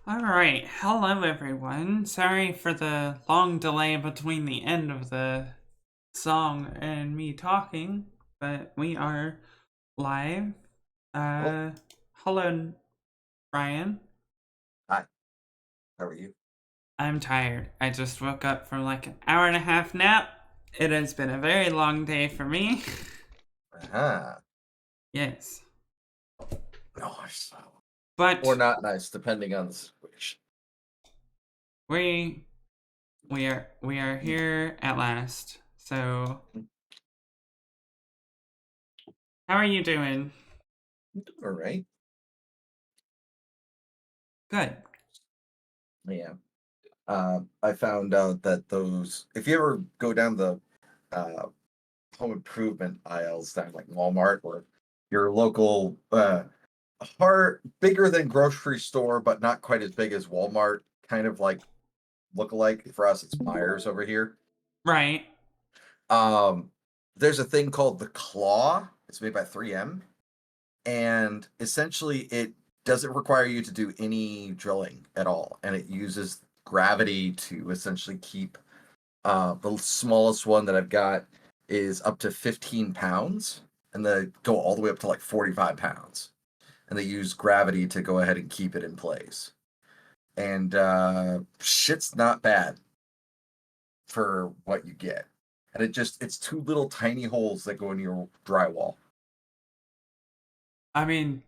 Alright, hello everyone. Sorry for the long delay between the end of the song and me talking, but we are live. Oh, Uh, hello, Ryan. hi. How are you? I'm tired. I just woke up from like an hour and a half nap. It has been a very long day for me. Ah, Yes. nice. Or But not nice, depending on the situation. we we are here at last. So, how are you doing? All right. Good. Yeah. I found out that if you ever go down the uh, home improvement aisles down like Walmart or your local bigger than grocery store, but not quite as big as Walmart, kind of like look-alike. For us, it's Myers over here. Right. Um, there's a thing called the Claw. It's made by 3M. And essentially it doesn't require you to do any drilling at all, and it uses gravity to essentially keep the smallest one that I've got is up to 15 pounds, and they go all the way up to like 45 pounds, and they use gravity to go ahead and keep it in place. And shit's not bad for what you get, and it's two little tiny holes that go in your drywall. I mean,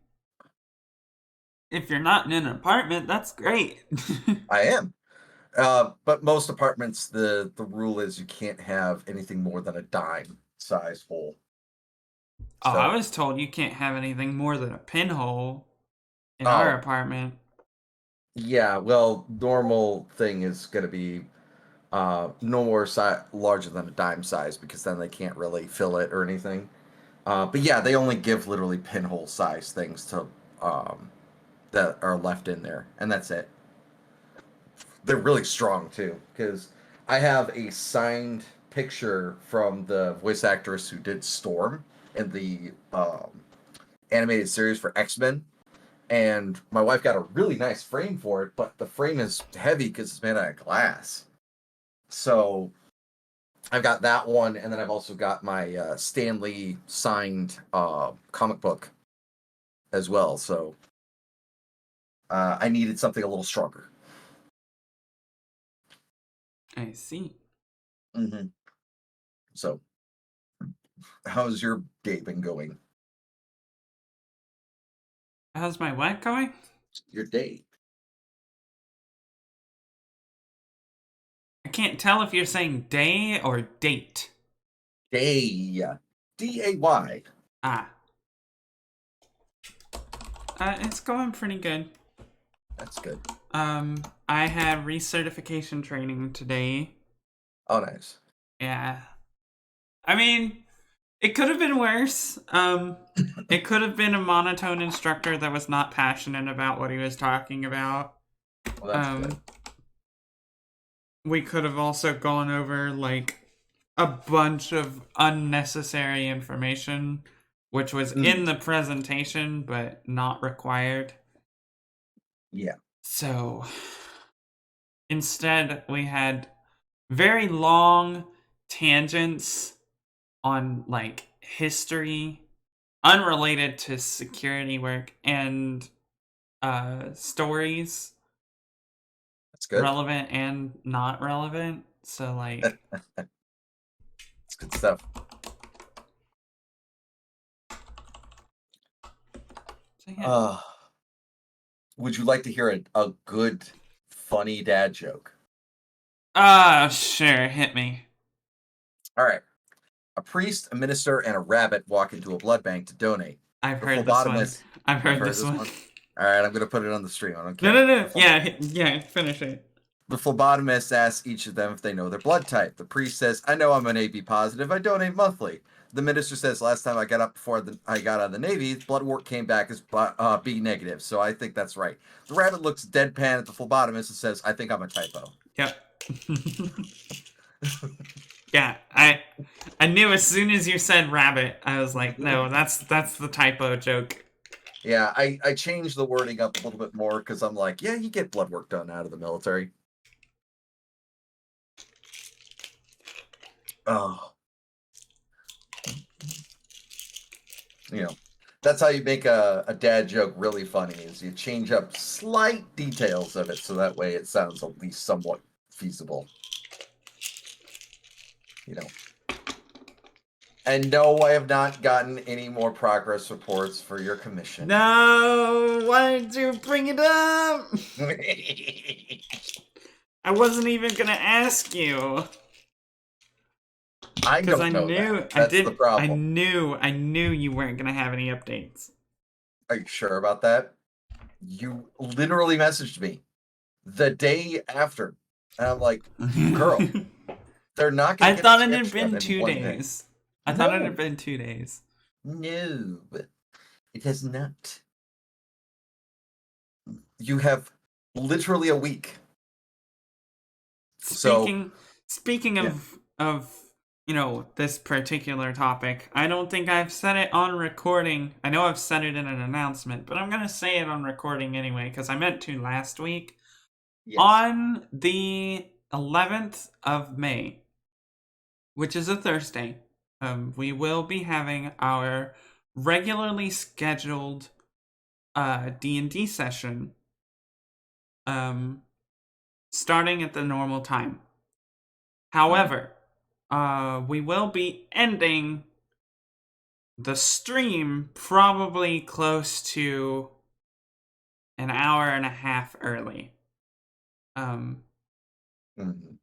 if you're not in an apartment, that's great. I am. But most apartments, the rule is you can't have anything more than a dime size hole. Oh, I So, was told you can't have anything more than a pinhole in our oh apartment. yeah, well, normal thing is going to be no more larger than a dime size because then they can't really fill it or anything. But yeah, they only give literally pinhole size things to um, that are left in there, and that's it. They're really strong too because I have a signed picture from the voice actress who did Storm in the animated series for X-Men, and my wife got a really nice frame for it, but the frame is heavy because it's made out of glass. So I've got that one, and then I've also got my Stan Lee signed comic book as well. So I needed something a little stronger. I see. Mm-hmm. So how's your day been going? How's my what going? Your day? I can't tell if you're saying day or date. Day. Day. Ah, it's going pretty good. That's good. I had recertification training today. Oh, nice. Yeah. I mean, it could have been worse. It could have been a monotone instructor that was not passionate about what he was talking about. Well, that's good. Um, we could have also gone over like a bunch of unnecessary information which was in Mm, the presentation but not required. yeah, So instead we had very long tangents on like history unrelated to security work and stories, that's good. relevant and not relevant. So like, That's good stuff. so yeah. Uh, would you like to hear a good, funny dad joke? Sure, hit me. All right. A priest, a minister, and a rabbit walk into a blood bank to donate. I've The heard this one. phlebotomist. I've You've heard heard this this one. one? All right, I'm going to put it on the stream. No, Okay. no, no. Yeah, yeah. Finish it. The phlebotomist asks each of them if they know their blood type. The priest says, I know I'm an AB positive. I donate monthly. The minister says, last time I got up before I got out of the Navy, blood work came back as B negative, so I think that's right. The rabbit looks deadpan at the phlebotomist and says, I think I'm a typo. Yep. Yeah, I knew as soon as you said rabbit, I was like, no, that's the typo joke. Yeah, I changed the wording up a little bit more because I'm like, yeah, you get blood work done out of the military. Oh, you know, that's how you make a dad joke really funny is you change up slight details of it so that way it sounds at least somewhat feasible, you know. And no, I have not gotten any more progress reports for your commission. No, why did you bring it up? I wasn't even gonna ask you. I Because I don't know that. knew I That's the didn't problem. I knew you weren't gonna have any updates. Are you sure about that? You literally messaged me the day after. And I'm like, girl, they're not going I to get thought this it had sketch done been in two one day. days. I thought it had No, been 2 days. no, it has not. You have literally a week. So, Speaking speaking yeah, of this particular topic, I don't think I've said it on recording. I know I've said it in an announcement, but I'm gonna say it on recording anyway because I meant to last week. yes. On the 11th of May, which is a Thursday, we will be having our regularly scheduled D&D session um, starting at the normal time. Mhm, However, we will be ending the stream probably close to an hour and a half early. Um, mhm,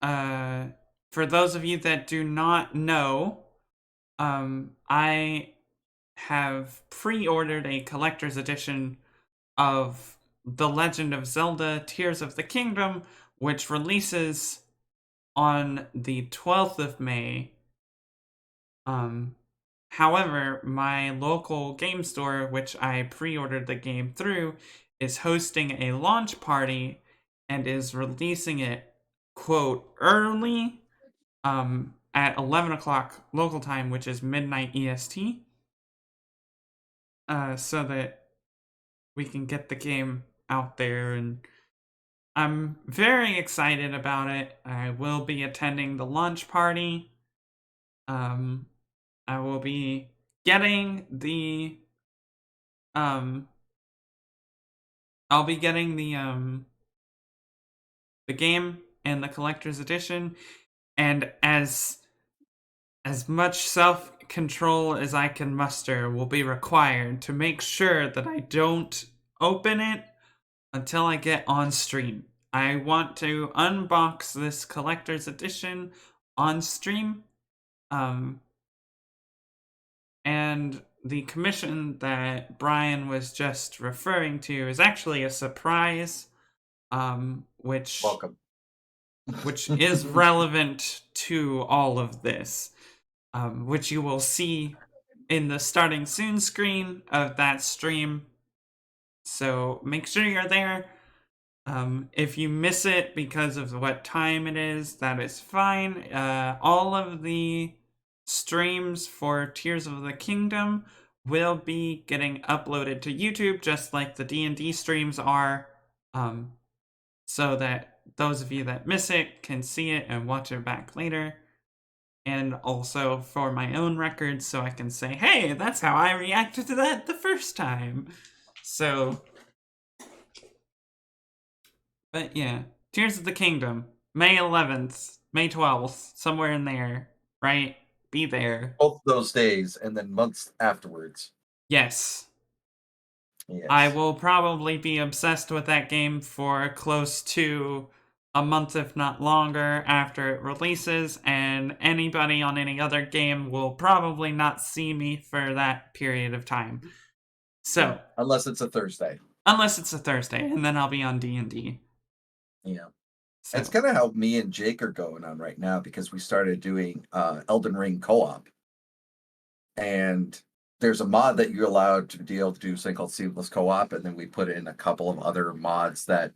uh, for those of you that do not know, I have pre-ordered a collector's edition of The Legend of Zelda: Tears of the Kingdom, which releases on the 12th of May. Um, However, my local game store, which I pre-ordered the game through, is hosting a launch party and is releasing it quote early at 11 o'clock local time, which is midnight EST, so that we can get the game out there. And I'm very excited about it. I will be attending the launch party. Um, I will be getting um I'll be getting the game and the collector's edition, and as much self-control as I can muster will be required to make sure that I don't open it until I get on stream. I want to unbox this collector's edition on stream. Um, and the commission that Brian was just referring to is actually a surprise, which welcome. is relevant to all of this, which you will see in the starting soon screen of that stream. So make sure you're there. If you miss it because of what time it is, that is fine. All of the streams for Tears of the Kingdom will be getting uploaded to YouTube, just like the D&D streams are, um, so that those of you that miss it can see it and watch it back later. And also for my own records, so I can say, hey, that's how I reacted to that the first time. So but yeah, Tears of the Kingdom, May 11th, May 12th, somewhere in there, right? Be there. Both those days and then months afterwards. Yes. I Yes. will probably be obsessed with that game for close to a month, if not longer, after it releases, and anybody on any other game will probably not see me for that period of time. Yeah. So, Unless it's a Thursday. unless it's a Thursday, and then I'll be on D&D. Yeah. It's So, kind of how me and Jake are going on right now because we started doing Elden Ring co-op, and there's a mod that you're allowed to be able to do something called seamless co-op, and then we put in a couple of other mods that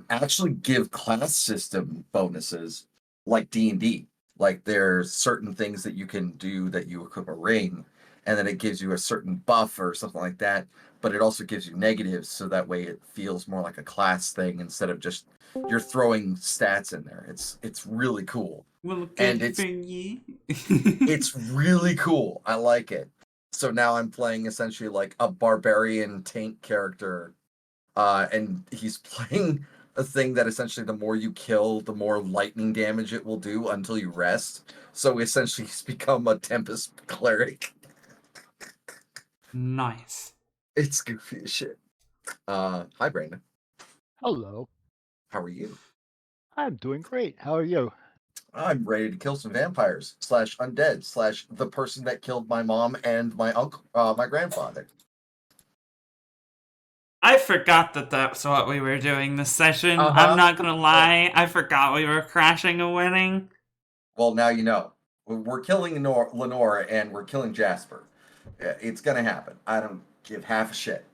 actually give class system bonuses like D&D. Like there's certain things that you can do that you equip a ring, and then it gives you a certain buff or something like that. But it also gives you negatives, so that way it feels more like a class thing instead of just you're throwing stats in there. It's really cool, Well, and good for you. it's really cool. I like it. So now I'm playing essentially like a barbarian tank character, and he's playing a thing that essentially the more you kill, the more lightning damage it will do until you rest. So essentially, he's become a Tempest cleric. Nice. It's goofy as shit. Hi Brandon. Hello. How are you? I'm doing great. How are you? I'm ready to kill some vampires / undead / the person that killed my mom and my uncle, my grandfather. I forgot that that's what we were doing this session. Uh-huh. I'm not gonna lie. I forgot we were crashing a wedding. Well, now you know. We're killing Lenore and we're killing Jasper. It's gonna happen. I don't give half a shit.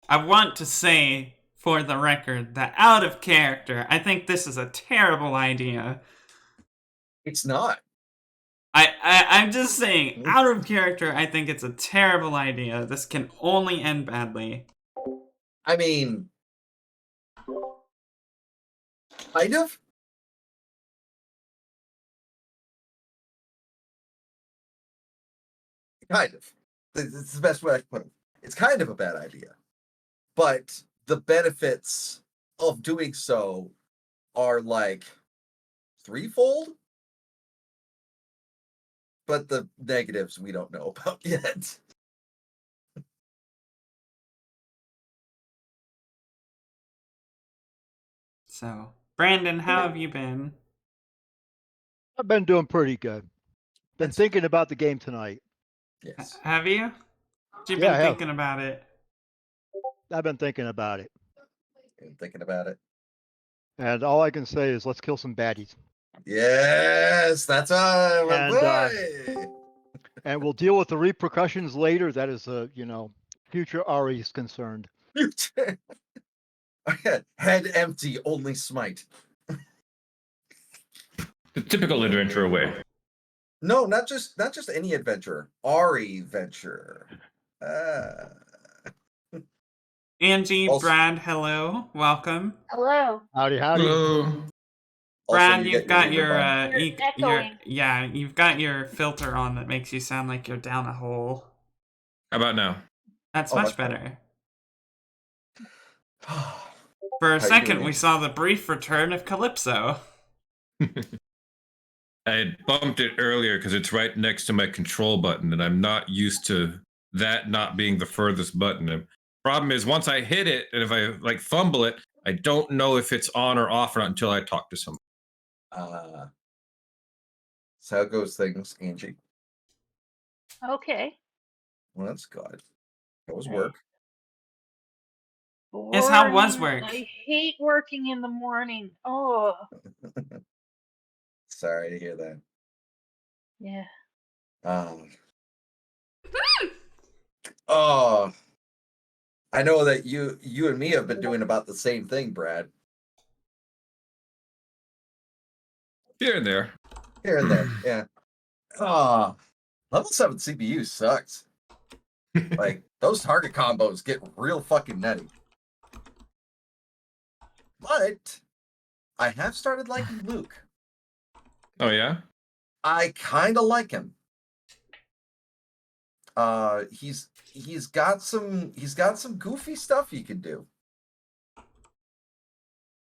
I want to say, for the record, that out of character, I think this is a terrible idea. It's not. I'm just saying, out of character, I think it's a terrible idea. This can only end badly. I mean, kind of. Kind of. It's the best way I can put it. It's kind of a bad idea. But the benefits of doing so are like threefold. But the negatives we don't know about yet. So, Brandon, how have you been? I've been doing pretty good. Been That's- thinking about the game tonight. Yes. Have you? You've Yeah, been I have. thinking about it. I've been thinking about it. I'm thinking about it. And all I can say is let's kill some baddies. Yes, that's And, boy. And we'll deal with the repercussions later. That is, future Ari is concerned. Head empty, only smite. The typical adventure way. No, not just any adventure. Ari venture. Angie, Also- Brad, hello, welcome. Hello. Howdy, howdy. Hello. Also, Brad, you you've get got your your refund. You're echoing. you've got your filter on that makes you sound like you're down a hole. How about now? That's Oh, much much better. better. For a How you second, doing, we Angie? saw the brief return of Calypso. I had bumped it earlier because it's right next to my control button, and I'm not used to that not being the furthest button. And problem is, once I hit it, and if I like fumble it, I don't know if it's on or off or not until I talk to someone. So how goes things, Angie? Okay. Well, that's good. How was Hey. work? Yes, how was Boring. work? I hate working in the morning. Oh, Sorry to hear that. yeah. Oh, I know that you and me have been doing about the same thing, Brad. Here and there. Here and there, yeah. Oh, level 7 CPU sucks. Like, those target combos get real fucking nutty. But I have started liking Luke. Oh yeah. I kind of like him. He's got some goofy stuff he can do.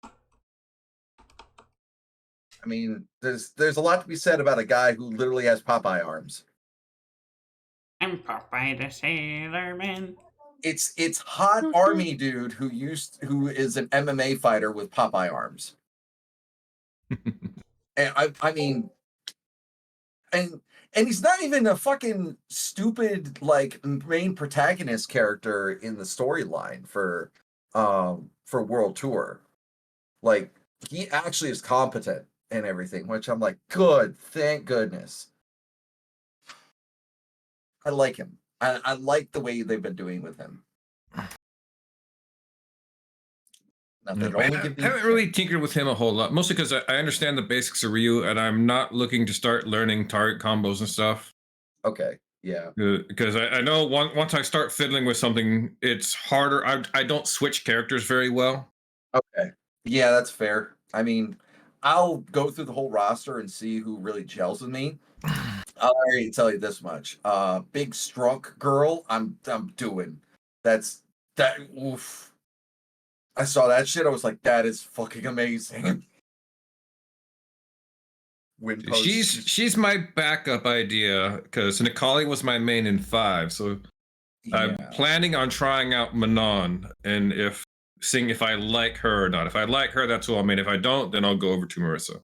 I mean, there's a lot to be said about a guy who literally has Popeye arms. I'm Popeye the Sailor Man. It's hot army dude who is an MMA fighter with Popeye arms. And I mean, and he's not even a fucking stupid like main protagonist character in the storyline for World Tour. Like, he actually is competent and everything, which I'm like, good, thank goodness. I like him. I like the way they've been doing with him. Now, if they'd I only give the haven't really tinkered with him a whole lot, mostly because I understand the basics of Ryu, and I'm not looking to start learning target combos and stuff. Okay, yeah. Because I know once I start fiddling with something, it's harder. I don't switch characters very well. Okay. Yeah, that's fair. I mean, I'll go through the whole roster and see who really gels with me. I'll already tell you this much. Big strunk girl, I'm doing. That's that oof. I saw that shit, I was like, that is fucking amazing. Win post. She's my backup idea because Nikali was my main in 5, so I'm yeah. planning on trying out Manon and seeing if I like her or not. If I like her, that's who I'll main. If I don't, then I'll go over to Marissa.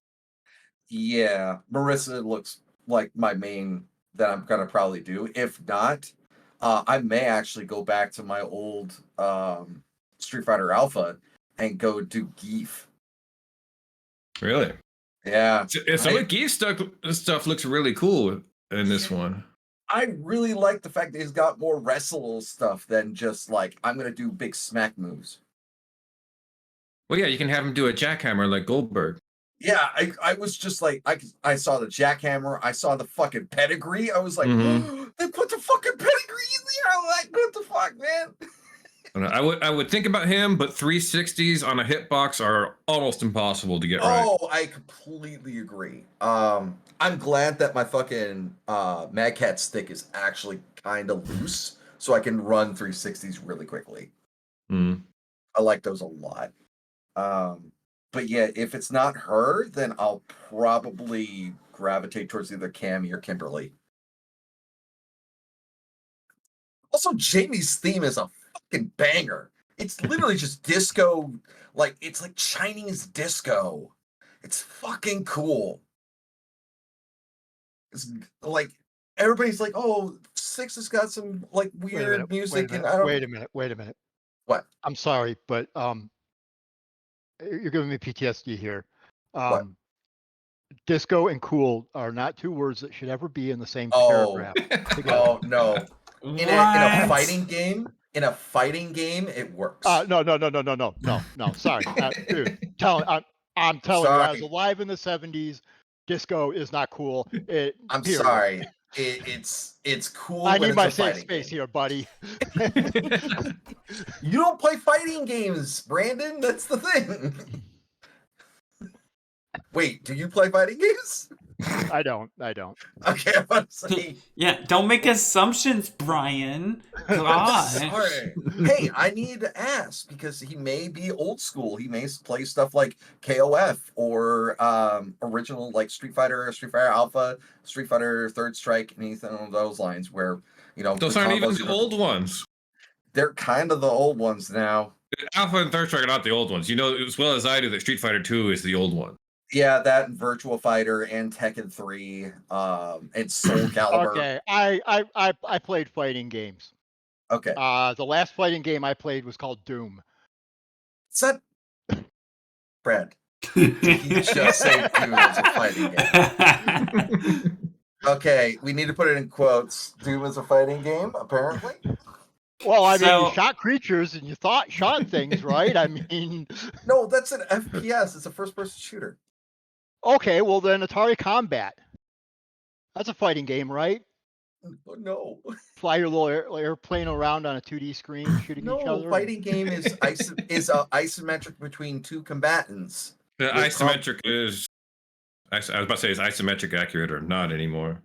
Yeah. Marissa looks like my main that I'm gonna probably do. If not, I may actually go back to my old Street Fighter Alpha and go do Geef. Really? Yeah. Some of Geef's stuff looks really cool in this one. I really like the fact that he's got more wrestle stuff than just like I'm gonna do big smack moves. Well, yeah, you can have him do a jackhammer like Goldberg. Yeah, I was just like I saw the jackhammer, I saw the fucking pedigree. I was like, they put the fucking pedigree in there. I'm like, what the fuck, man? I would think about him, but 360s on a hitbox are almost impossible to get right. Oh, I completely agree. I'm glad that my fucking Mad Cat stick is actually kind of loose, so I can run 360s really quickly. Mm. I like those a lot. But yeah, if it's not her, then I'll probably gravitate towards either Cammy or Kimberly. Also, Jamie's theme is a fucking banger. It's literally just disco, like it's like Chinese disco. It's fucking cool. It's like everybody's like, "Oh, Six has got some like weird music," and I don't. Wait a minute. What? I'm sorry, but you're giving me PTSD here. What? Disco and cool are not two words that should ever be in the same Oh, paragraph together. oh no! In a What? fighting game, it works. No. Sorry, dude. I'm telling you, I was Sorry. alive in the '70s. Disco is not cool. I'm period. sorry. It's cool. I when need it's my a safe fighting space game. here, buddy. You don't play fighting games, Brandon. That's the thing. Wait, do you play fighting games? I don't. Okay, I'm about to say. Yeah, don't make assumptions, Brian. Gosh. Sorry. Hey, I need to ask because he may be old school. He may play stuff like KOF or original like Street Fighter Alpha, Street Fighter Third Strike, anything along those lines. Where Those the aren't even combos the old ones. They're kind of the old ones now. Alpha and Third Strike are not the old ones. You know as well as I do that Street Fighter 2 is the old one. Yeah, that and Virtual Fighter and Tekken 3, and Soul Calibur. Okay, I played fighting games. Okay. The last fighting game I played was called Doom. Is that Fred? He just say Doom is a fighting game. Okay, we need to put it in quotes. Doom is a fighting game, apparently. Well, I mean, So- you shot creatures and you shot things, right? I mean, No, that's an FPS. It's a first-person shooter. okay, well then Atari Combat. That's a fighting game, right? Oh, no, Fly your little airplane around on a 2D screen, shooting each no. other. Fighting game is isometric between two combatants. The With isometric is. I was about to say, is isometric accurate or not anymore?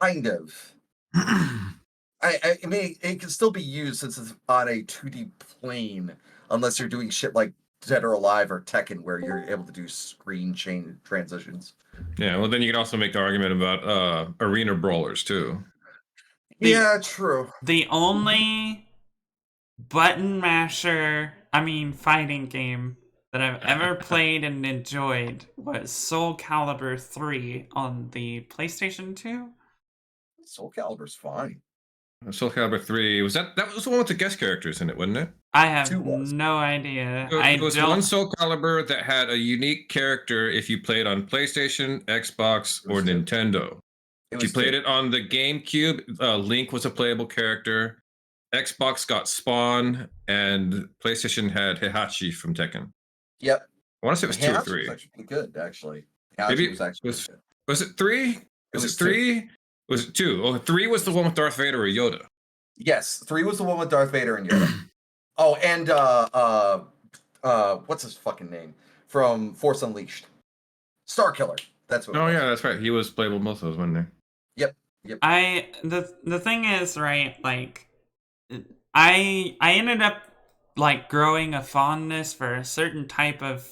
Kind of. I mean, it can still be used since it's on a 2D plane, unless you're doing shit like Dead or Alive or Tekken, where you're able to do screen chain transitions. Yeah, well, then you can also make the argument about arena brawlers too. Yeah, true. The only button masher, fighting game that I've ever played and enjoyed was Soul Calibur 3 on the PlayStation 2. Soul Calibur's fine. Soul Calibur 3 was that was the one with the guest characters in it, wasn't it? I have 2 was. no idea. It was one Soul Calibur that had a unique character if you played on PlayStation, Xbox, or Nintendo. If you played it on the GameCube, Link was a playable character. Xbox got Spawn, and PlayStation had Heihachi from Tekken. Yep. I want to say it was 2 or Heihachi 3. was actually pretty good, actually. Heihachi Maybe was actually was pretty good. was it 3? Was was it 3? Was it 2? Oh, 3 was the one with Darth Vader or Yoda. Yes, 3 was the one with Darth Vader and Yoda. Oh, and what's his fucking name from Force Unleashed? Starkiller. That's what. Oh it was. yeah, that's right. He was playable both of those, wasn't he? Yep. The thing is, right, like I ended up like growing a fondness for a certain type of,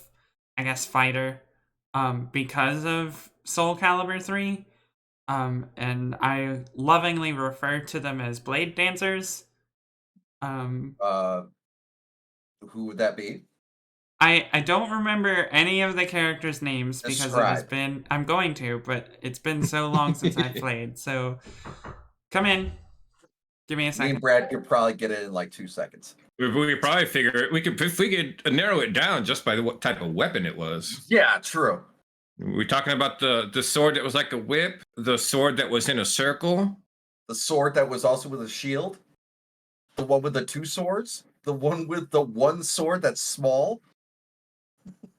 I guess, fighter because of Soul Calibur 3. And I lovingly refer to them as blade dancers. Who would that be? I don't remember any of the characters' names because it has Describe. been, I'm going to, but it's been so long since I've played. So come in. Give me a Me second. and Brad could probably get it in like 2 seconds. We could probably figure it. We could if we could narrow it down just by what type of weapon it was. Yeah, true. We're talking about the sword that was like a whip, the sword that was in a circle. The sword that was also with a shield. The one with the 2 swords. The one with the 1 sword that's small.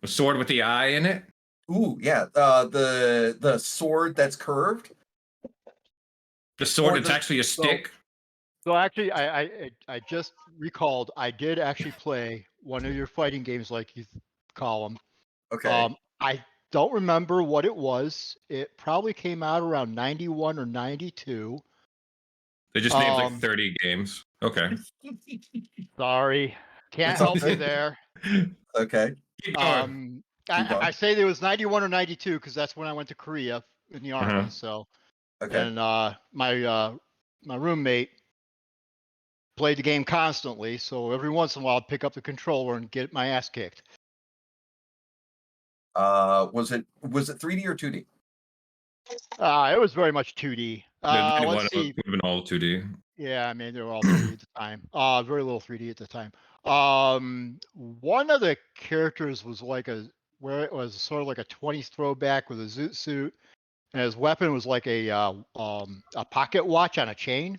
The sword with the eye in it. Ooh, yeah. The sword that's curved. The sword Or that's the- actually a stick. So actually, I just recalled I did actually play one of your fighting games, like you call them. Okay. I don't remember what it was. It probably came out around 91 or 92. They just named like Um, 30 games. Okay. Sorry, can't It's all help you good. there. Okay. Keep going. Keep going. I say there was 91 or 92 because that's when I went to Korea in the army. Uh-huh. So, Okay. and my roommate played the game constantly. So every once in a while, I'd pick up the controller and get my ass kicked. Was it 3D or 2D? It was very much 2D. The 91 Let's see. would have been all 2D. Yeah, I mean they were all 3D at the time. Very little 3D at the time. One of the characters was like where it was sort of like a 20s throwback with a zoot suit, and his weapon was like a pocket watch on a chain.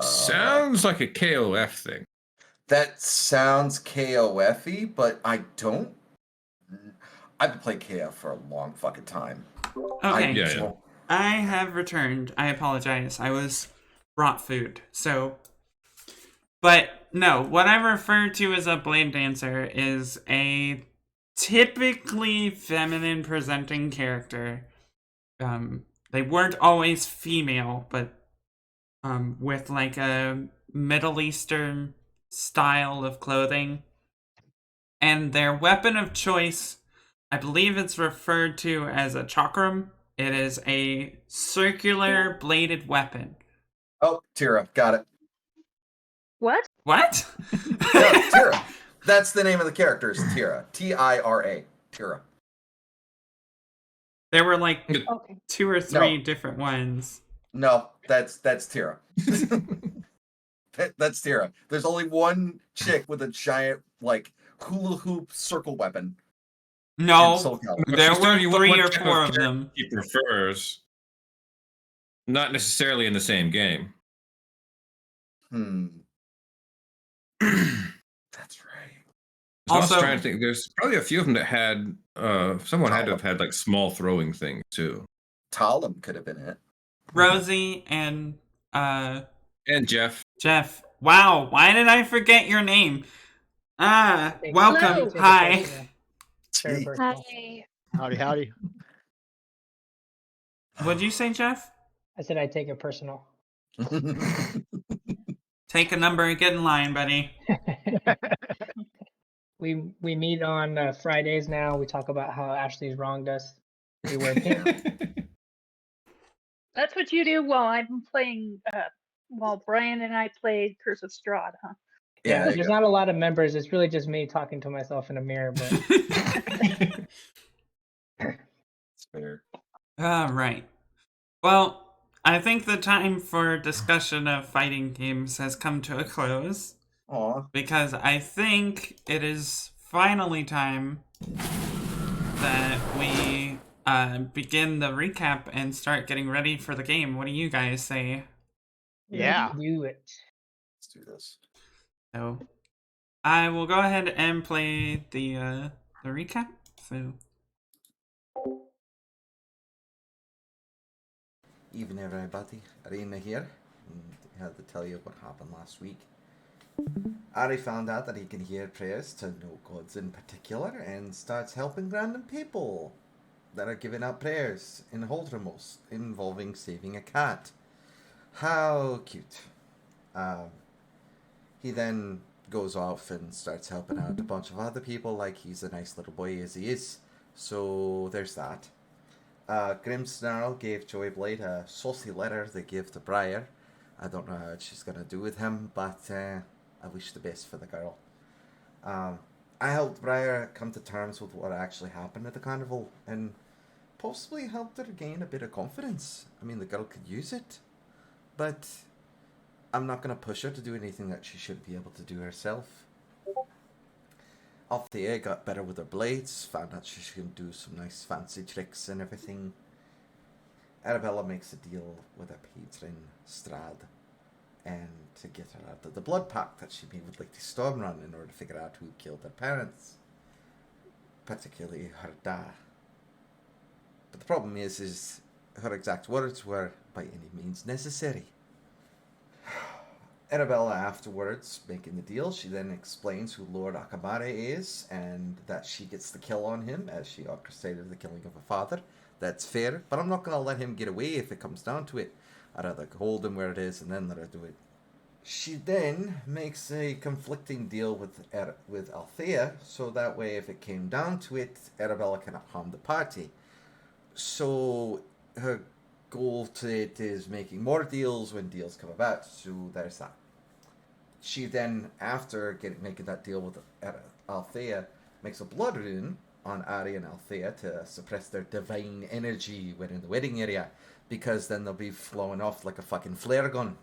Sounds like a KOF thing. That sounds KOF-y, but I don't. I've been playing KOF for a long fucking time. Okay. Yeah. I have returned. I apologize. I was brought food. So, but no, what I refer to as a blade dancer is a typically feminine presenting character. They weren't always female, but with like a Middle Eastern style of clothing. And their weapon of choice, I believe it's referred to as a chakram. It is a circular bladed weapon. Oh, Tira, got it. What? What? No, Tira. That's the name of the character. Is Tira. Tira. Tira. There were like Okay. 2 or 3 No. different ones. No, that's Tira. That's Tira. There's only one chick with a giant like hula hoop circle weapon. in No, Soul Calibur. there She's telling you were 3 or type 4 of character them. he prefers. Not necessarily in the same game. That's right. I was Also- trying to think. There's probably a few of them that had. Someone had to have had like small throwing things too. Talum could have been it. Rosie and And Jeff. Jeff. Wow, why did I forget your name? Take- Welcome. Hello. Hi. Very Gee. personal. Hi. Howdy, howdy. What'd you say, Jeff? I said I'd take it personal. Take a number and get in line, buddy. we meet on Fridays now. We talk about how Ashley's wronged us. We wear pink. That's what you do while I'm playing, while Brian and I played Curse of Strahd, huh? Yeah, There's not a lot of members. It's really just me talking to myself in a mirror. But it's fair. All right. Well, I think the time for discussion of fighting games has come to a close Aw. because I think it is finally time that we begin the recap and start getting ready for the game. What do you guys say? Yeah. do it. Let's do this. So, I will go ahead and play the recap. So Evening, everybody. Arena here. And I had to tell you what happened last week. Ari found out that he can hear prayers to no gods in particular and starts helping random people that are giving out prayers in Holdremos involving saving a cat. How cute. He then goes off and starts helping out a bunch of other people like he's a nice little boy as he is. So there's that. Grimsnarl gave Joyblade a saucy letter they give to Briar. I don't know how she's going to do with him, but I wish the best for the girl. I helped Briar come to terms with what actually happened at the carnival and possibly helped her gain a bit of confidence. I mean, the girl could use it, but I'm not going to push her to do anything that she shouldn't be able to do herself. Althea got better with her blades, found out she can do some nice fancy tricks and everything. Arabella makes a deal with her patron, Strad, and to get her out of the blood pact that she would like to storm run in order to figure out who killed her parents, particularly her dad. But the problem is her exact words were, by any means necessary. Arabella afterwards, making the deal, she then explains who Lord Akamare is and that she gets the kill on him as she orchestrated the killing of a father. That's fair, but I'm not going to let him get away if it comes down to it. I'd rather hold him where it is and then let her do it. She then makes a conflicting deal with Althea, so that way if it came down to it, Arabella cannot harm the party. So her goal to it is making more deals when deals come about, so there's that. She then, after making that deal with Althea, makes a blood rune on Ari and Althea to suppress their divine energy when in the wedding area, because then they'll be flowing off like a fucking flare gun.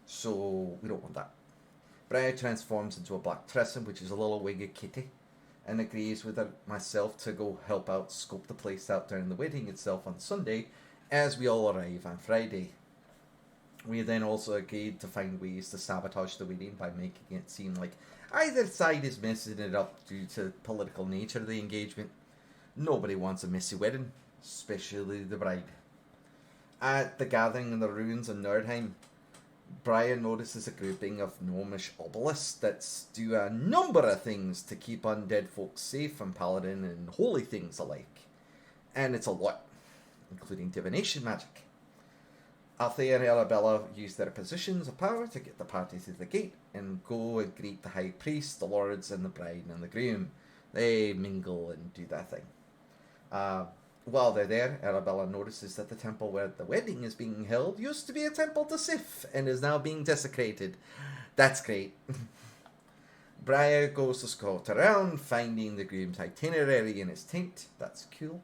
So we don't want that. Briar transforms into a black Tresson, which is a little winged kitty, and agrees with myself to go help out scope the place out during the wedding itself on Sunday, as we all arrive on Friday. We then also agreed to find ways to sabotage the wedding by making it seem like either side is messing it up due to political nature of the engagement. Nobody wants a messy wedding, especially the bride. At the gathering in the ruins in Nordheim, Brian notices a grouping of gnomish obelisks that do a number of things to keep undead folks safe from paladin and holy things alike. And it's a lot, including divination magic. Althea and Arabella use their positions of power to get the party through the gate and go and greet the high priest, the lords, and the bride and the groom. They mingle and do their thing. While they're there, Arabella notices that the temple where the wedding is being held used to be a temple to Sif and is now being desecrated. That's great. Briar goes to scout around, finding the groom's itinerary in his tent. That's cool.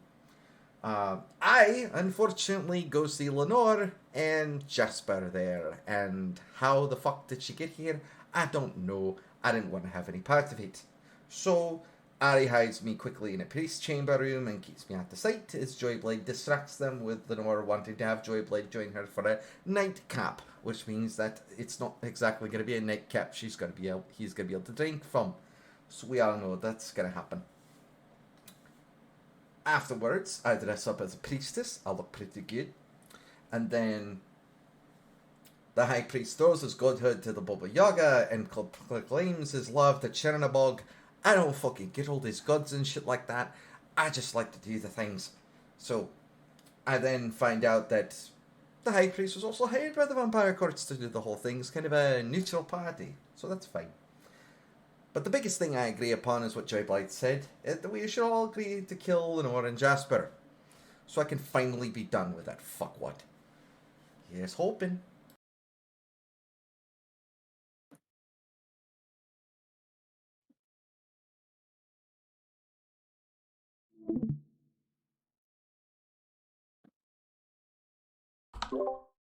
I, unfortunately, go see Lenore and Jasper there, and how the fuck did she get here? I don't know. I didn't want to have any part of it. So, Ari hides me quickly in a priest's chamber room and keeps me out of sight as Joyblade distracts them with Lenore wanting to have Joyblade join her for a nightcap, which means that it's not exactly going to be a nightcap he's going to be able to drink from. So we all know that's going to happen. Afterwards, I dress up as a priestess. I look pretty good. And then the high priest throws his godhood to the Baba Yaga and proclaims his love to Chernabog. I don't fucking get all these gods and shit like that. I just like to do the things. So, I then find out that the high priest was also hired by the vampire courts to do the whole thing. It's kind of a neutral party. So that's fine. But the biggest thing I agree upon is what Joyblight said, that we should all agree to kill Lenore and Jasper. So I can finally be done with that fuckwad. Here's hoping.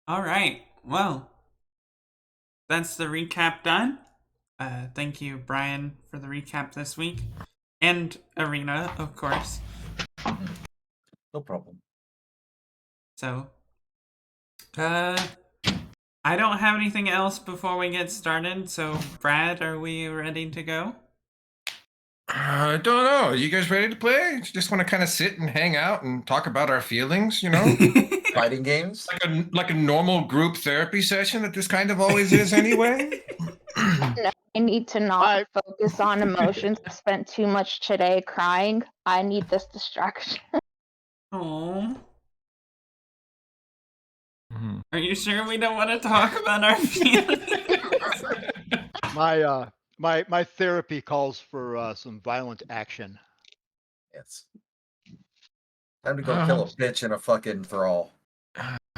all right, well, that's the recap done. Thank you, Brian, for the recap this week, and Arena, of course. No problem. So, I don't have anything else before we get started, so Brad, are we ready to go? I don't know. You guys ready to play? Just want to kind of sit and hang out and talk about our feelings, you know? Fighting games? like a normal group therapy session that this kind of always is anyway. No, I need to not I- focus on emotions. I spent too much today crying. I need this distraction. Oh. Are you sure we don't want to talk about our feelings? my therapy calls for some violent action. Yes. Time to go kill a bitch in a fucking thrall.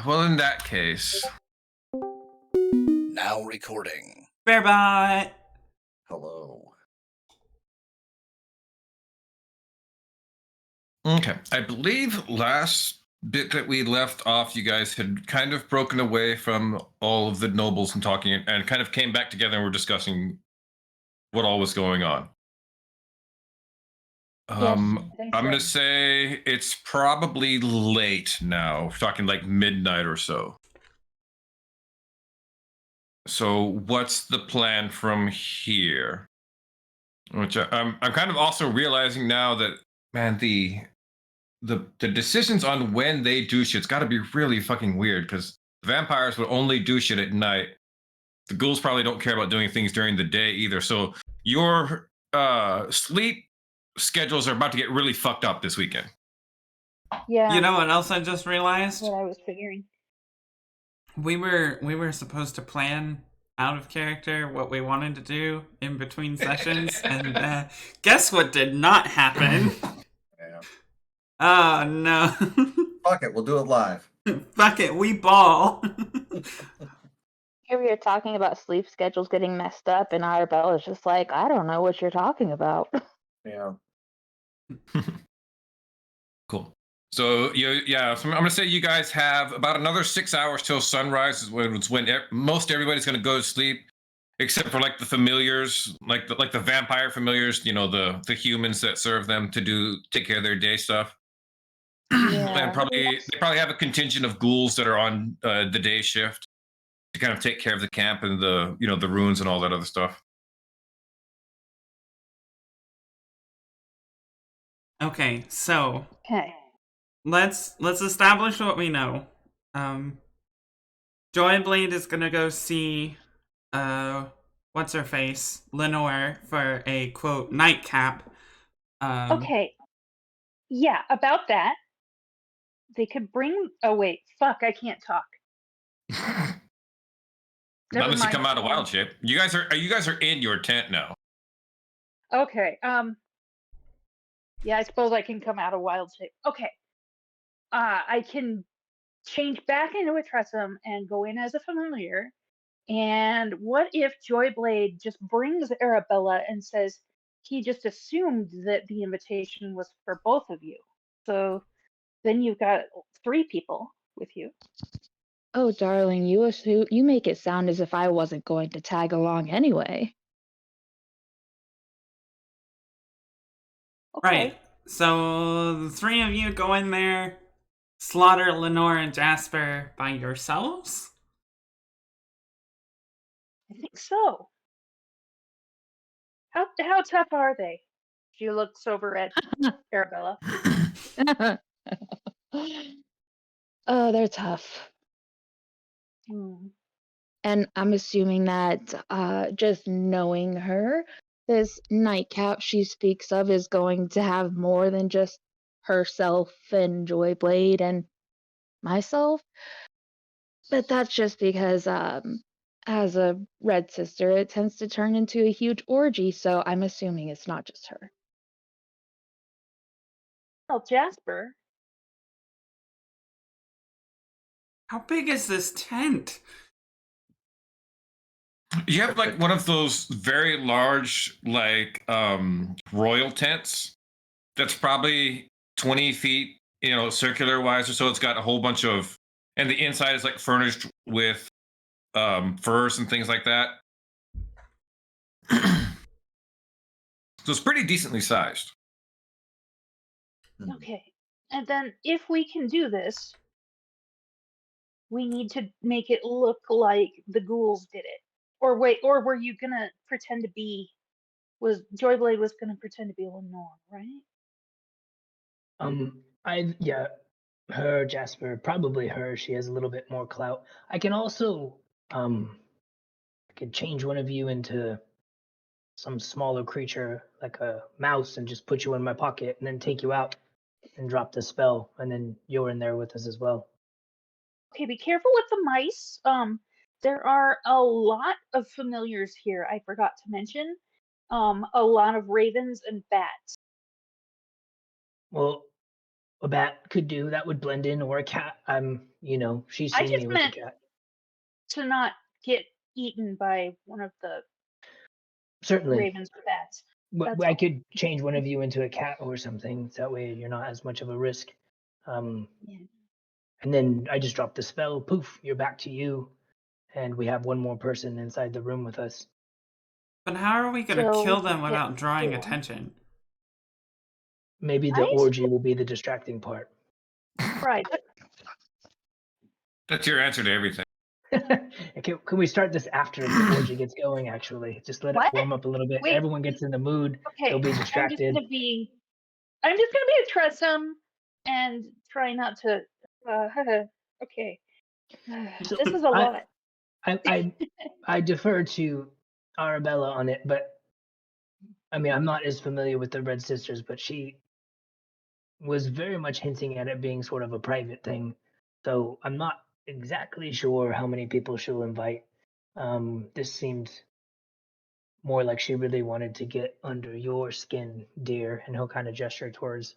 Well, in that case, Now recording. Bearbot! Hello. okay. I believe last bit that we left off, you guys had kind of broken away from all of the nobles and talking and kind of came back together and were discussing what all was going on. I'm going to say it's probably late now. We're talking like midnight or so. So what's the plan from here? Which I'm kind of also realizing now that, man, the decisions on when they do shit's got to be really fucking weird, because vampires will only do shit at night. The ghouls probably don't care about doing things during the day either. So your sleep schedules are about to get really fucked up this weekend. Yeah. You know what else I just realized? What I was figuring. We were supposed to plan out of character what we wanted to do in between sessions, and guess what did not happen? Yeah. Oh no. Fuck it, we'll do it live. Fuck it, we ball. Here we are talking about sleep schedules getting messed up, and Arabella's just like, I don't know what you're talking about. Yeah. Cool. So so I'm gonna say you guys have about another 6 hours till sunrise is when most everybody's gonna go to sleep, except for like the familiars, like the vampire familiars, you know, the humans that serve them to take care of their day stuff. Yeah. And they probably have a contingent of ghouls that are on the day shift to kind of take care of the camp and the ruins and all that other stuff. Okay, so Okay. let's establish what we know. Joyblade is gonna go see what's her face? Lenore for a quote nightcap. Okay. Yeah, about that. They could bring. Oh wait, fuck! I can't talk. Never Unless you mind. come out of wild shape. You guys are in your tent now. Okay. Yeah, I suppose I can come out of wild shape. Okay. I can change back into a Tressum and go in as a familiar. And what if Joyblade just brings Arabella and says he just assumed that the invitation was for both of you? So then you've got 3 people with you. Oh, darling, you make it sound as if I wasn't going to tag along anyway. Okay. Right. So the 3 of you go in there, slaughter Lenore and Jasper by yourselves? I think so. How tough are they? She looks over at Arabella. Oh, they're tough. Hmm. And I'm assuming that just knowing her, this nightcap she speaks of is going to have more than just herself and Joyblade and myself. But that's just because as a red sister, it tends to turn into a huge orgy, so I'm assuming it's not just her. Well, Jasper. How big is this tent? You have like one of those very large, like royal tents that's probably 20 feet, circular wise or so. It's got a whole bunch of, and the inside is like furnished with furs and things like that. So it's pretty decently sized. Okay. And then if we can do this, we need to make it look like the ghouls did it. Or wait, or were you gonna pretend to be? Was Joyblade was gonna pretend to be Lenore, right? Yeah, her, Jasper, probably her. She has a little bit more clout. I can also, I could change one of you into some smaller creature, like a mouse, and just put you in my pocket, and then take you out and drop the spell, and then you're in there with us as well. Okay, be careful with the mice. There are a lot of familiars here. I forgot to mention. A lot of ravens and bats. Well, a bat could do that, would blend in, or a cat. She's I seen just me with a meant cat. to not get eaten by one of the Certainly. ravens or bats. That's I all. could change one of you into a cat or something. That way you're not as much of a risk. Yeah. And then I just drop the spell. Poof, you're back to you. And we have one more person inside the room with us. But how are we going to So kill we them could without get drawing 4. attention? Maybe the Right? orgy will be the distracting part. Right. That's your answer to everything. Can we start this after the orgy gets going, actually? Just let it What? warm up a little bit. Wait. Everyone gets in the mood. Okay. They'll be I'm just distracted. gonna be a Tressum and try not to. Okay. So This is a lot. I defer to Arabella on it, but I mean, I'm not as familiar with the Red Sisters, but she was very much hinting at it being sort of a private thing. So I'm not exactly sure how many people she'll invite. This seemed more like she really wanted to get under your skin, dear, and he'll kind of gesture towards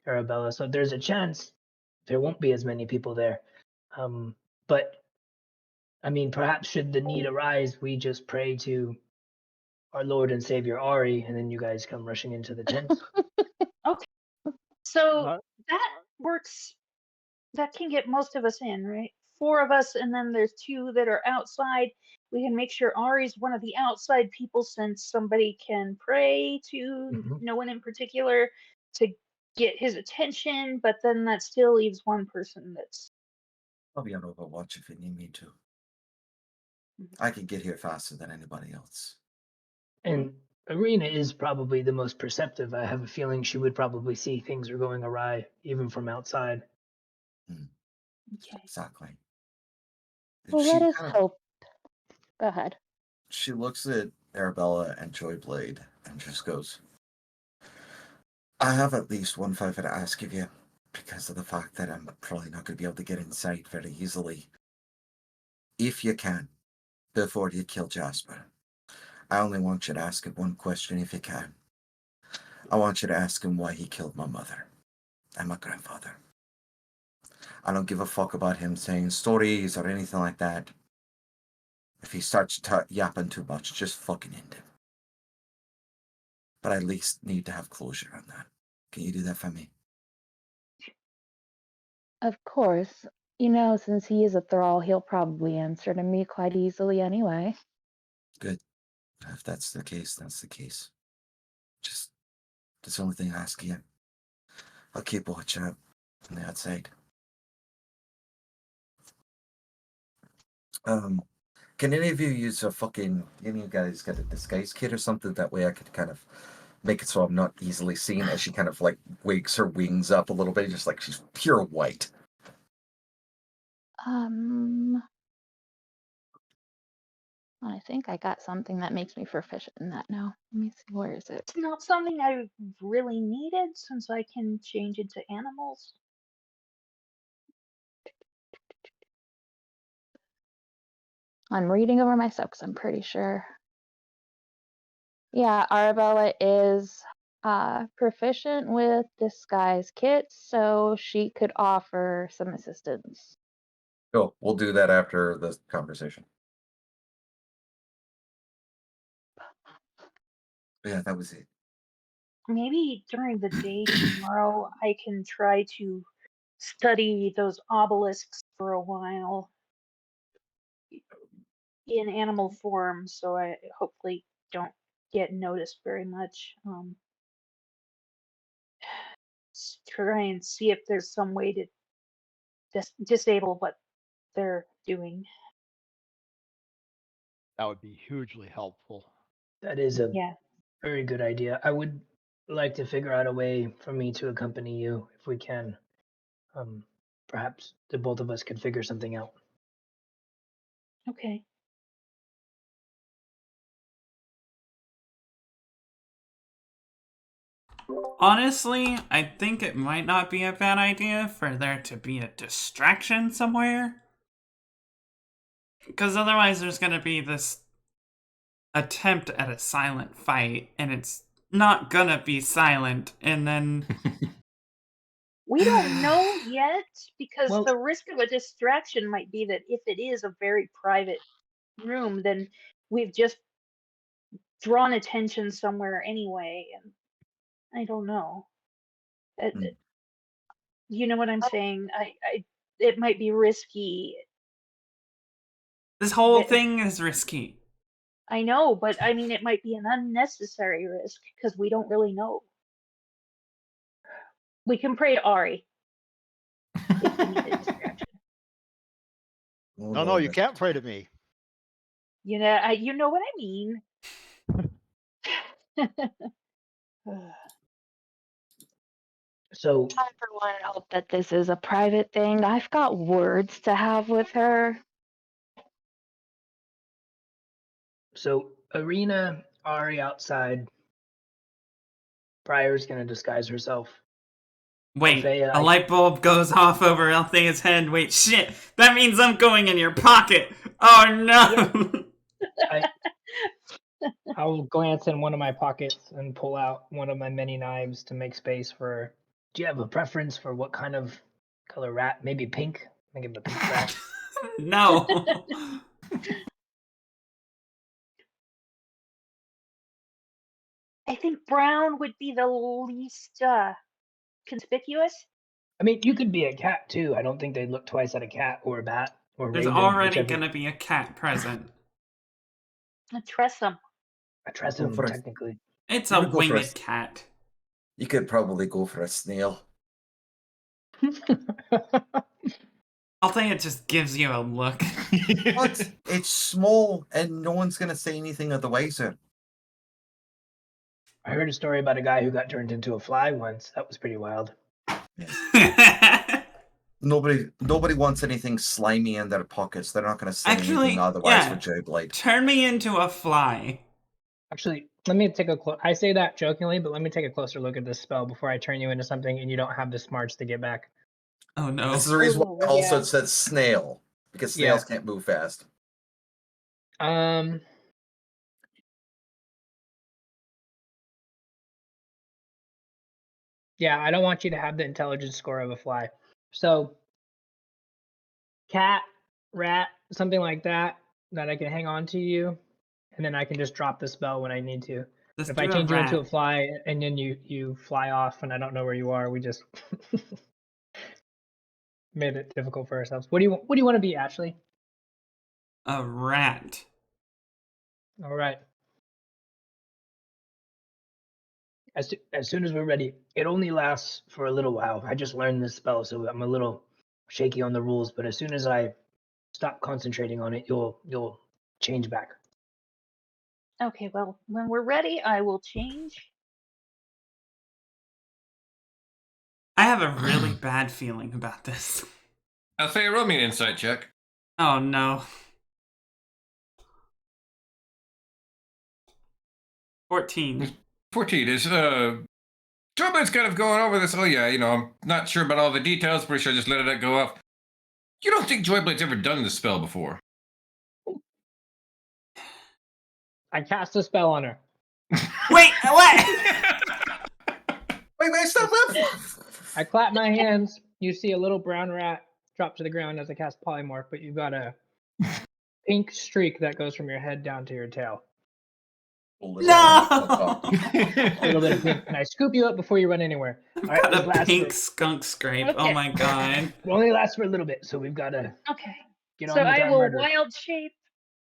Arabella. So there's a chance there won't be as many people there. But I mean, perhaps should the need arise, we just pray to our Lord and Savior Ari, and then you guys come rushing into the tent. Okay. So Uh, that works. That can get most of us in, right? 4 of us, and then there's 2 that are outside. We can make sure Ari's one of the outside people, since somebody can pray to Mhm. no one in particular to get his attention, but then that still leaves one person that's. I'll be on Overwatch if you need me to. I can get here faster than anybody else. And Arena is probably the most perceptive. I have a feeling she would probably see things are going awry, even from outside. Okay. Exactly. Well, She let us kind of hope. Go ahead. she looks at Arabella and Joyblade and just goes, I have at least one favor to ask of you, because of the fact that I'm probably not going to be able to get inside very easily. If you can, before you kill Jasper, I only want you to ask him one question if you can. I want you to ask him why he killed my mother and my grandfather. I don't give a fuck about him saying stories or anything like that. If he starts yapping too much, just fucking end him. But I at least need to have closure on that. Can you do that for me? Of course. Since he is a thrall, he'll probably answer to me quite easily anyway. Good. If that's the case, that's the case. Just, that's the only thing I ask you. I'll keep watch out from the outside. Can any of you use any of you guys get a disguise kit or something? That way I could kind of make it so I'm not easily seen as she kind of like wakes her wings up a little bit, just like she's pure white. I think I got something that makes me proficient in that now. Let me see, where is it? It's not something I've really needed, since I can change into animals. I'm reading over my stuff because I'm pretty sure. Yeah, Arabella is proficient with disguise kits, so she could offer some assistance. Cool. We'll do that after this conversation. Yeah, that was it. Maybe during the day tomorrow I can try to study those obelisks for a while in animal form, so I hopefully don't get noticed very much. Try and see if there's some way to disable what they're doing. That would be hugely helpful. That is a Yeah. very good idea. I would like to figure out a way for me to accompany you if we can. Perhaps the both of us could figure something out. Okay. Honestly, I think it might not be a bad idea for there to be a distraction somewhere. Because otherwise there's going to be this attempt at a silent fight, and it's not going to be silent, and then... We don't know yet, because Well- the risk of a distraction might be that if it is a very private room, then we've just drawn attention somewhere anyway, and I don't know. You know what I'm saying? It might be risky. This whole But- thing is risky. I know, but I mean, it might be an unnecessary risk because we don't really know. We can pray to Ari if we need a distraction. Oh, No, you Lord. can't pray to me. You know what I mean. So, I, for one, hope that this is a private thing. I've got words to have with her. Arena, Ari outside. Briar's gonna disguise herself. Wait, Althea, a light bulb goes off over Althea's head. Wait, shit. That means I'm going in your pocket. Oh, no. I'll glance in one of my pockets and pull out one of my many knives to make space for. Do you have a preference for what kind of color rat? Maybe pink? I give him a pink rat. No. I think brown would be the least conspicuous. I mean, you could be a cat too. I don't think they'd look twice at a cat or a bat or There's raven. already whichever. going to be a cat present. A tressum. A tressum, for a- technically. It's You a could go for a- winged cat. You could probably go for a snail. Althea just gives you a look. What? It's small, and no one's gonna say anything otherwise. I heard a story about a guy who got turned into a fly once. That was pretty wild. Nobody wants anything slimy in their pockets. They're not gonna say Actually, anything otherwise yeah. with Jayblade. Turn me into a fly. Actually, let me take a I say that jokingly, but let me take a closer look at this spell before I turn you into something and you don't have the smarts to get back. Oh, no. This is the reason why Ooh, I also yeah. said snail, because snails can't move fast. Yeah, I don't want you to have the intelligence score of a fly. So, cat, rat, something like that I can hang on to you, and then I can just drop the spell when I need to. Just If do I a change you into a rat. fly and then you fly off and I don't know where you are, we just made it difficult for ourselves. What do you want to be, Ashley? A rat. All right. As soon as we're ready, it only lasts for a little while. I just learned this spell, so I'm a little shaky on the rules. But as soon as I stop concentrating on it, you'll change back. Okay, well, when we're ready, I will change. I have a really bad feeling about this. Althea, roll me an insight check. Oh, no. 14. 14 is, Joyboy's kind of going over this. Oh, yeah, I'm not sure about all the details. Pretty sure I just let it go off. You don't think Joyblade's ever done this spell before? I cast a spell on her. Wait, what? Wait, stop! I clap my hands. You see a little brown rat drop to the ground as I cast polymorph, but you've got a pink streak that goes from your head down to your tail. No! A little bit of pink, and I scoop you up before you run anywhere. I've All right, got this a lasts pink for- skunk scrape. Oh Okay. my god. It only lasts for a little bit, so we've got to Okay. get So on with I our will murder. wild shape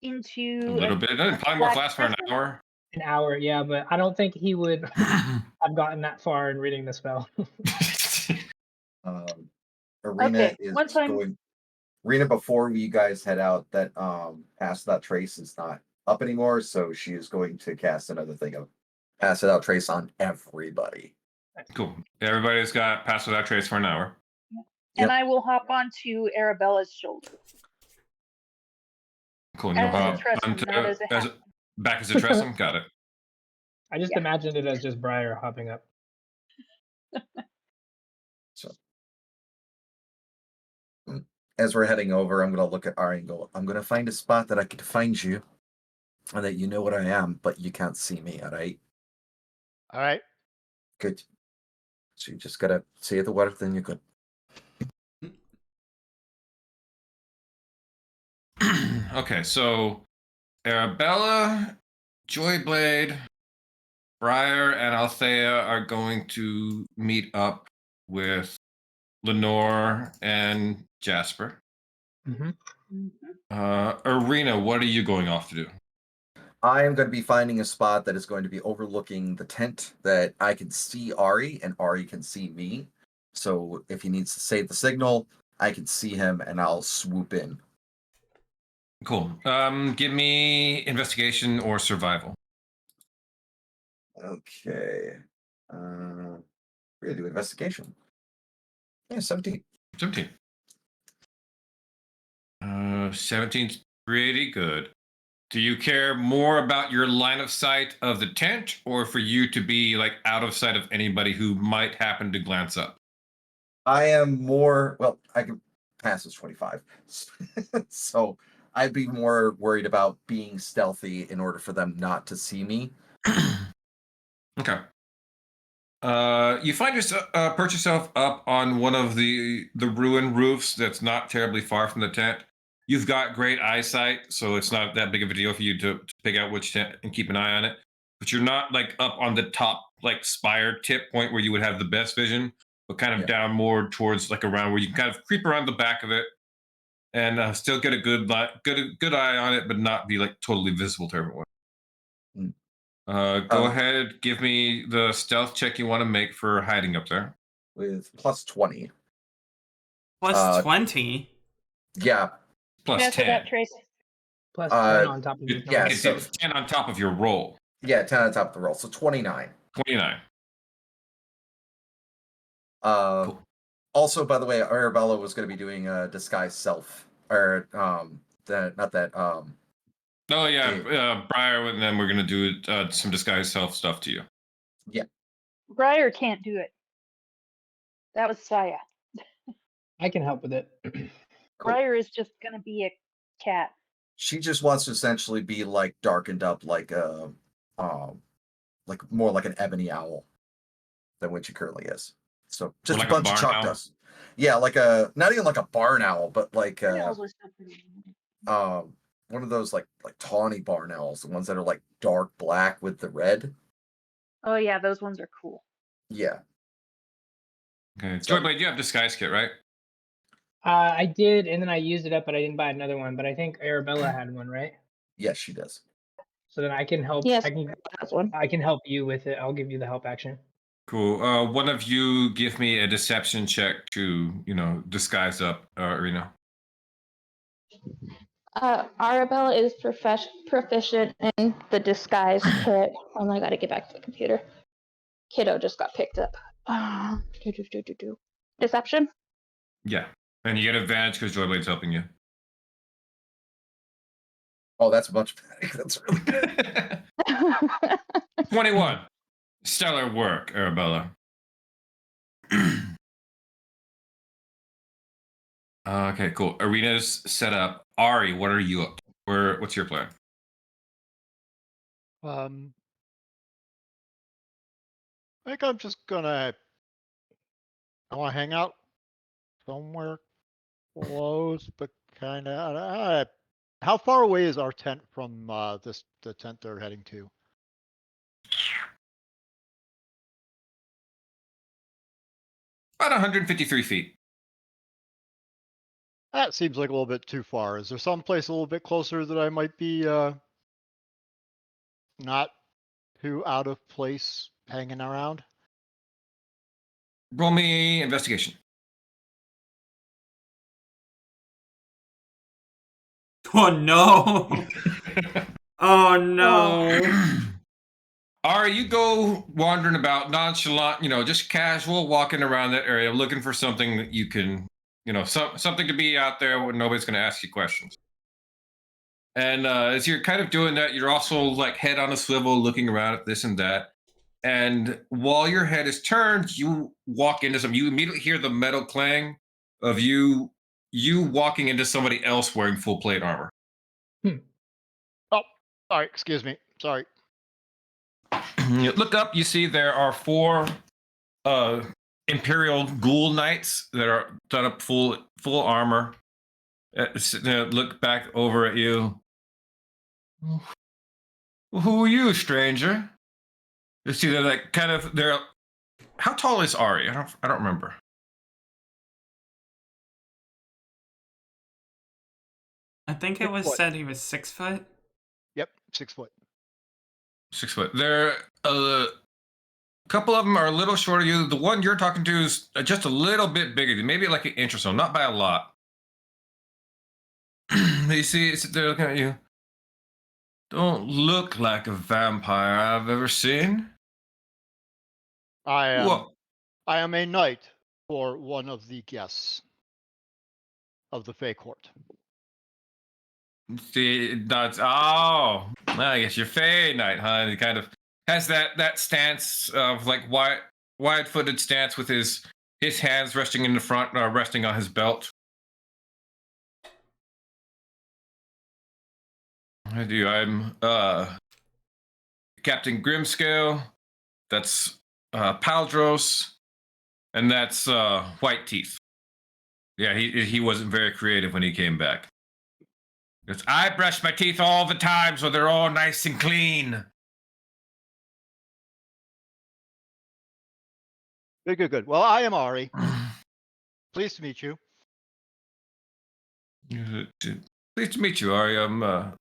into A little bit. Doesn't polymorph black last for an person? hour? An hour, yeah, but I don't think he would have gotten that far in reading the spell. Arena Okay, is once I'm- going. Rena, before you guys head out, that Pass Without Trace is not up anymore, so she is going to cast another thing of Pass Without Trace on everybody. Cool. Everybody's got Pass Without Trace for an hour. And Yep. I will hop onto Arabella's shoulder. Cool. And you'll As a hop Tressum, onto not as a half. back as a Tressum. Got it. I just Yeah. imagined it as just Briar hopping up. So as we're heading over, I'm going to look at Ari and go, I'm going to find a spot that I can find you and that you know what I am, but you can't see me, all right? All right. Good. So you just got to say the word, then you're good. Okay, so Arabella, Joyblade, Briar, and Althea are going to meet up with Lenore and Jasper. Mm-hmm. Arena, what are you going off to do? I am going to be finding a spot that is going to be overlooking the tent that I can see Ari and Ari can see me. So if he needs to save the signal, I can see him and I'll swoop in. Cool. Give me investigation or survival. Okay. We're going to do investigation. Yeah, 17. 17. 17's pretty good. Do you care more about your line of sight of the tent or for you to be like out of sight of anybody who might happen to glance up? I am more, well, I can pass as 25. So I'd be more worried about being stealthy in order for them not to see me. Okay. You find yourself perch yourself up on one of the ruined roofs that's not terribly far from the tent. You've got great eyesight, so it's not that big of a deal for you to pick out which tent and keep an eye on it. But you're not like up on the top like spire tip point where you would have the best vision, but kind of Yeah. down more towards like around where you can kind of creep around the back of it and still get a good eye on it, but not be like totally visible to everyone. Mm. Go ahead, give me the stealth check you want to make for hiding up there. With plus 20. Plus 20. Yeah. Plus Pass 10. Without Trace. Plus 10 on top of It- your yeah, it's, so- it's 10 on top of your roll. Yeah, 10 on top of the roll. So 29. 29. Cool. Also, by the way, Arabella was going to be doing a disguise self. Or, Oh, yeah. Briar and then we're going to do some disguise self stuff to you. Yeah. Briar can't do it. That was Saya. I can help with it. Cool. Briar is just gonna be a cat. She just wants to essentially be like darkened up like a, like more like an ebony owl than what she currently is. So just Like a a bunch of barn chalk owl? dust. Yeah, like not even like a barn owl, but like Owls are so pretty. one of those like tawny barn owls, the ones that are like dark black with the red. Oh yeah, those ones are cool. Yeah. Okay. So- Joyblade, you have disguise kit, right? I did, and then I used it up, but I didn't buy another one. But I think Arabella had one, right? Yes, she does. So then I can help. Yes, I can. that's one. I can help you with it. I'll give you the help action. Cool. One of you give me a deception check to, disguise up, Arena. Arabella is proficient in the disguise kit. Oh, I gotta get back to the computer. Kiddo just got picked up. Deception? Yeah. And you get advantage because Joyblade's helping you. Oh, that's much better. That's really good. 21. Stellar work, Arabella. Okay, cool. Arena's set up. Ari, what are you up to? What's your plan? I think I'm just gonna. I want to hang out somewhere close, but kind of. How far away is our tent from the tent they're heading to? About 153 feet. That seems like a little bit too far. Is there some place a little bit closer that I might be not too out of place hanging around? Roll me investigation. Oh no! Oh no! Ari, you go wandering about nonchalant, just casual, walking around that area, looking for something that you can, something to be out there where nobody's going to ask you questions. And as you're kind of doing that, you're also like head on a swivel, looking around at this and that. And while your head is turned, you walk into some. You immediately hear the metal clang of you walking into somebody else wearing full plate armor. Oh, sorry. Excuse me. Sorry. You look up, you see there are 4 Imperial Ghoul Knights that are done up full armor. Look back over at you. Who are you, stranger? You see, they're like they're. How tall is Ari? I don't remember. I think it 6 was foot. said he was 6 foot. Yep, 6 foot. 6 foot. They're a couple of them are a little shorter. You, the one you're talking to is just a little bit bigger, maybe like an inch or so, not by a lot. You see, they're looking at you. Don't look like a vampire I've ever seen. I am. What? I am a knight for one of the guests of the Fey Court. See, that's I guess you're Fey Knight, huh? He kind of has that stance of like wide-footed stance with his hands resting in the front, resting on his belt. I do. I'm Captain Grimscale. That's Paldros, and that's White Teeth. Yeah, he wasn't very creative when he came back. Because I brush my teeth all the time, so they're all nice and clean. Good. Well, I am Ari. Pleased to meet you. Pleased to meet you, Ari. I'm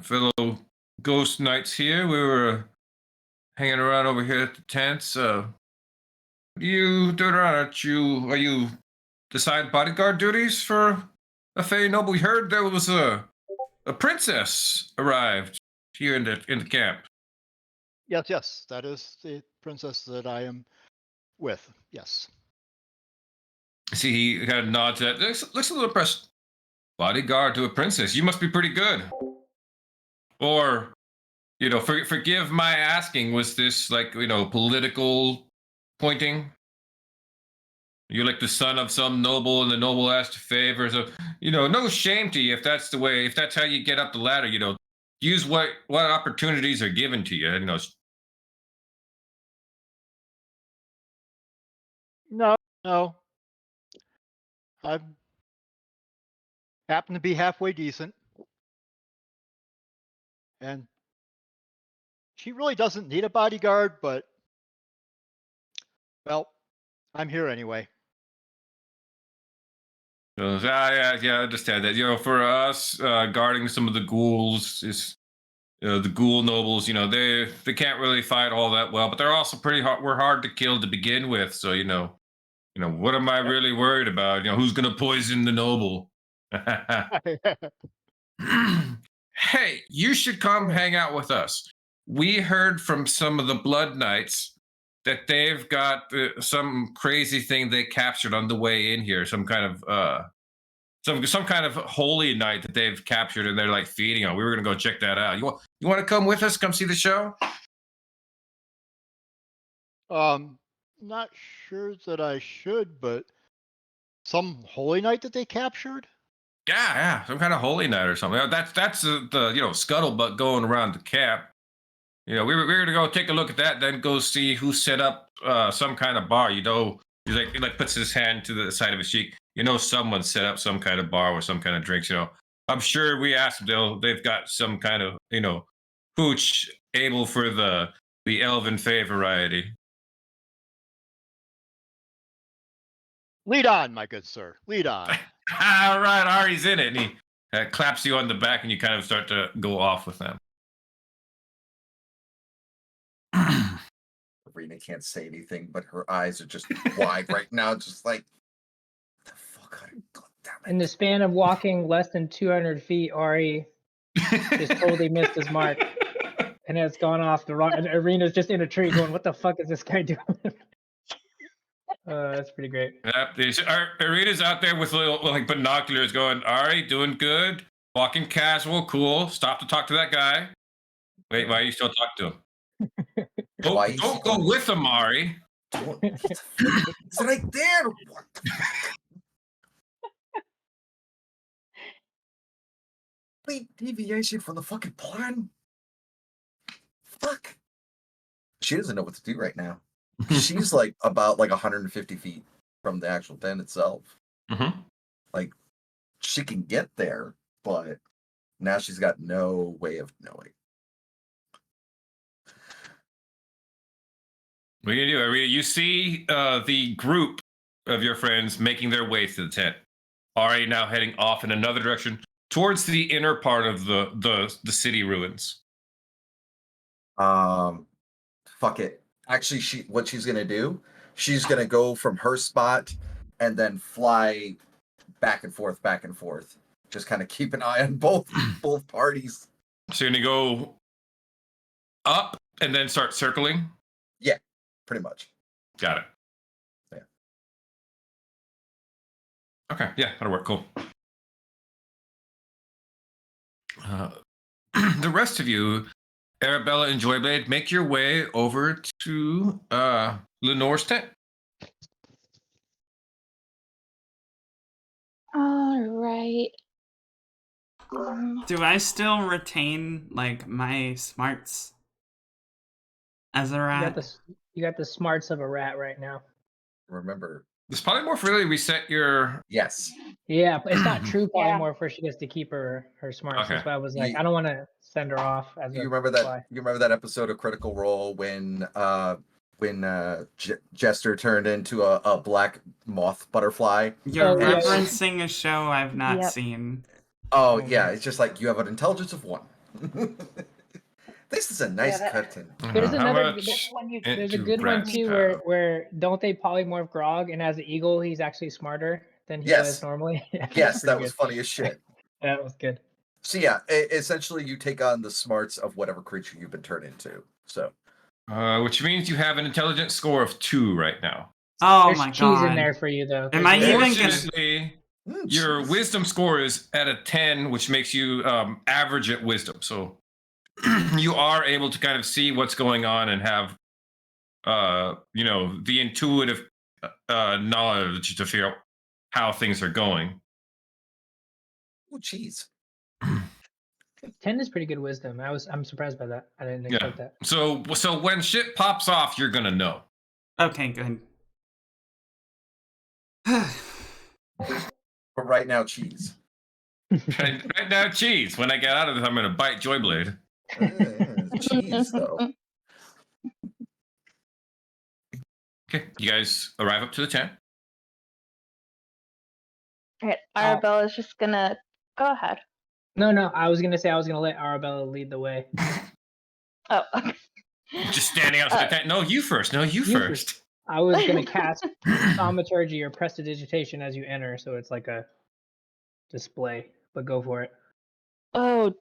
fellow Ghost Knights here. We were hanging around over here at the tents. What are you doing around? Are you assigned bodyguard duties for a Fey noble? We heard there was a princess arrived here in the camp. Yes, that is the princess that I am with. Yes. See, he kind of nods at. Looks a little impressed. Bodyguard to a princess. You must be pretty good. Or, forgive my asking. Was this like political pointing? You're like the son of some noble, and the noble asked favors. So, no shame to you if that's the way. If that's how you get up the ladder, use what opportunities are given to you. No. I happen to be halfway decent. And she really doesn't need a bodyguard, but, well, I'm here anyway. Yeah, I understand that. For us, guarding some of the ghouls is the ghoul nobles. They can't really fight all that well, but they're also pretty hard. We're hard to kill to begin with, so what am I really worried about? Who's gonna poison the noble? Hey, you should come hang out with us. We heard from some of the Blood Knights that they've got some crazy thing they captured on the way in here. Some kind of some kind of holy knight that they've captured, and they're like feeding on. We were gonna go check that out. You want to come with us? Come see the show? Not sure that I should, but some holy knight that they captured? Yeah, some kind of holy knight or something. That's the scuttlebutt going around the camp. We were gonna go take a look at that, then go see who set up some kind of bar. He like puts his hand to the side of his cheek. Someone set up some kind of bar with some kind of drinks. I'm sure we asked them. They've got some kind of hooch able for the elven fey variety. Lead on, my good sir. Lead on. All right, Ari's in it, and he claps you on the back, and you kind of start to go off with them. Rena can't say anything, but her eyes are just wide right now, just like, what the fuck? In the span of walking less than 200 feet, Ari just totally missed his mark and has gone off the wrong. And Arena's just in a tree going, "What the fuck is this guy doing?" That's pretty great. Arita's out there with little like binoculars going, Ari, doing good. Walking casual, cool. Stop to talk to that guy. Wait, why are you still talking to him? Don't go with him, Ari. It's right there. What the fuck? Complete deviation from the fucking plan. Fuck. She doesn't know what to do right now. She's like about like 150 feet from the actual den itself. Mm-hmm. Like she can get there, but now she's got no way of knowing. What are you gonna do, Arita? You see the group of your friends making their way to the tent. Ari now heading off in another direction towards the inner part of the city ruins. Fuck it. Actually, what she's gonna do, she's gonna go from her spot and then fly back and forth. Just kind of keep an eye on both parties. So you're gonna go up and then start circling? Yeah, pretty much. Got it. Yeah. Okay, yeah, that'll work. Cool. The rest of you, Arabella and Joyblade, make your way over to Lenore's tent. All right. Do I still retain like my smarts as a rat? You got the smarts of a rat right now. Remember. This polymorph really reset your. Yes. Yeah, but it's not true Yeah. polymorph where she gets to keep her smarts. Okay. That's why I was like, I don't want to send her off as You a remember that? fly. You remember that episode of Critical Role when Jester turned into a black moth butterfly? You're Oh, yeah. referencing a show I've not Yep. seen. Oh Oh, yeah, man. it's just like you have an intelligence of 1. This is a nice that- curtain. There's How another- much This one you- There's a into good one Brad's too power? where don't they polymorph Grog, and as an eagle he's actually smarter than he Yes. was normally. Yeah, Yes, pretty that was good. funny as shit. That was good. So yeah, essentially you take on the smarts of whatever creature you've been turned into. So Which means you have an intelligence score of 2 right now. Oh There's my cheese god. in there for you though. Am I There's even cheese. gonna- Unfortunately, your wisdom score is at a 10, which makes you average at wisdom. So you are able to kind of see what's going on and have, the intuitive knowledge to figure out how things are going. Oh jeez. 10 is pretty good wisdom. I'm surprised by that. I didn't expect that. So when shit pops off, you're gonna know. Okay, good. But right now, cheese. right now, cheese. When I get out of this, I'm gonna bite Joyblade. Cheese though. Okay, you guys arrive up to the tent. All right, Arabella's just gonna go ahead. No, I was gonna say I was gonna let Arabella lead the way. Oh, Just standing outside the tent. No, you first. No, you You first. I was gonna cast thaumaturgy or prestidigitation as you enter, so it's like a display. But go for it. oh,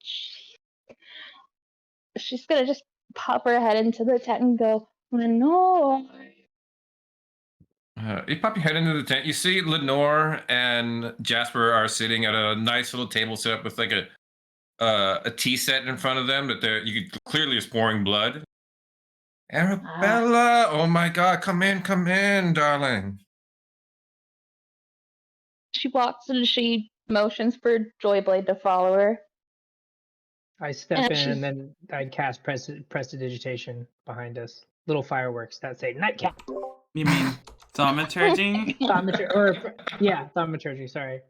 she's gonna just pop her head into the tent and go, Lenore. You pop your head into the tent. You see Lenore and Jasper are sitting at a nice little table set up with like a tea set in front of them that you could clearly is pouring blood. Arabella, oh my God, come in, darling. She walks and she motions for Joyblade to follow her. I step And in she's- and then I cast prestidigitation behind us. Little fireworks that say nightcap. You mean thaumaturgy? Thaumaturgy. Sorry.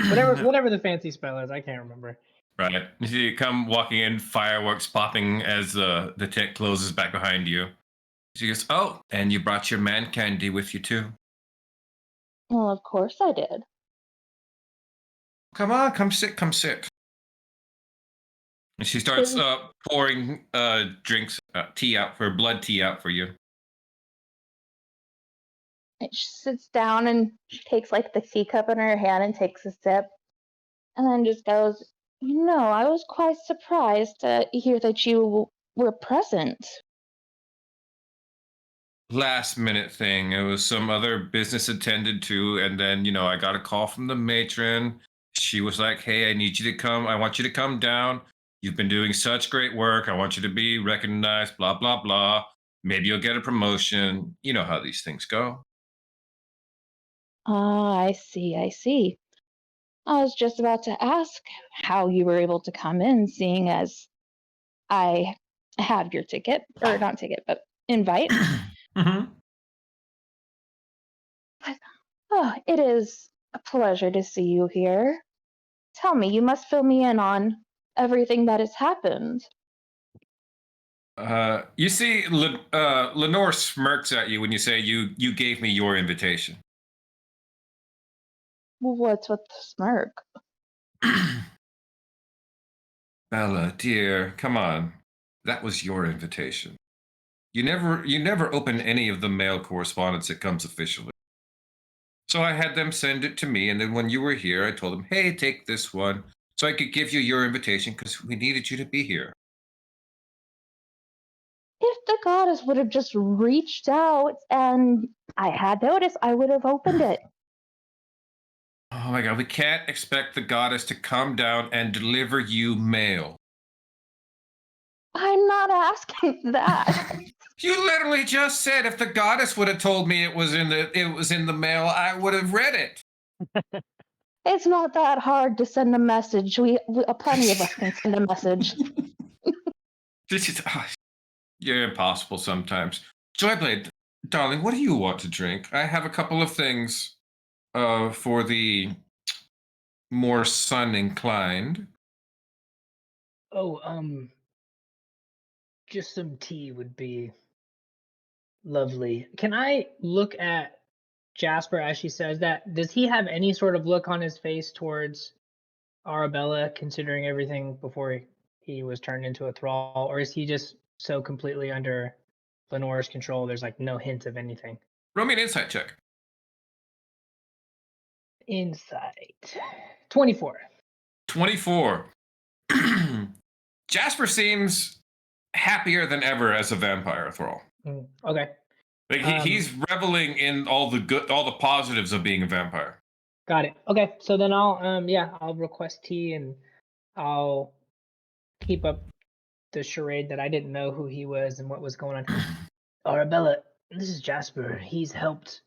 whatever the fancy spell is, I can't remember. Right. You see you come walking in, fireworks popping as the tent closes back behind you. She goes, oh, and you brought your man candy with you too. Well, of course I did. Come on, come sit. And she starts pouring blood tea out for you. She sits down and she takes like the teacup in her hand and takes a sip, and then just goes, I was quite surprised to hear that you were present. Last minute thing. It was some other business attended to, and then I got a call from the matron. She was like, "Hey, I need you to come. I want you to come down. You've been doing such great work. I want you to be recognized. Blah blah blah. Maybe you'll get a promotion. You know how these things go." Ah, I see, I see. I was just about to ask how you were able to come in, seeing as I have your ticket, or not ticket, but invite. Mm-hmm. Oh, it is a pleasure to see you here. Tell me, you must fill me in on everything that has happened. You see, Lenore smirks at you when you say you gave me your invitation. What's with the smirk? Bella, dear, come on. That was your invitation. You never open any of the mail correspondence that comes officially. So I had them send it to me, and then when you were here, I told them, "Hey, take this one," so I could give you your invitation because we needed you to be here. If the goddess would have just reached out and I had noticed, I would have opened it. Oh my god, we can't expect the goddess to come down and deliver you mail. I'm not asking that. You literally just said if the goddess would have told me it was in the mail, I would have read it. It's not that hard to send a message. Plenty of us can send a message. You're impossible sometimes. Joyblade, darling, what do you want to drink? I have a couple of things for the more sun inclined. Oh, just some tea would be lovely. Can I look at Jasper as she says that? Does he have any sort of look on his face towards Arabella, considering everything before he was turned into a thrall, or is he just so completely under Lenore's control? There's like no hint of anything. Roll me an insight check. Insight 24. 24. Jasper seems happier than ever as a vampire thrall. Okay. Like he's reveling in all the positives of being a vampire. Got it. Okay, so then I'll request tea and I'll keep up the charade that I didn't know who he was and what was going on. Arabella, this is Jasper. He's helped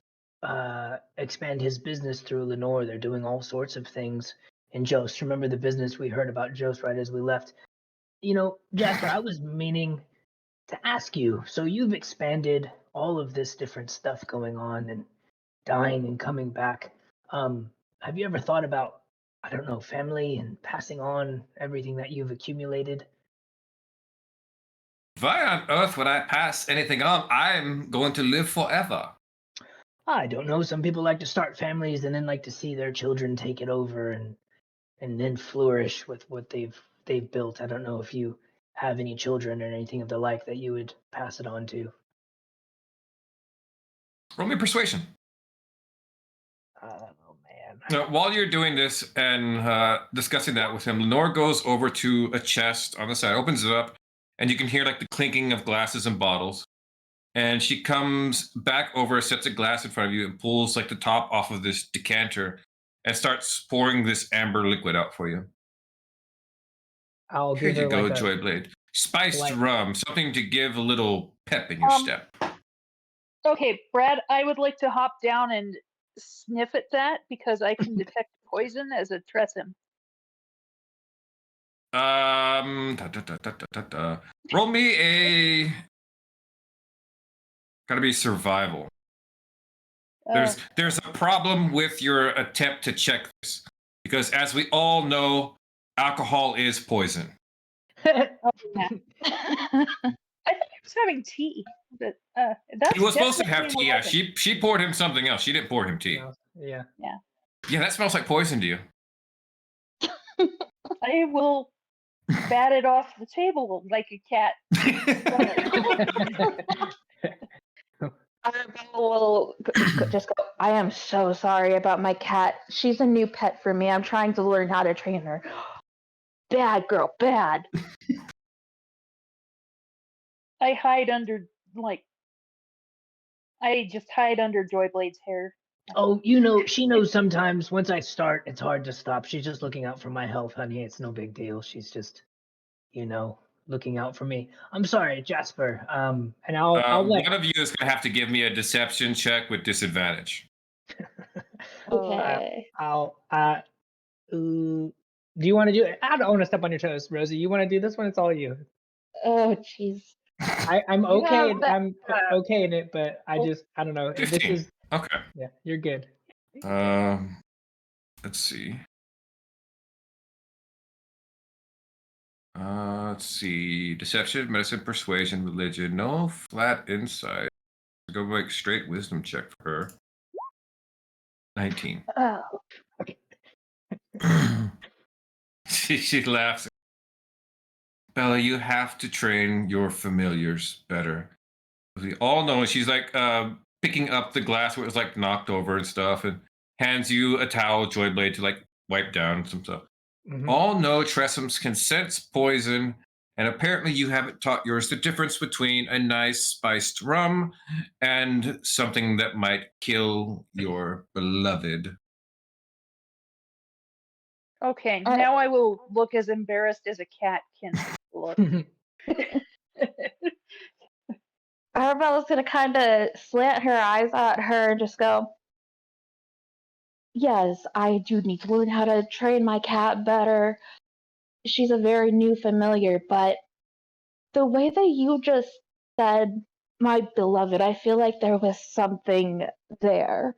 expand his business through Lenore. They're doing all sorts of things. And Jost, remember the business we heard about Jost right as we left? Jasper, I was meaning to ask you. So you've expanded all of this different stuff going on and dying and coming back. Have you ever thought about, I don't know, family and passing on everything that you've accumulated? Why on earth would I pass anything on? I'm going to live forever. I don't know. Some people like to start families and then like to see their children take it over and then flourish with what they've built. I don't know if you have any children or anything of the like that you would pass it on to. Roll me persuasion. Oh man. Now, while you're doing this and discussing that with him, Lenore goes over to a chest on the side, opens it up, and you can hear like the clinking of glasses and bottles. And she comes back over, sets a glass in front of you, and pulls like the top off of this decanter and starts pouring this amber liquid out for you. I'll Here give you her go, like Joyblade. Spiced like- rum, something to give a little pep in your step. Okay, Brad, I would like to hop down and sniff at that because I can detect poison as a Tressym. Roll me a. Gotta be survival. There's a problem with your attempt to check this because, as we all know, alcohol is poison. I thought he was having tea. But that's He was supposed to have definitely tea. an Yeah, 11. she poured him something else. She didn't pour him tea. Yeah. Yeah, that smells like poison to you. I will bat it off the table like a cat. will just go, I am so sorry about my cat. She's a new pet for me. I'm trying to learn how to train her. Bad girl, bad. I hide under I just hide under Joyblade's hair. Oh, she knows sometimes once I start, it's hard to stop. She's just looking out for my health, honey. It's no big deal. She's just, looking out for me. I'm sorry, Jasper. And I'll let. One of you is gonna have to give me a deception check with disadvantage. Okay. Do you want to do it? I don't want to step on your toes, Rosie. You want to do this one? It's all you. Oh, jeez. I'm okay. but- I'm okay in it, but I don't know. This 15. is Okay. yeah. You're good. Let's see. Let's see. Deception, medicine, persuasion, religion. No flat insight. Go like straight wisdom check for her. 19. Oh. She laughs. Bella, you have to train your familiars better. We all know she's like picking up the glass where it was like knocked over and stuff, and hands you a towel, Joyblade, to like wipe down some stuff. Mhm. All know Tressums can sense poison, and apparently you haven't taught yours the difference between a nice spiced rum and something that might kill your beloved. Okay, now I will look as embarrassed as a cat can look. Arabella's gonna kind of slant her eyes at her and just go, yes, I do need to learn how to train my cat better. She's a very new familiar, but the way that you just said, my beloved, I feel like there was something there.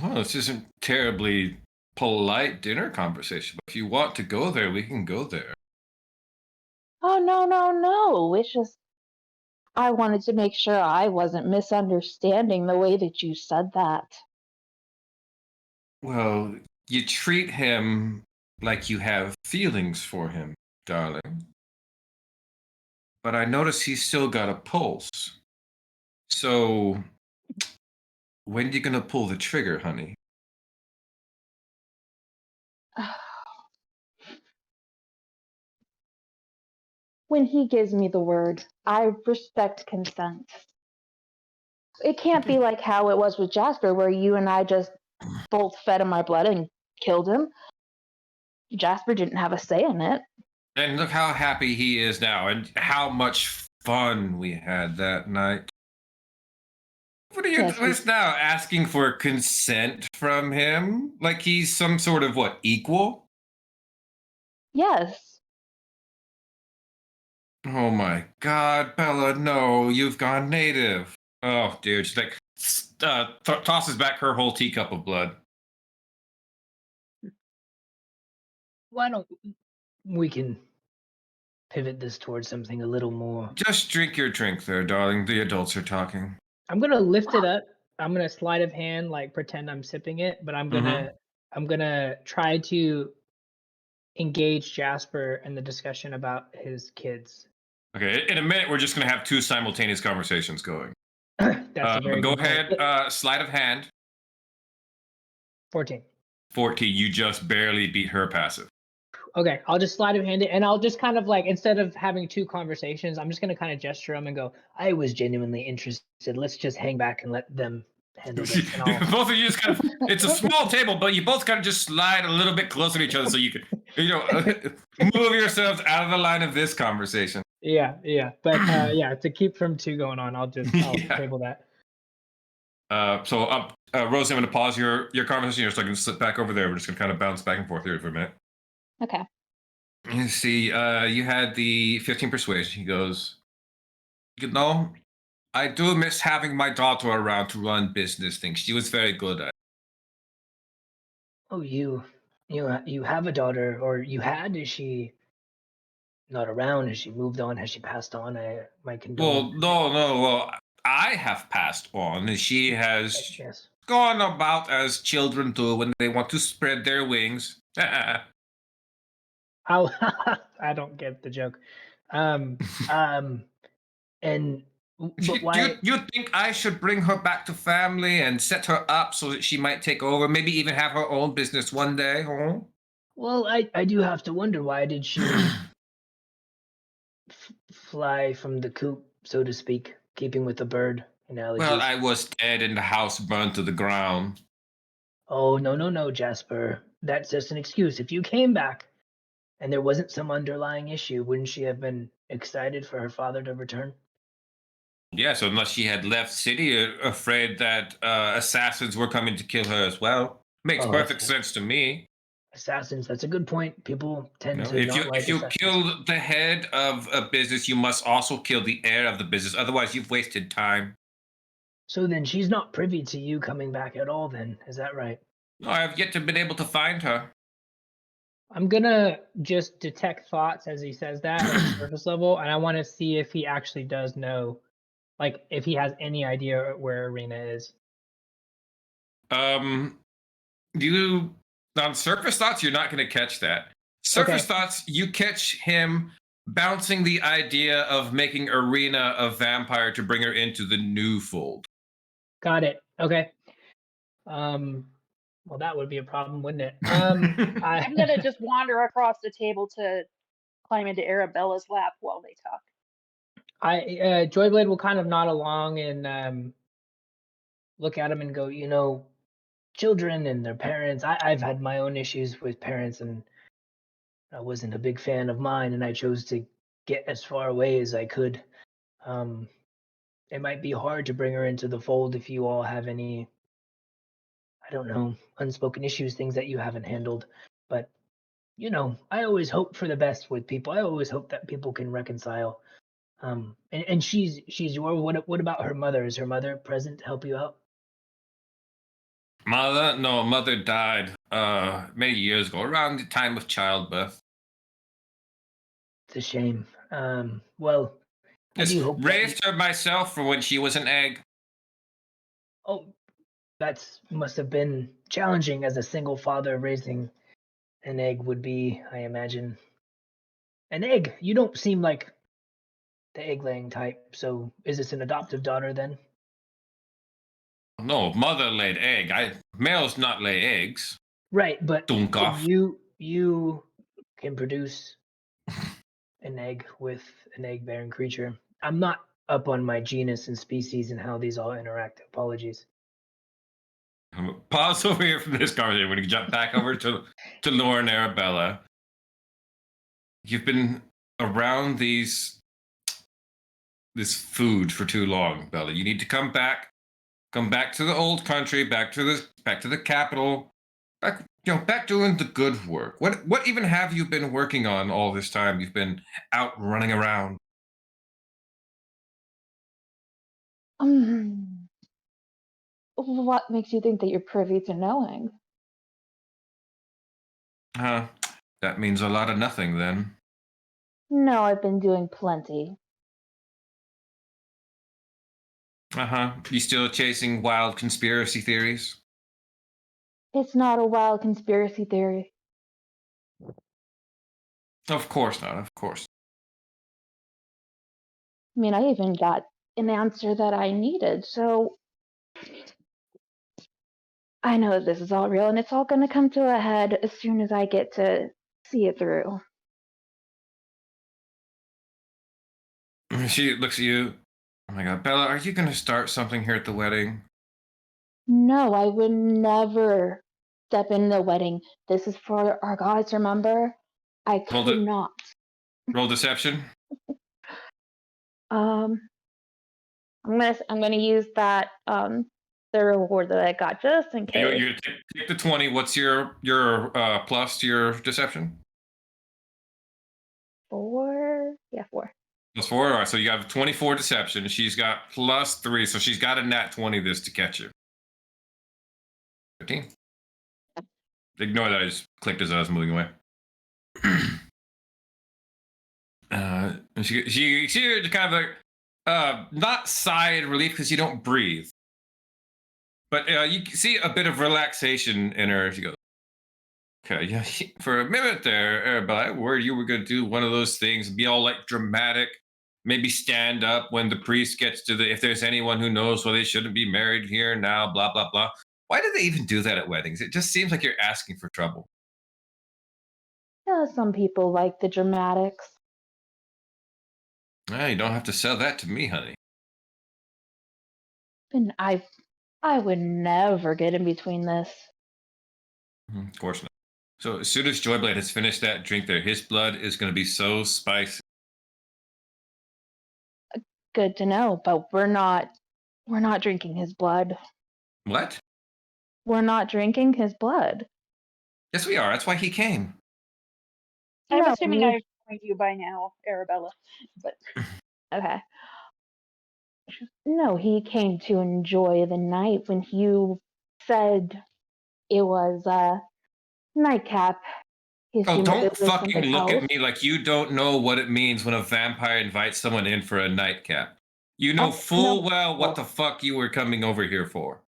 Well, this isn't terribly polite dinner conversation, but if you want to go there, we can go there. Oh, no, no, no. It's just, I wanted to make sure I wasn't misunderstanding the way that you said that. Well, you treat him like you have feelings for him, darling. But I notice he's still got a pulse. So, when you gonna pull the trigger, honey? When he gives me the word, I respect consent. It can't be like how it was with Jasper, where you and I just both fed him our blood and killed him. Jasper didn't have a say in it. And look how happy he is now, and how much fun we had that night. What are you Yes, just now asking for consent from him? Like he's some sort of what, equal? Yes. Oh my God, Bella, no, you've gone native. Oh, dude, she's like tosses back her whole teacup of blood. Why don't we can pivot this towards something a little more? Just drink your drink there, darling. The adults are talking. I'm gonna lift it up. I'm gonna sleight of hand, like pretend I'm sipping it, but I'm gonna try to engage Jasper in the discussion about his kids. Okay, in a minute, we're just going to have two simultaneous conversations going. That's a very Go good point. ahead, sleight of hand. 14. 14, you just barely beat her passive. Okay, I'll just sleight of hand it, and I'll just kind of like, instead of having two conversations, I'm just gonna kind of gesture them and go, I was genuinely interested. Let's just hang back and let them handle this. And Both of you just kind of, it's a small table, but you both kind of just slide a little bit closer to each other so you can, move yourselves out of the line of this conversation. Yeah. But yeah, to keep from two going on, I'll table that. Rosie, I'm going to pause your conversation here so I can slip back over there. We're just going to kind of bounce back and forth here for a minute. Okay. You see, you had the 15 persuasion. He goes, I do miss having my daughter around to run business things. She was very good at it. Oh, you have a daughter, or you had? Is she not around? Has she moved on? Has she passed on? My condolences. Well, no. Well, I have passed on, and she has Yes. gone about as children do when they want to spread their wings. I don't get the joke. And Do but you, why? you think I should bring her back to family and set her up so that she might take over, maybe even have her own business one day? Huh? Well, I do have to wonder, why did she fly from the coop, so to speak, keeping with the bird Well, analogy? I was dead and the house burned to the ground. Oh, no, no, no, Jasper. That's just an excuse. If you came back and there wasn't some underlying issue, wouldn't she have been excited for her father to return? Yes, unless she had left city afraid that assassins were coming to kill her as well. Makes Oh, perfect sense to me. assassins. That's a good point. People You tend know, to not if like you assassins. kill the head of a business, you must also kill the heir of the business. Otherwise, you've wasted time. So then she's not privy to you coming back at all, then. Is that right? No, I have yet to been able to find her. I'm gonna just detect thoughts as he says that at a surface level, and I want to see if he actually does know, like if he has any idea where Arena is. You on surface thoughts, you're not going to catch that. Surface Okay. thoughts, you catch him bouncing the idea of making Arena a vampire to bring her into the new fold. Got it. Okay. Well, that would be a problem, wouldn't it? I'm gonna just wander across the table to climb into Arabella's lap while they talk. Joyblade will kind of nod along and look at him and go, you know, children and their parents. I've had my own issues with parents, and I wasn't a big fan of mine, and I chose to get as far away as I could. Um, it might be hard to bring her into the fold if you all have any, I don't know, unspoken issues, things that you haven't handled. But you know, I always hope for the best with people. I always hope that people can reconcile. And she's your, what about her mother? Is her mother present to help you out? Mother died many years ago, around the time of childbirth. It's a shame. Well, I Just do hope that raised her myself from when she was an egg. oh, that's must have been challenging as a single father raising an egg would be, I imagine. An egg. You don't seem like the egg laying type. So is this an adoptive daughter then? No, mother laid egg. Males not lay eggs. Right, but Dunkoff. you can produce an egg with an egg bearing creature. I'm not up on my genus and species and how these all interact. Apologies. Pause over here from this conversation when you jump back over to Laura and Arabella. You've been around this food for too long, Bella. You need to come back to the old country, back to the capital, back doing the good work. What even have you been working on all this time? You've been out running around. What makes you think that you're privy to knowing? That means a lot of nothing then. No, I've been doing plenty. You still chasing wild conspiracy theories? It's not a wild conspiracy theory. Of course not, of course. I mean, I even got an answer that I needed, so I know this is all real and it's all going to come to a head as soon as I get to see it through. She looks at you. Oh my god, Bella, are you going to start something here at the wedding? No, I would never step in the wedding. This is for our gods, remember? I Roll could it. not. Roll deception. I'm gonna use that the reward that I got just in case. You take the 20. What's your plus to your deception? 4? Yeah, 4. Plus 4. All right, so you have 24 deception. She's got plus 3, so she's got a nat 20 this to catch you. 15. Ignore that. I just clicked as I was moving away. And she kind of like not sigh in relief because you don't breathe, but you see a bit of relaxation in her. She goes, "Okay, yeah." For a minute there, Arabella, I worried you were going to do one of those things and be all like dramatic maybe stand up when the priest gets to the, if there's anyone who knows why they shouldn't be married here now, blah, blah, blah. Why do they even do that at weddings? It just seems like you're asking for trouble. Yeah, some people like the dramatics. Well, you don't have to sell that to me, honey. And I would never get in between this. Of course not. So as soon as Joyblade has finished that drink there, his blood is going to be so spicy. Good to know, but we're not drinking his blood. What? We're not drinking his blood. Yes, we are. That's why he came. I'm No, assuming you- I've joined you by now, Arabella. But Okay. No, he came to enjoy the night when you said it was nightcap. He's Oh, seen the don't business in fucking his look house. at me like you don't know what it means when a vampire invites someone in for a nightcap. You know full no. well what the fuck you were coming over here for.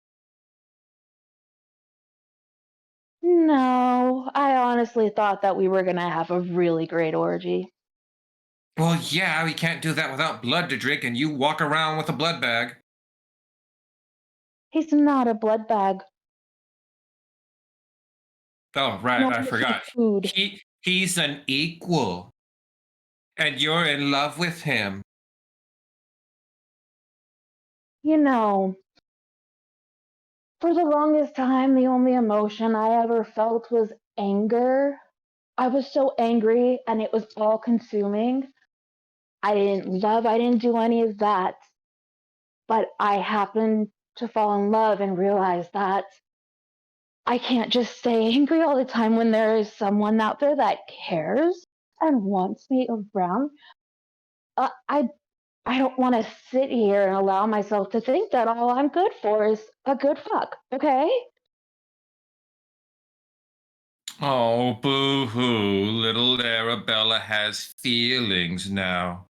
No, I honestly thought that we were gonna have a really great orgy. Well, yeah, we can't do that without blood to drink, and you walk around with a blood bag. He's not a blood bag. Oh, right, No, I he's forgot. food. He's an equal, and you're in love with him. You know, for the longest time, the only emotion I ever felt was anger. I was so angry and it was all consuming. I didn't do any of that. But I happened to fall in love and realize that I can't just stay angry all the time when there is someone out there that cares and wants me around. I don't want to sit here and allow myself to think that all I'm good for is a good fuck, okay? Oh, boo-hoo, little Arabella has feelings now.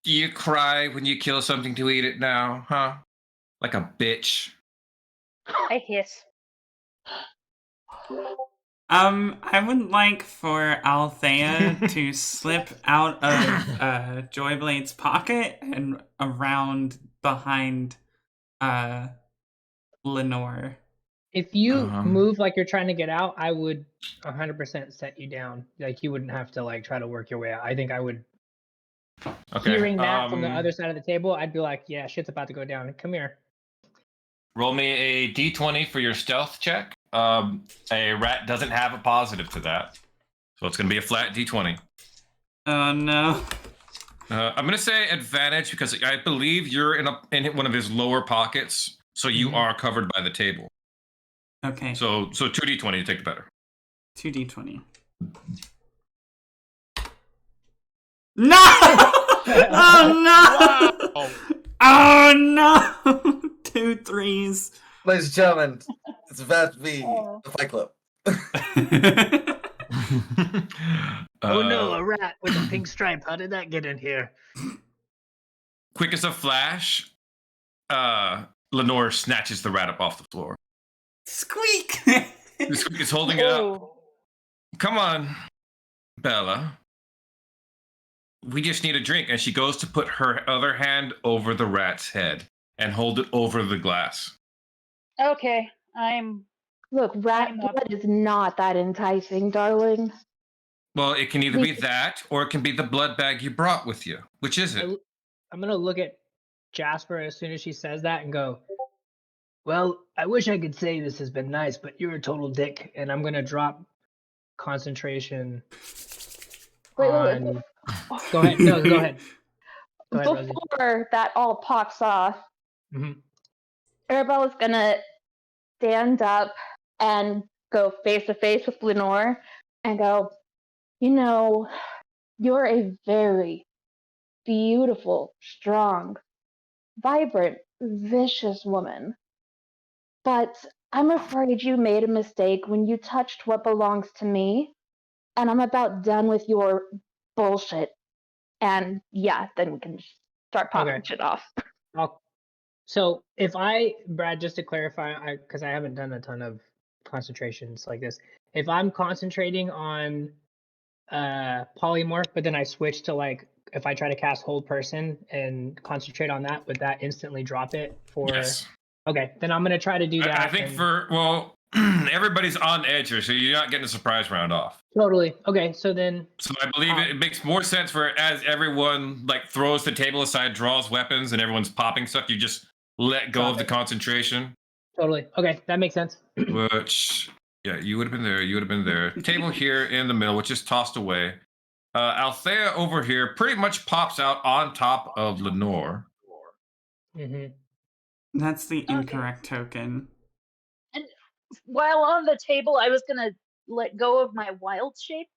Do you cry when you kill something to eat it now, huh? Like a bitch. I hiss. I would like for Althea to slip out of Joyblade's pocket and around behind Lenore. If you Um, move like you're trying to get out, I would 100% set you down. Like you wouldn't have to like try to work your way out. I think I would. Okay. Hearing that from the other side of the table, I'd be like, yeah, shit's about to go down. Come here. Roll me a d20 for your stealth check. A rat doesn't have a positive to that, so it's going to be a flat d20. Oh no. I'm going to say advantage because I believe you're in one of his lower pockets, so you are covered by the table. Okay. So 2d20 to take the better. 2d20. No! Oh no! Wow. Oh no! 2 3s. Ladies and gentlemen, it's about to be Oh. the Fight Club. Oh no, a rat with a pink stripe. How did that get in here? Quick as a flash, Lenore snatches the rat up off the floor. Squeak! He's holding it up. Oh. Come on, Bella. We just need a drink. And she goes to put her other hand over the rat's head and hold it over the glass. Okay, I'm. Look, rat I'm up. blood is not that enticing, darling. Well, it can either be that or it can be the blood bag you brought with you. Which is it? I'm gonna look at Jasper as soon as she says that and go, well, I wish I could say this has been nice, but you're a total dick, and I'm gonna drop concentration Wait, on. Go ahead. No, go ahead. Go ahead, Rosie. Before that all pops off, Arabella's gonna stand up and go face to face with Lenore and go, you know, you're a very beautiful, strong, vibrant, vicious woman. But I'm afraid you made a mistake when you touched what belongs to me, and I'm about done with your bullshit. And yeah, then we can start popping shit off. So if Brad, just to clarify, because I haven't done a ton of concentrations like this, if I'm concentrating on polymorph, but then I switch to like if I try to cast hold person and concentrate on that, would that instantly drop it for? Yes. Okay, then I'm gonna try to do that. I think everybody's on edge here, so you're not getting a surprise round off. Totally. Okay, so then. So I believe it makes more sense for as everyone like throws the table aside, draws weapons, and everyone's popping stuff. You just let go of the concentration. Totally. Okay, that makes sense. Which, yeah, you would have been there. You would have been there. Table here in the middle, which is tossed away. Althea over here pretty much pops out on top of Lenore. Mm-hmm. That's the incorrect token. And while on the table, I was gonna let go of my wild shape.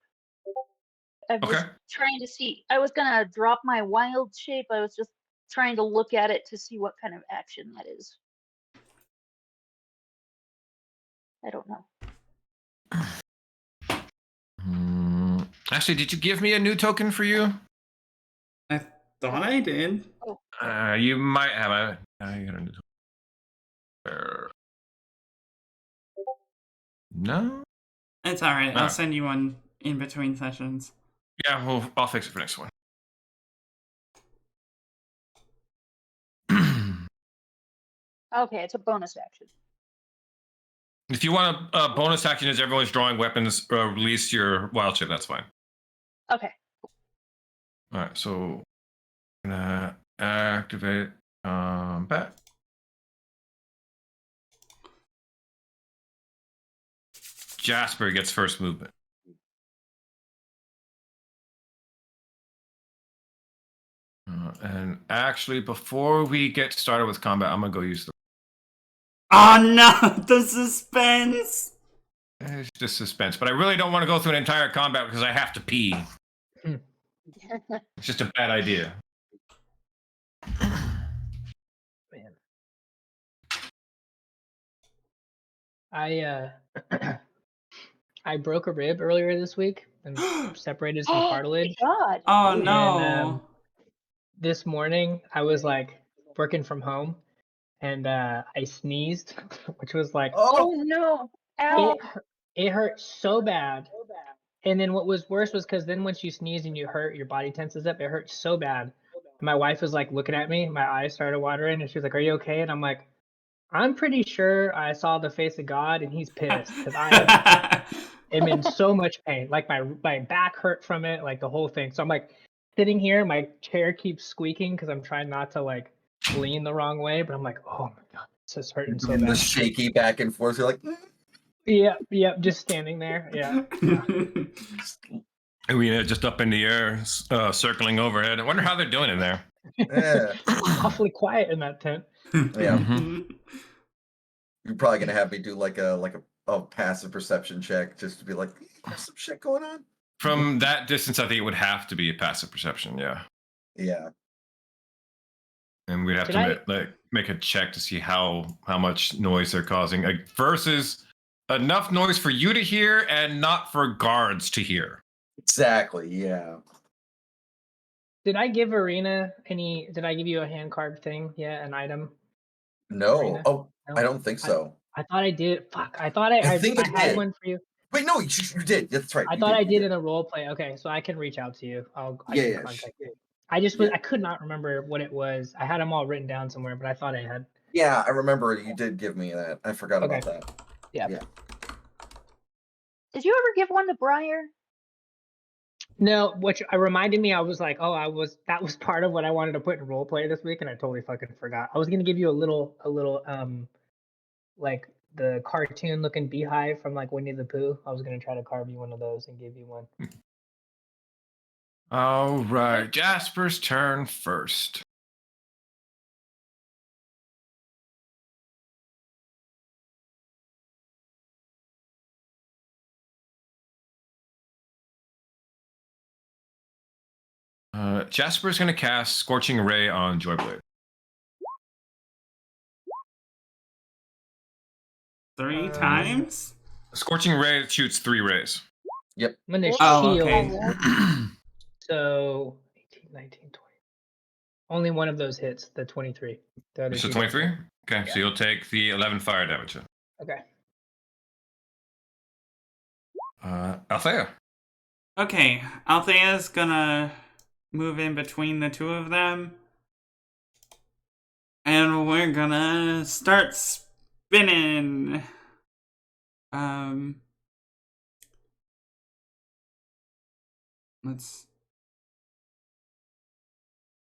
I was trying to see. I was gonna drop my wild shape. I was just trying to look at it to see what kind of action that is. I don't know. Actually, did you give me a new token for you? I thought I did. Oh. You might have you got a new token. No? It's all right. I'll send you one in between sessions. Yeah, I'll fix it for next one. Okay, it's a bonus action. If you want a bonus action as everyone's drawing weapons, release your wild shape, that's fine. Okay. All right, so I'm gonna activate combat. Jasper gets first movement. And actually, before we get started with combat, I'm gonna go use the. Oh no, the suspense! It's just suspense, but I really don't want to go through an entire combat because I have to pee. It's just a bad idea. Man. I broke a rib earlier this week and separated some cartilage. God. Oh And, no. this morning I was like working from home and I sneezed, which was like, oh no. Ow. It hurt so bad. And then what was worse was because then once you sneeze and you hurt, your body tenses up. It hurt so bad. My wife was like looking at me. My eyes started watering, and she was like, "Are you okay?" And I'm like, "I'm pretty sure I saw the face of God, and He's pissed because I am in so much pain. Like my back hurt from it, like the whole thing." So I'm like sitting here, my chair keeps squeaking because I'm trying not to like lean the wrong way, but I'm like, "Oh my God, this is hurting so bad." The shaky back and forth. You're like, Yeah, just standing there. Yeah. We just up in the air, circling overhead. I wonder how they're doing in there. yeah. Awfully quiet in that tent. Yeah. Mhm. You're probably gonna have me do like a passive perception check just to be like, there's some shit going on. From that distance, I think it would have to be a passive perception. Yeah. Yeah. And we'd have to make a check to see how much noise they're causing versus enough noise for you to hear and not for guards to hear. Exactly. Yeah. Did I give Arena any? Did I give you a hand carved thing? Yeah, an item. No. Arena? Oh, No? I don't think so. I thought I did. Fuck. I thought I think I had did. one for you. Wait, no, you did. That's right. I thought I did in a role play. Okay, so I can reach out to you. I can contact you. I just I could not remember what it was. I had them all written down somewhere, but I thought I had. Yeah, I remember you did give me that. I forgot about that. Yeah. Did you ever give one to Briar? No, which reminded me, I was like, oh, that was part of what I wanted to put in role play this week, and I totally fucking forgot. I was gonna give you a little like the cartoon looking beehive from like Winnie the Pooh. I was gonna try to carve you one of those and give you one. All right, Jasper's turn first. Jasper's going to cast Scorching Ray on Joyblade. 3 times? Scorching Ray shoots 3 rays. Yep. I'm gonna Oh, shield. okay. So 18, 19, 20. Only one of those hits, the 23. The other So two 23? don't. Okay, so you'll take the 11 fire damage. Okay. Althea. Okay, Althea's gonna move in between the two of them. And we're gonna start spinning. Let's.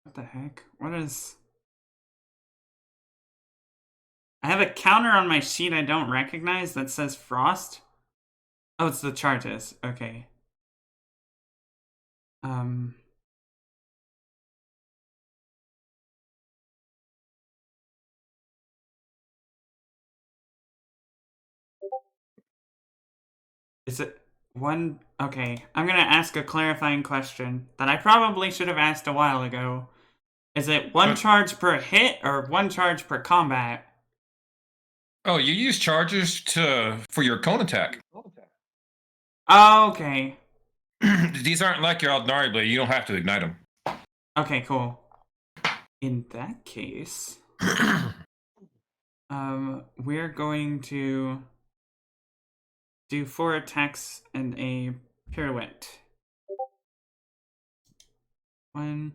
What the heck? What is. I have a counter on my sheet I don't recognize that says frost. Oh, it's the charges. Okay. Is it one? Okay, I'm gonna ask a clarifying question that I probably should have asked a while ago. Is it one charge per hit or one charge per combat? Oh, you use charges for your cone attack. Oh, okay. These aren't like your Aldnari blade. You don't have to ignite them. Okay, cool. In that case, we're going to do 4 attacks and a pirouette. 1,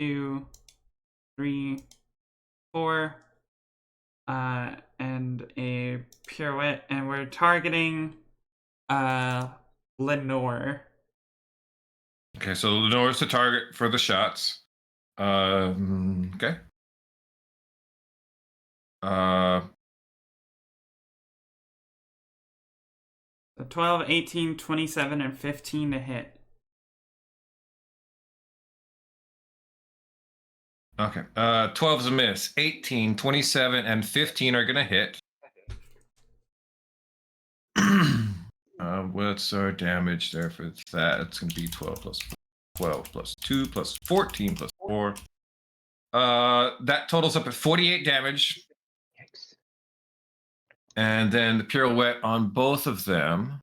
2, 3, 4, and a pirouette, and we're targeting Lenore. Okay, so Lenore's the target for the shots. Okay. 12, 18, 27, and 15 to hit. Okay. 12 is a miss. 18, 27, and 15 are gonna hit. What's our damage there for that? It's gonna be 12 plus 12 plus 2 plus 14 plus 4. That totals up at 48 damage. Yikes. And then the pirouette on both of them.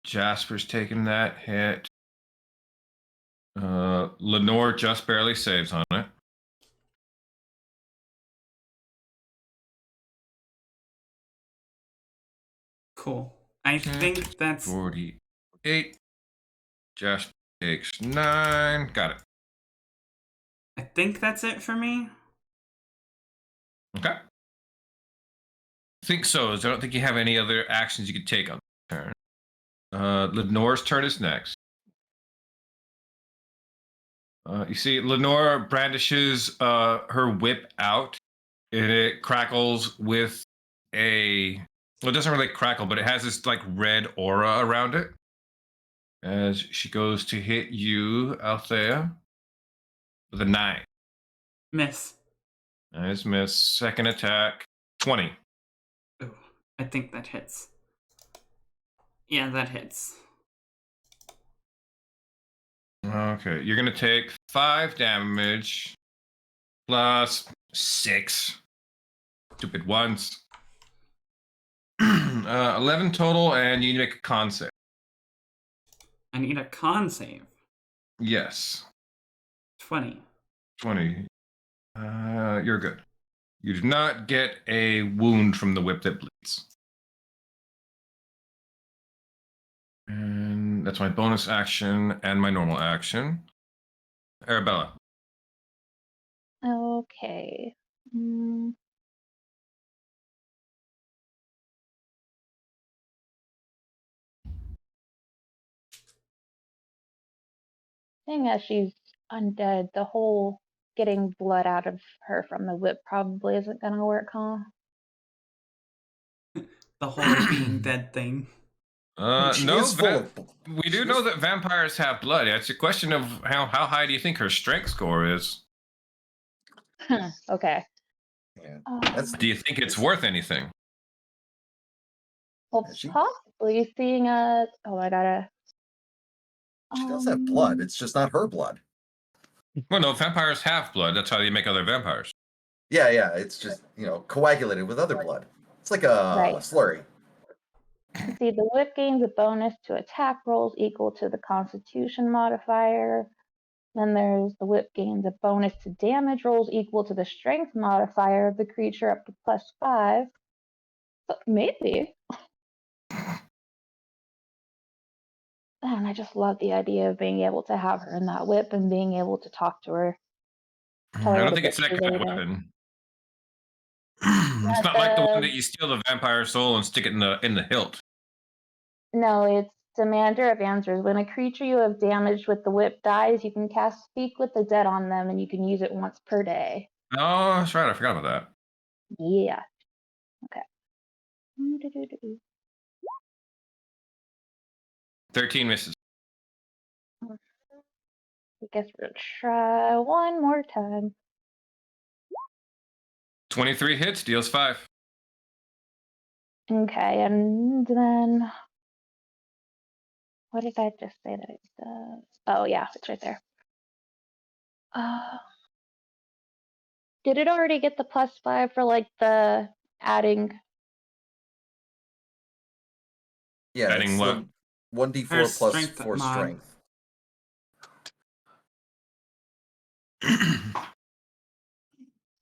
Jasper's taking that hit. Lenore just barely saves on it. Cool. I think that's 48. Jasper takes 9. Got it. I think that's it for me. Okay. I think so. I don't think you have any other actions you could take on the turn. Lenore's turn is next. You see, Lenore brandishes her whip out, and it crackles with a. Well, it doesn't really crackle, but it has this like red aura around it. As she goes to hit you, Althea, with a 9. Miss. Nice miss. Second attack, 20. Ooh, I think that hits. Yeah, that hits. Okay, you're gonna take 5 damage plus 6. Stupid ones. 11 total, and you make a con save. I need a con save. Yes. 20. 20. You're good. You do not get a wound from the whip that bleeds. And that's my bonus action and my normal action. Arabella. Okay. Seeing as she's undead, the whole getting blood out of her from the whip probably isn't gonna work, huh? The whole being dead thing. She No, is full of. we do know that vampires have blood. It's a question of how high do you think her strength score is? Okay. Yeah, Do you think it's worth anything? Well, She- possibly seeing as I gotta. she does have blood. It's just not her blood. Well, no, vampires have blood. That's how they make other vampires. Yeah, yeah. It's just coagulated with other blood. It's like a Right. slurry. See, the whip gains a bonus to attack rolls equal to the Constitution modifier. Then there's the whip gains a bonus to damage rolls equal to the Strength modifier of the creature up to +5. So maybe. And I just love the idea of being able to have her in that whip and being able to talk to her. Tell her I what don't a think it's bitch that she is kind every of day. weapon. It's Not not like the one the that you steal the vampire soul and stick it in the hilt. No, it's Demander of Answers. When a creature you have damaged with the whip dies, you can cast Speak with the Dead on them, and you can use it once per day. Oh, that's right. I forgot about Yeah. Okay. I that. 13 misses. guess we'll try one more time. 23 hits, deals 5. Okay, and then what did I just say that it does? Oh yeah, it's right there. Did it already get the +5 for like the adding? Yeah, Adding it's what? the 1d4 Her plus strength 4 mod. strength.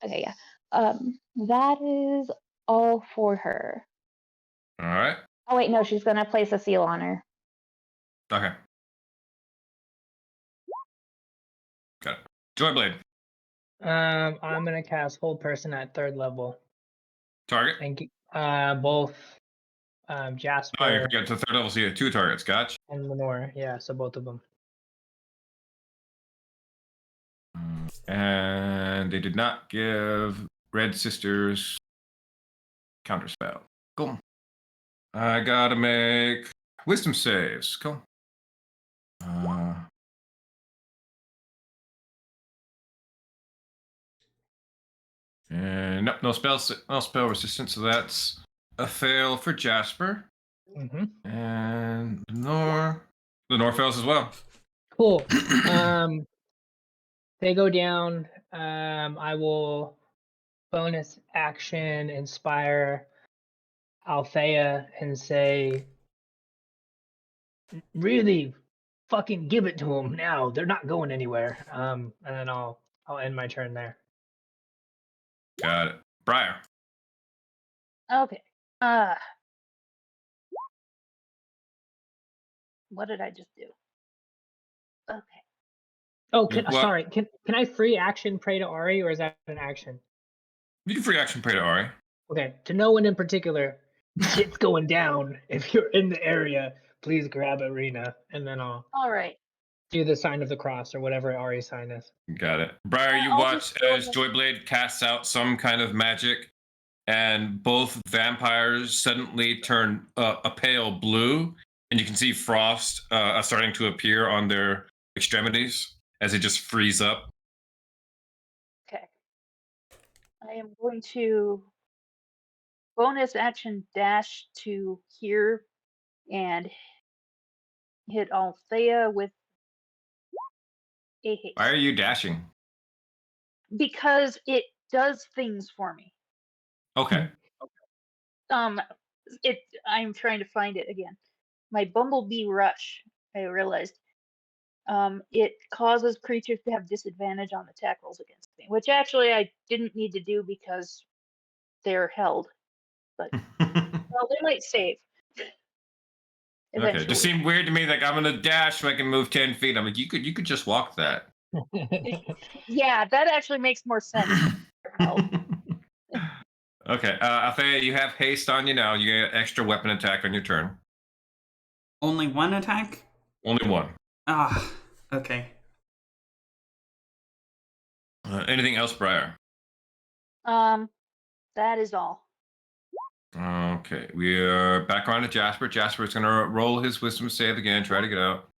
Okay, yeah. That is all for her. All right. Oh wait, no, she's gonna place a seal on her. Okay. Got it. Joyblade. I'm gonna cast Hold Person at 3rd level, Target. and both Oh, you Jasper forgot to 3rd level, so you have 2 targets. Gotcha. and Lenore. Yeah, so both of them. And they did not give Red Sisters counterspell. Cool. I gotta make wisdom saves. Cool. And nope, no spell resistance, so that's a fail for Jasper. Mm-hmm. And Lenore fails as well. Cool. They go down. I will bonus action inspire Althea and say, really fucking give it to them now. They're not going anywhere. And then I'll end my turn there. Got it. Briar. Okay. What did I just do? Okay. Oh, What? sorry. Can I free action pray to Ari, or is that an action? You can free action pray to Ari. Okay. To no one in particular, shit's going down. If you're in the area, please grab Arena, and then I'll All right. do the sign of the cross or whatever Ari's sign is. Got it. Briar, you I'll watch just go as ahead. Joyblade casts out some kind of magic, and both vampires suddenly turn a pale blue, and you can see frost starting to appear on their extremities as they just freeze up. Okay. I am going to bonus action dash to here and hit Althea with a Why are haste you dashing? because it does things for me. Okay. It. I'm trying to find it again. My Bumblebee Rush. I realized. It causes creatures to have disadvantage on attack rolls against me, which actually I didn't need to do because they're held. But well, they might save. Okay. It just Eventually. seemed weird to me. Like I'm gonna dash so I can move 10 feet. I'm like, you could just walk that. Yeah, that actually makes more sense. Okay. Althea, you have haste on you now. You get extra weapon attack on your turn. Only one attack? Only one. Ah, okay. Anything else, Briar? That is all. Okay, we are back on to Jasper. Jasper is going to roll his wisdom save again, try to get out.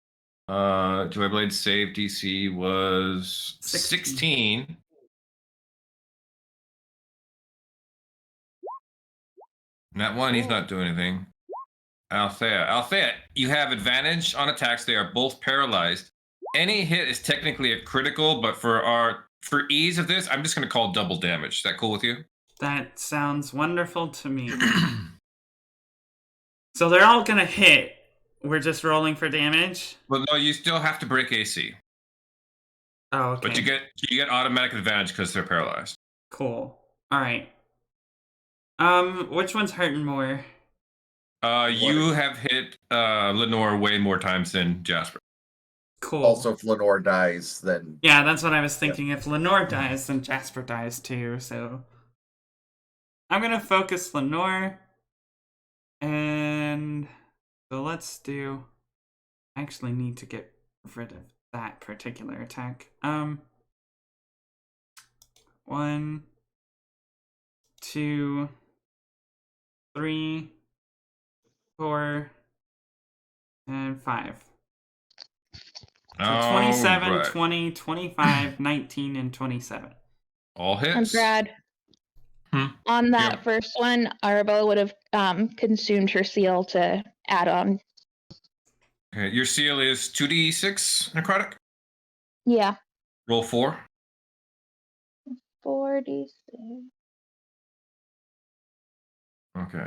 Joyblade's save DC was 16. That one, he's not doing anything. Althea, you have advantage on attacks. They are both paralyzed. Any hit is technically a critical, but for ease of this, I'm just going to call double damage. Is that cool with you? That sounds wonderful to me. So they're all gonna hit. We're just rolling for damage? Well, no, you still have to break AC. Oh, okay. But you get automatic advantage because they're paralyzed. Cool. Alright. Which one's hurting more? You have hit Lenore way more times than Jasper. Cool. Also, if Lenore dies, then Yeah, that's what I was thinking. If Lenore dies, then Jasper dies too, so I'm gonna focus Lenore. And so let's do I actually need to get rid of that particular attack. 1, 2, 3, 4, and 5. So 27, Alright. 20, 25, 19, and 27. All hits. And Brad, on that Yep. first one, Arabella would have consumed her seal to add on. Okay, your seal is 2d6 necrotic. Yeah, Roll 4. 46. Okay.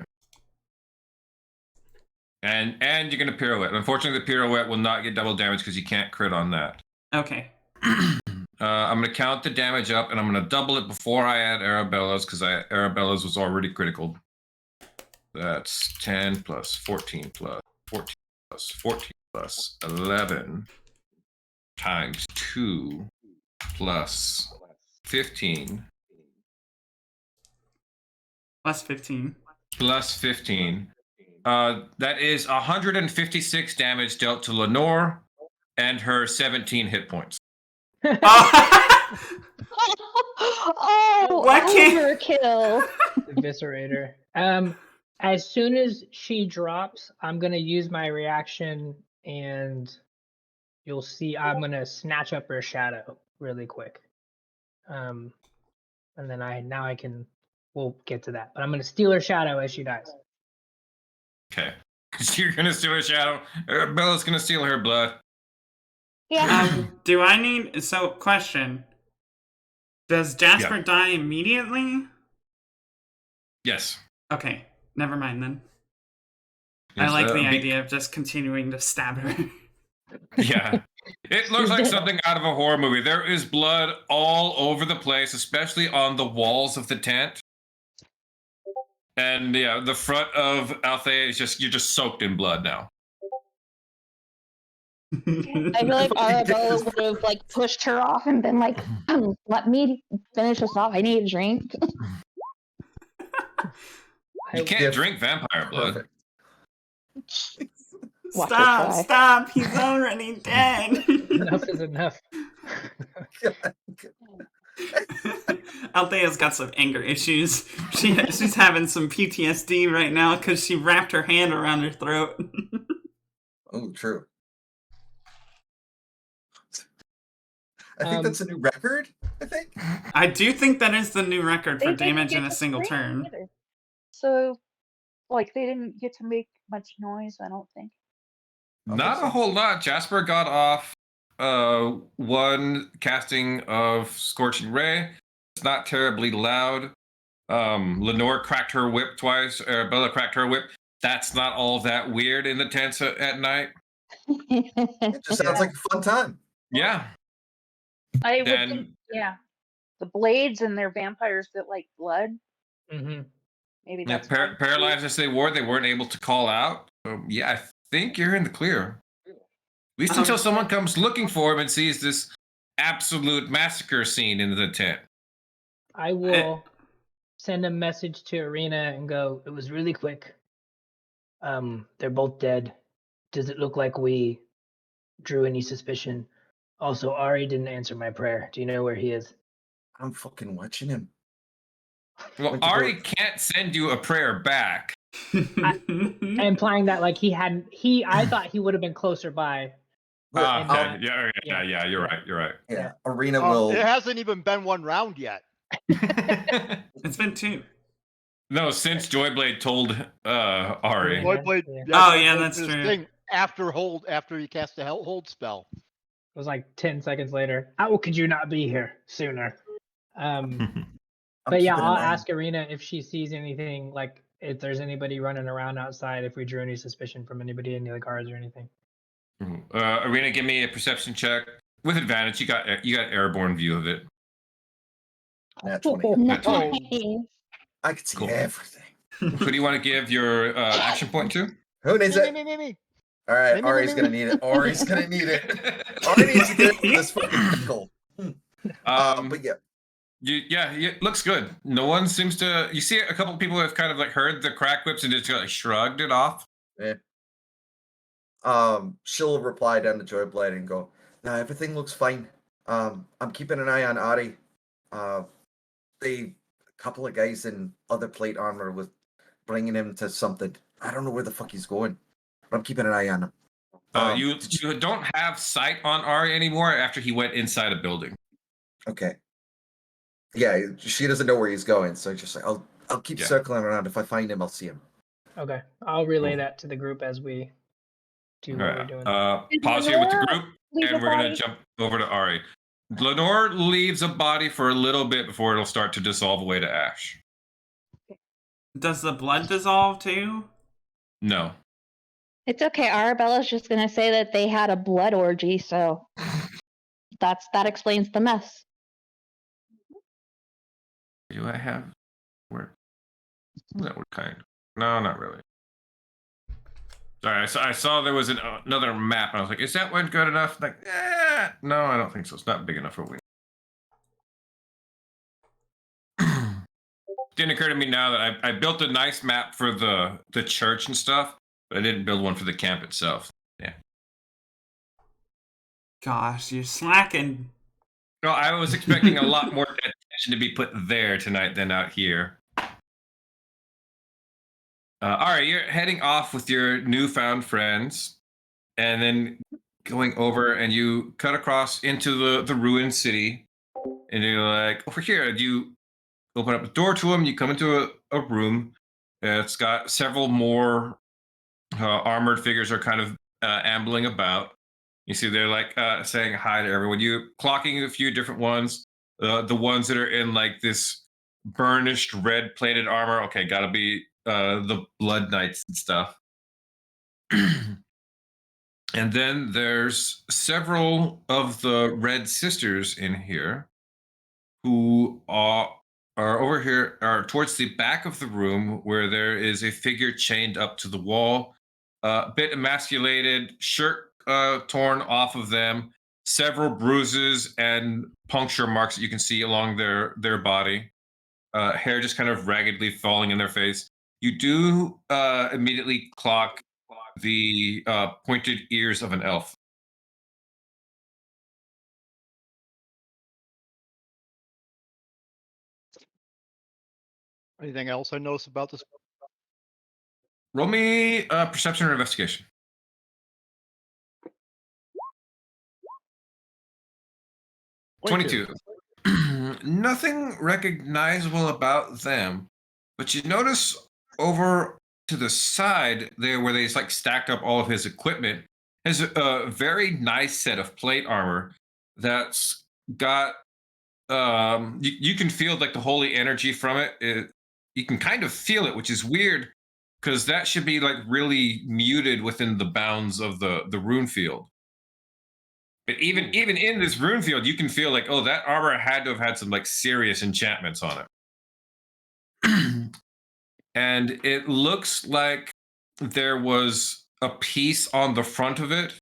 And you're gonna pirouette. Unfortunately, the pirouette will not get double damage because you can't crit on that. Okay. I'm gonna count the damage up, and I'm gonna double it before I add Arabella's because Arabella's was already critical. That's 10 plus 14 plus 14 plus 14 plus 11 times 2 plus 15 Plus 15. plus 15. That is 156 damage dealt to Lenore and her 17 hit points. Oh, What can- overkill. Eviscerator. As soon as she drops, I'm gonna use my reaction, and you'll see I'm gonna snatch up her shadow really quick. And then I can we'll get to that. But I'm gonna steal her shadow as she dies. Okay. You're gonna steal her shadow. Arabella's gonna steal her blood. Yeah. Do I need... So, question. Does Jasper die immediately? Yes. Okay. Never mind then. Yes, I like the idea of just continuing to stab her. Yeah. It looks like something out of a horror movie. There is blood all over the place, especially on the walls of the tent. And yeah, the front of Althea is you're just soaked in blood now. I feel like Arabella would have like pushed her off and been like, let me finish this off. I need a drink. You can't drink vampire blood. perfect. Watch her Stop, try. stop, he's already dead. Enough is enough. Althea's got some anger issues. She's having some PTSD right now because she wrapped her hand around her throat. Oh, true. I think that's a new record. I think. I do think that is the new record They for didn't damage get in a to single scream turn. either. So, like, they didn't get to make much noise, I don't think. Not a whole lot. Jasper got off one casting of Scorching Ray. It's not terribly loud. Lenore cracked her whip twice. Arabella cracked her whip. That's not all that weird in the tents at night. It just sounds like a fun time. Yeah. I would Then- think, yeah. The blades and their vampires that like blood. Mm-hmm. Maybe Yeah, that's why. paralyzed as they weren't able to call out. Yeah, I think you're in the clear. At least until someone comes looking for him and sees this absolute massacre scene in the tent. I will send a message to Arena and go, it was really quick. They're both dead. Does it look like we drew any suspicion? Also, Ari didn't answer my prayer. Do you know where he is? I'm fucking watching him. Well, Went to Ari go- can't send you a prayer back. Implying that like I thought he would have been closer by. Look, and Okay. not- Yeah, you're right. yeah, Arena will. It hasn't even been one round yet. It's been 2. No, since Joyblade told Ari. Yeah. Lloyd Yeah. Oh, yeah, Joyblade that's did his true. thing after he cast the hold spell. It was like 10 seconds later. How could you not be here sooner? I'm But yeah, keeping I'll an eye- ask Arena if she sees anything, like if there's anybody running around outside, if we drew any suspicion from anybody in the guards or anything. Arena, give me a perception check with advantage. You got airborne view of it. Nat 20. Nice. I can see Cool. everything. Who do you want to give your action point to? Who needs it? Me. All right, Me, me, me, Ari's me, gonna me. need it. Ari's gonna need it. Ari needs to get rid of this fucking pickle. But yeah. It looks good. No one seems to. You see a couple people have kind of like heard the crack whips and just like shrugged it off. Eh. She'll reply down to Joyblade and go, "No, everything looks fine. I'm keeping an eye on Ari. A couple of guys in other plate armor was bringing him to something. I don't know where the fuck he's going, but I'm keeping an eye on him." You don't have sight on Ari anymore after he went inside a building. Okay. Yeah, she doesn't know where he's going, so just like I'll keep circling around. If I find him, I'll see him. Okay, I'll relay that to the group as we do what we're doing. Pause here with the Lenore group, leave and a we're gonna body? jump over to Ari. Lenore leaves a body for a little bit before it'll start to dissolve away to ash. Does the blood dissolve too? No. It's okay. Arabella's just gonna say that they had a blood orgy, so that explains the mess. Do I have where? That would kind of. No, not really. Sorry, I saw there was another map, and I was like, "Is that one good enough?" Like, no, I don't think so. It's not big enough for we. Didn't occur to me now that I built a nice map for the church and stuff, but I didn't build one for the camp itself. Yeah. Gosh, you're slacking. No, I was expecting a lot more attention to be put there tonight than out here. All right, you're heading off with your newfound friends, and then going over, and you cut across into the ruined city, and you're like, over here. You open up the door to them. You come into a room. It's got several more armored figures are kind of ambling about. You see they're like saying hi to everyone. You clocking a few different ones. The ones that are in like this burnished red plated armor. Okay, gotta be the Blood Knights and stuff. And then there's several of the Red Sisters in here who are over here, are towards the back of the room where there is a figure chained up to the wall, a bit emasculated, shirt torn off of them, several bruises and puncture marks that you can see along their body, hair just kind of raggedly falling in their face. You do immediately clock the pointed ears of an elf. Anything else I noticed about this? Roll me perception or investigation. 22. Nothing recognizable about them, but you notice over to the side there where they like stacked up all of his equipment has a very nice set of plate armor that's got you can feel like the holy energy from it. You can kind of feel it, which is weird because that should be like really muted within the bounds of the rune field. But even in this rune field, you can feel like, oh, that armor had to have had some like serious enchantments on it. And it looks like there was a piece on the front of it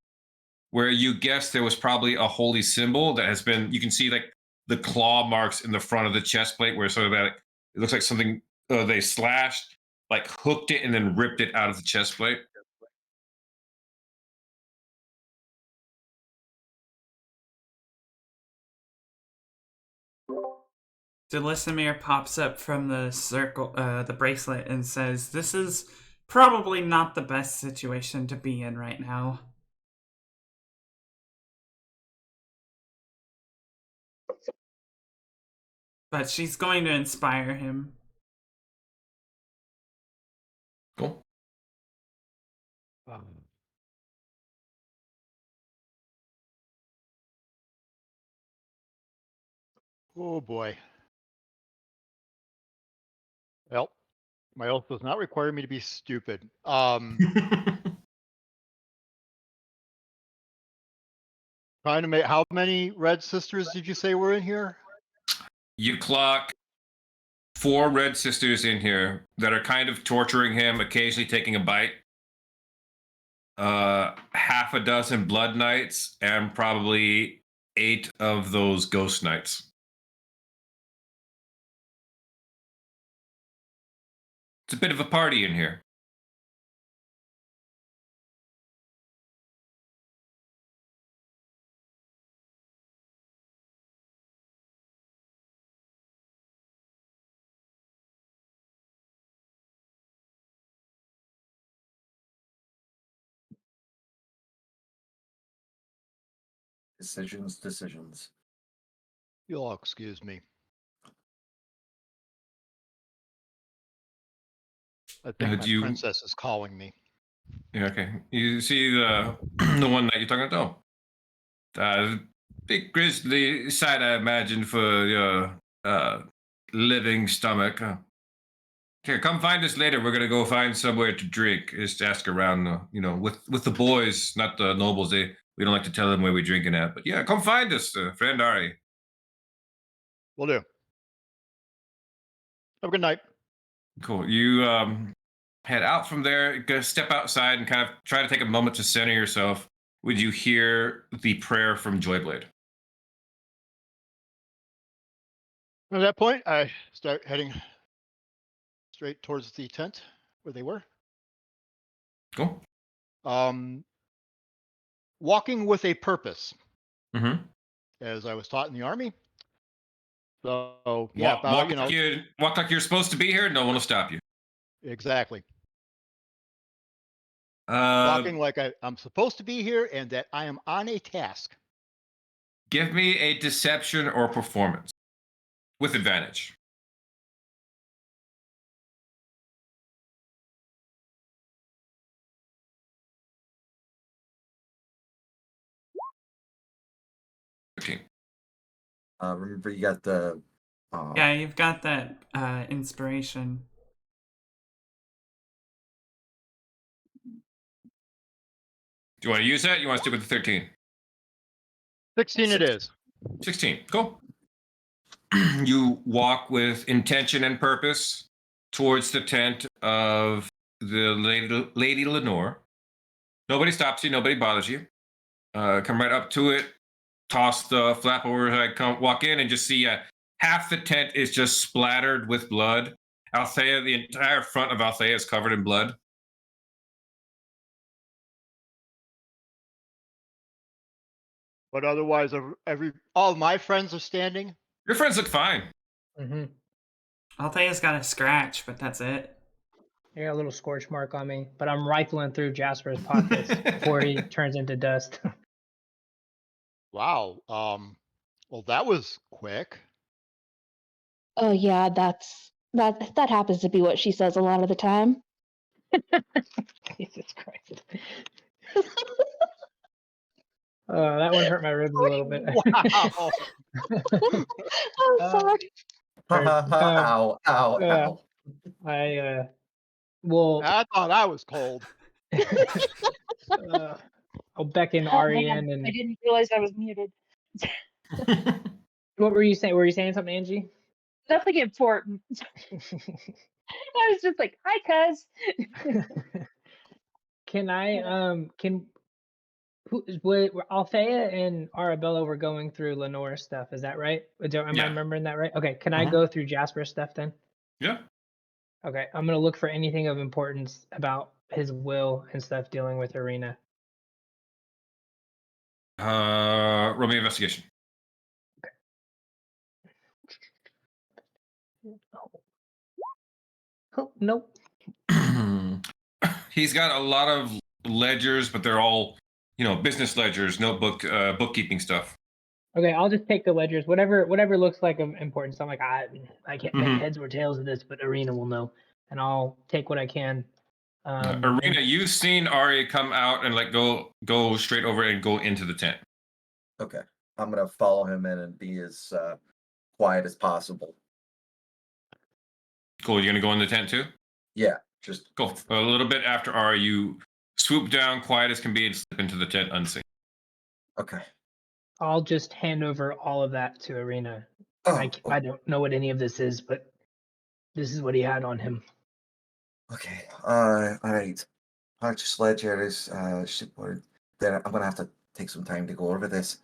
where you guess there was probably a holy symbol that has been, you can see like the claw marks in the front of the chest plate where sort of that, it looks like something they slashed, like hooked it and then ripped it out of the chest plate. Delisimir pops up from the circle, the bracelet, and says, "This is probably not the best situation to be in right now." But she's going to inspire him. Cool. Oh boy. Well, my oath does not require me to be stupid. Trying to make, how many Red Sisters did you say were in here? You clock 4 red sisters in here that are kind of torturing him, occasionally taking a bite. Half a dozen blood knights and probably 8 of those ghost knights. It's a bit of a party in here. Decisions. You'll excuse me. I think my princess is calling me. Yeah, okay. You see the the one that you're talking about? Big grisly sight, I imagine, for your living stomach. Here, come find us later. We're gonna go find somewhere to drink. Just ask around, with the boys, not the nobles. We don't like to tell them where we're drinking at. But yeah, come find us, friend Ari. Will do. Have a good night. Cool. You head out from there, go step outside, and kind of try to take a moment to center yourself. Would you hear the prayer from Joyblade? At that point, I start heading straight towards the tent where they were. Cool. Walking with a purpose, Mm-hmm. as I was taught in the army. So yeah, walk like you're supposed to be here. No one will stop you. Exactly. Walking like I'm supposed to be here, and that I am on a task. Give me a deception or performance with advantage. Okay. Remember, you got the. Yeah, you've got that inspiration. Do you want to use that? You want to stick with the 13? 16 it is. 16. Cool. You walk with intention and purpose towards the tent of the Lady Lenore. Nobody stops you. Nobody bothers you. Come right up to it. Toss the flap over. Walk in and just see half the tent is just splattered with blood. Althea, the entire front of Althea is covered in blood. But otherwise, all my friends are standing. Your friends look fine. Mm-hmm. Althea's got a scratch, but that's it. I got a little scorch mark on me, but I'm rifling through Jasper's pockets before he turns into dust. Wow. Well, that was quick. Oh yeah, that happens to be what she says a lot of the time. Jesus Christ. That one hurt my ribs a little bit. Wow. I'm sorry. Ow! Ow! Well, I thought I was cold. I'll beckon Oh, Ari man, in and I didn't realize I was muted. what were you saying? Were you saying something, Angie? Nothing important. I was just like, "Hi, cuz." Can I Althea and Arabella were going through Lenore's stuff, is that right? Am I remembering that right? Okay, can I go through Jasper's stuff then? Yeah. Okay, I'm gonna look for anything of importance about his will and stuff dealing with Arena. Roll me investigation. Oh, nope. He's got a lot of ledgers, but they're all, business ledgers, notebook, bookkeeping stuff. Okay, I'll just take the ledgers. Whatever looks like of importance. I'm like, I can't make heads or tails of this, but Arena will know, and I'll take what I can. Arena, you've seen Ari come out and go straight over and go into the tent. Okay, I'm gonna follow him in and be as quiet as possible. Cool. You're gonna go in the tent too? Yeah, just cool. A little bit after Ari, you swoop down, quiet as can be, and slip into the tent unseen. Okay. I'll just hand over all of that to Arena. Oh, I don't know what any of this is, but this is what he had on him. Okay. All right. Arch Sledgehammer's shipboard. Then I'm gonna have to take some time to go over this.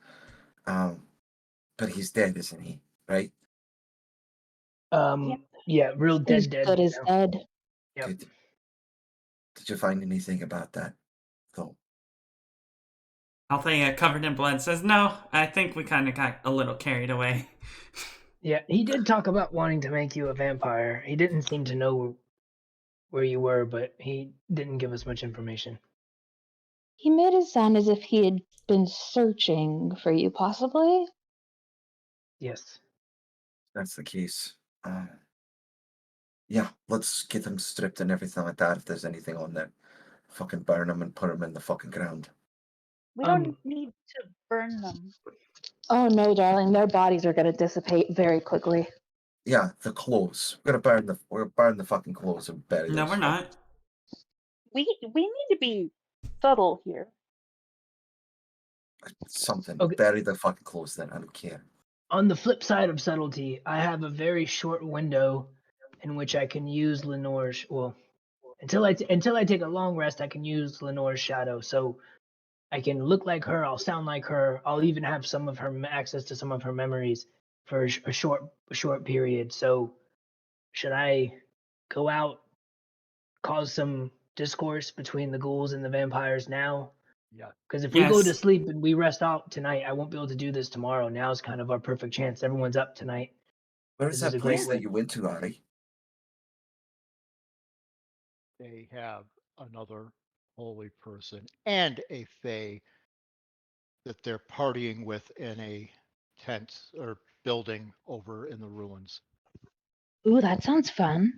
But he's dead, isn't he? Right? Yeah, real He's dead. good as now. dead. Yep. Good. Did you find anything about that? Though. Althea, covered in blood, says, "No, I think we kind of got a little carried away." Yeah, he did talk about wanting to make you a vampire. He didn't seem to know where you were, but he didn't give us much information. He made it sound as if he had been searching for you, possibly. Yes. That's the case. Yeah, let's get them stripped and everything like that. If there's anything on them, fucking burn them and put them in the fucking ground. We don't need to burn them. Oh no, darling, their bodies are going to dissipate very quickly. Yeah, the clothes. We're gonna burn the fucking clothes and bury No, those we're not. We need to be subtle here. something. Okay. Bury the fucking clothes then. I don't care. On the flip side of subtlety, I have a very short window in which I can use Lenore's. Well, until I take a long rest, I can use Lenore's shadow. So I can look like her. I'll sound like her. I'll even have some of her access to some of her memories for a short period. So should I go out, cause some discourse between the ghouls and the vampires now? Yeah. Because if we go to Yes. sleep and we rest out tonight, I won't be able to do this tomorrow. Now's kind of our perfect chance. Everyone's up tonight. Where is This is that a great place way. that you went to, Ari? They have another holy person and a fae that they're partying with in a tent or building over in the ruins. Ooh, that sounds fun.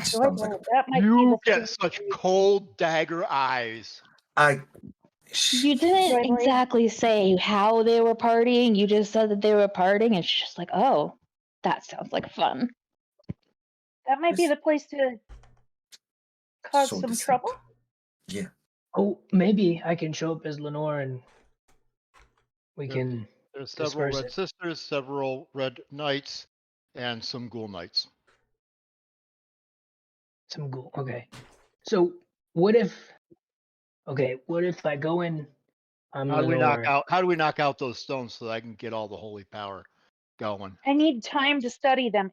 Sounds like That might be You the get such cold dagger eyes. You didn't Joy Blade? exactly say how they were partying. You just said that they were partying. It's just like, oh, that sounds like fun. That might be the place to cause so some deceit. trouble. Yeah. Oh, maybe I can show up as Lenore and we There- can There's several disperse red it. sisters, several red knights, and some ghoul knights. Some ghoul. Okay. So what if? Okay, what if I go in? I'm How do we knock Lenore. out those stones so that I can get all the holy power going? I need time to study them.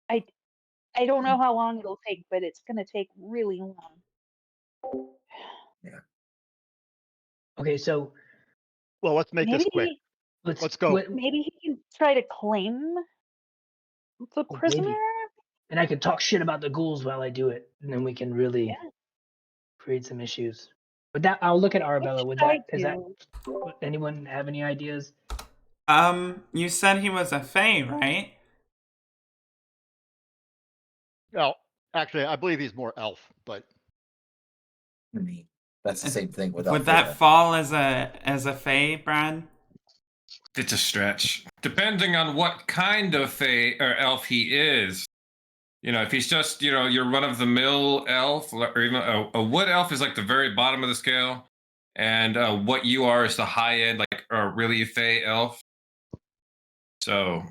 I don't know how long it'll take, but it's going to take really long. Okay, so Well, let's make this quick. Maybe Let's go. maybe he can try to claim the Oh, prisoner. maybe. And I could talk shit about the ghouls while I do it, and then we can really Yeah. create some issues. But that I'll look at Arabella. Would I that is that? do. Anyone have any ideas? You said he was a fae, right? Well, actually, I believe he's more elf, but I mean, that's the same thing with Would Althea. that fall as a fae, Brad? It's a stretch. Depending on what kind of fae or elf he is. You know, if he's just, your run-of-the-mill elf, or even a wood elf is like the very bottom of the scale. And what you are is the high end, like a really fae elf. So,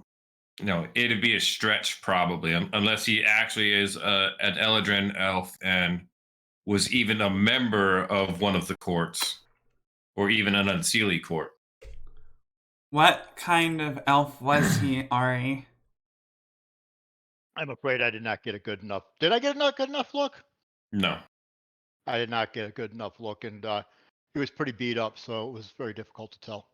it'd be a stretch probably, unless he actually is an Eladrin elf and was even a member of one of the courts, or even an Unseelie court. What kind of elf was he, Ari? I'm afraid I did not get a good enough. Did I get a good enough look? No. I did not get a good enough look, and he was pretty beat up, so it was very difficult to tell.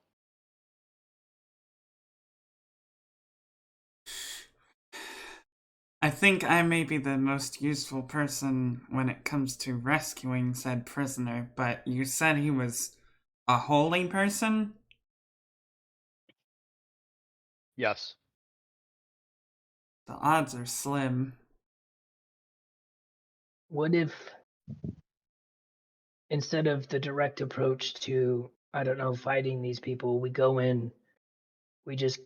I think I may be the most useful person when it comes to rescuing said prisoner, but you said he was a holy person? Yes. The odds are slim. What if instead of the direct approach to, I don't know, fighting these people, we go in, we just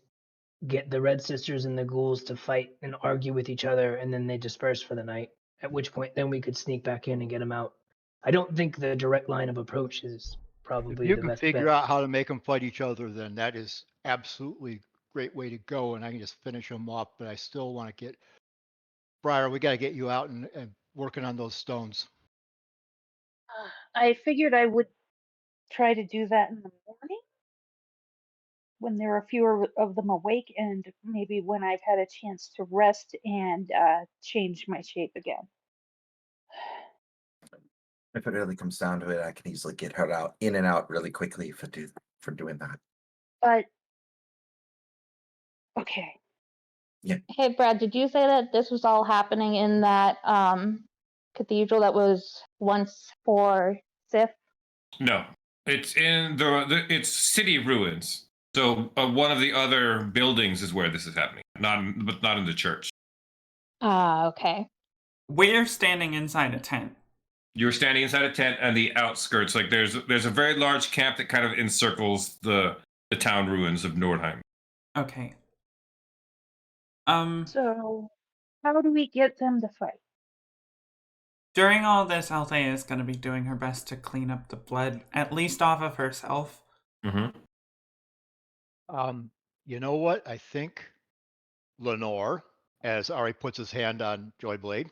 get the Red Sisters and the ghouls to fight and argue with each other, and then they disperse for the night. At which point, then we could sneak back in and get them out. I don't think the direct line of approach is If probably you the can best figure bet. out how to make them fight each other, then that is absolutely a great way to go, and I can just finish them off. But I still want to get Briar, we got to get you out and working on those stones. I figured I would try to do that in the morning when there are fewer of them awake, and maybe when I've had a chance to rest and change my shape again. If it really comes down to it, I can easily get her out in and out really quickly for doing that. But okay. Hey, Brad, did you say that this was all happening in that cathedral that was once for Sith? No, it's in it's city ruins. So one of the other buildings is where this is happening, but not in the church. Ah, okay. We're standing inside a tent. You're standing inside a tent and the outskirts. Like there's a very large camp that kind of encircles the town ruins of Nordheim. Okay. So, how do we get them to fight? During all this, Althea is going to be doing her best to clean up the blood, at least off of herself. Mm-hmm. You know what? I think Lenore, as Ari puts his hand on Joyblade,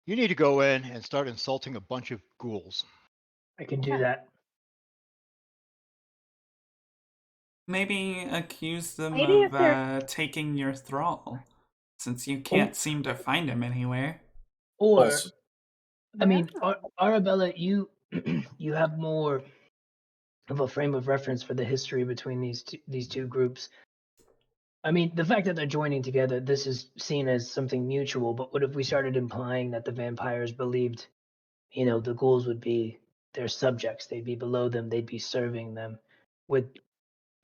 you need to go in and start insulting a bunch of ghouls. I can do that. Maybe accuse them Maybe if they're of taking your thrall, since you can't seem to find him anywhere. Or, Also, I mean, Wow. Arabella, you you have more of a frame of reference for the history between these two groups. I mean, the fact that they're joining together, this is seen as something mutual. But what if we started implying that the vampires believed, the ghouls would be their subjects? They'd be below them. They'd be serving them. Would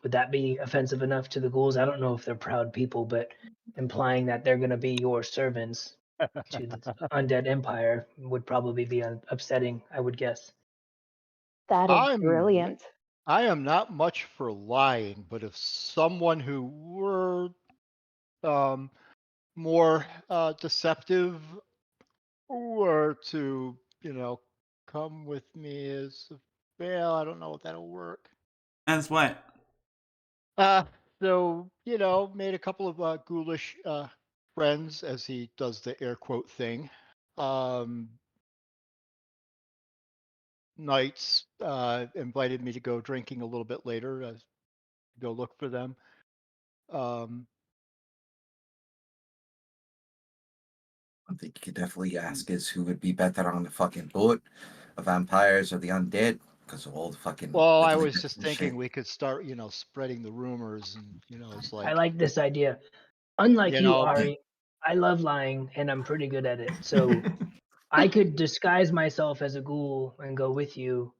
that be offensive enough to the ghouls? I don't know if they're proud people, but implying that they're going to be your servants to the undead empire would probably be upsetting, I would guess. That is brilliant. I am not much for lying, but if someone who were more deceptive were to, come with me as well, I don't know if that'll work. As what? So, made a couple of ghoulish friends, as he does the air quote thing. Knights invited me to go drinking a little bit later, go look for them. I think you could definitely ask is who would be better on the fucking boat, the vampires or the undead, because of all the fucking. Well, I wiggly was bits just and thinking shit. we could start, spreading the rumors, and it's I like, like this idea. Unlike you you, know, Ari, I love lying and I'm pretty good at it. So I could disguise myself as a ghoul and go with you.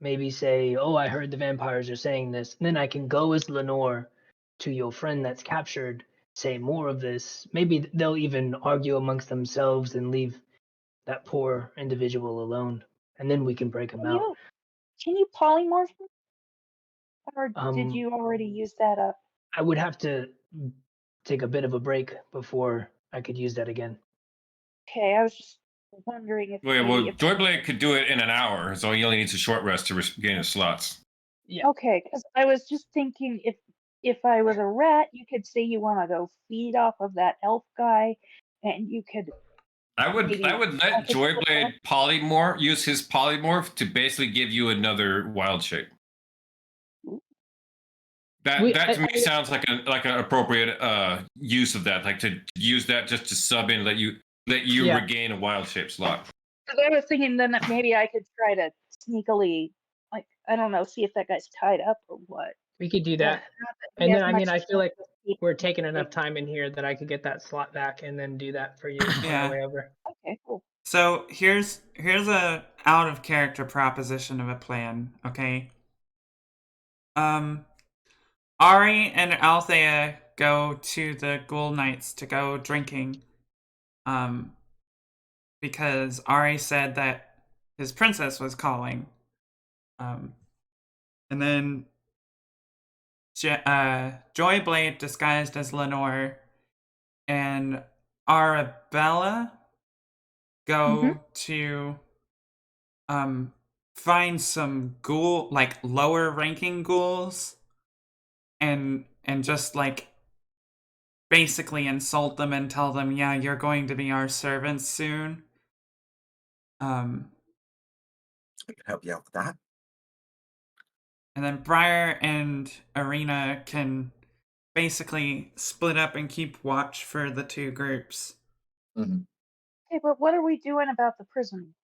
Maybe say, "Oh, I heard the vampires are saying this." And then I can go as Lenore to your friend that's captured, say more of this. Maybe they'll even argue amongst themselves and leave that poor individual alone, and then we can break them Can out. you polymorph them? Or did Um, you already use that up? I would have to take a bit of a break before I could use that again. Okay, I was just wondering if Well, maybe if Joyblade could do it in an hour, so he only needs a short rest to regain his slots. Yeah. okay, because I was just thinking if I was a rat, you could say you want to go feed off of that elf guy, and you could I would maybe let I could flip that. Joyblade use his polymorph to basically give you another wild shape. That to me sounds like an appropriate use of that, like to use that just to sub in, let you Yeah. regain a wild shape slot. Because I was thinking then that maybe I could try to sneakily, like, I don't know, see if that guy's tied up or what. We could do But that. not that he And has then, I much mean, I feel chance like of keeping we're me taking enough safe. time in here that I could get that slot back and then do that for you on Yeah. our way over. Okay, cool. So here's a out of character proposition of a plan, okay? Ari and Althea go to the Ghoul Knights to go drinking. Because Ari said that his princess was calling. And then Joyblade disguised as Lenore and Arabella go to find some ghoul, like lower ranking ghouls, and just like basically insult them and tell them, yeah, you're going to be our servants soon. I can help you out with that. And then Briar and Arena can basically split up and keep watch for the two groups. Mm-hmm. Okay, but what are we doing about the prison?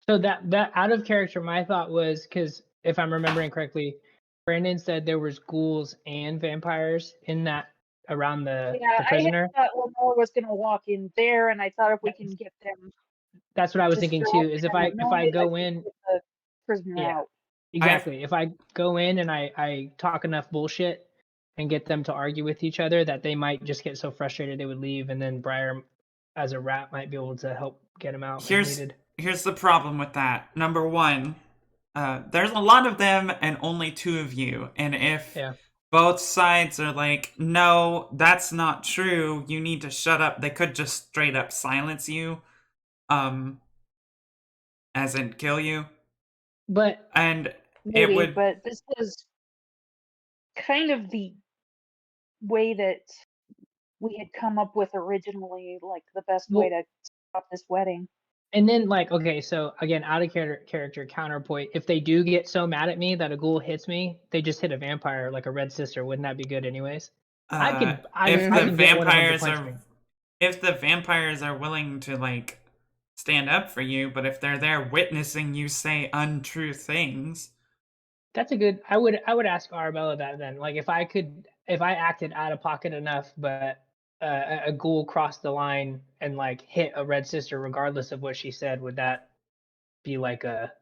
So that out of character, my thought was, because if I'm remembering correctly, Brandon said there was ghouls and vampires in that around Yeah, the I had prisoner. thought Lenore was going to walk in there, and I thought if we can get them That's what I was thinking too. Is distracted if and I annoyed, I go can in, get the prisoner yeah, out. exactly. If I go in and I talk enough bullshit and get them to argue with each other, that they might just get so frustrated they would leave, and then Briar, as a rat, might be able to help get him out if needed. Here's the problem with that. Number one, there's a lot of them and only two of you. And if both sides are like, no, that's not true, you need to shut up, they could just straight up silence you. As in kill you. But and Maybe, it would but this was kind of the way that we had come up with originally, like the best way to stop this wedding. And then, like, okay, so again, out of character counterpoint. If they do get so mad at me that a ghoul hits me, they just hit a vampire like a red sister. Wouldn't that be good, anyways? I could get one of them to punch me. If the vampires are willing to like stand up for you, but if they're there witnessing you say untrue things, that's a good. I would ask Arabella that then. Like, if I acted out of pocket enough, but a ghoul crossed the line and like hit a red sister, regardless of what she said, would that be like a?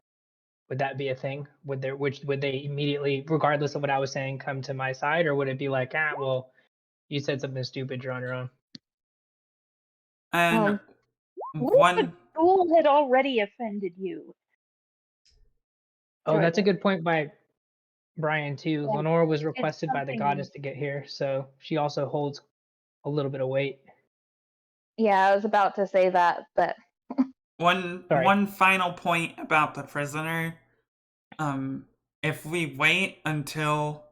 Would that be a thing? Would they immediately, regardless of what I was saying, come to my side, or would it be like, well, you said something stupid, you're on your own? And what if the ghoul had already offended you? Oh, that's a good point by Brian too. Like, Lenore was it's requested by the something- goddess to get here, so she also holds a little bit of weight. Yeah, I was about to say that, but one final point about the prisoner. If we wait until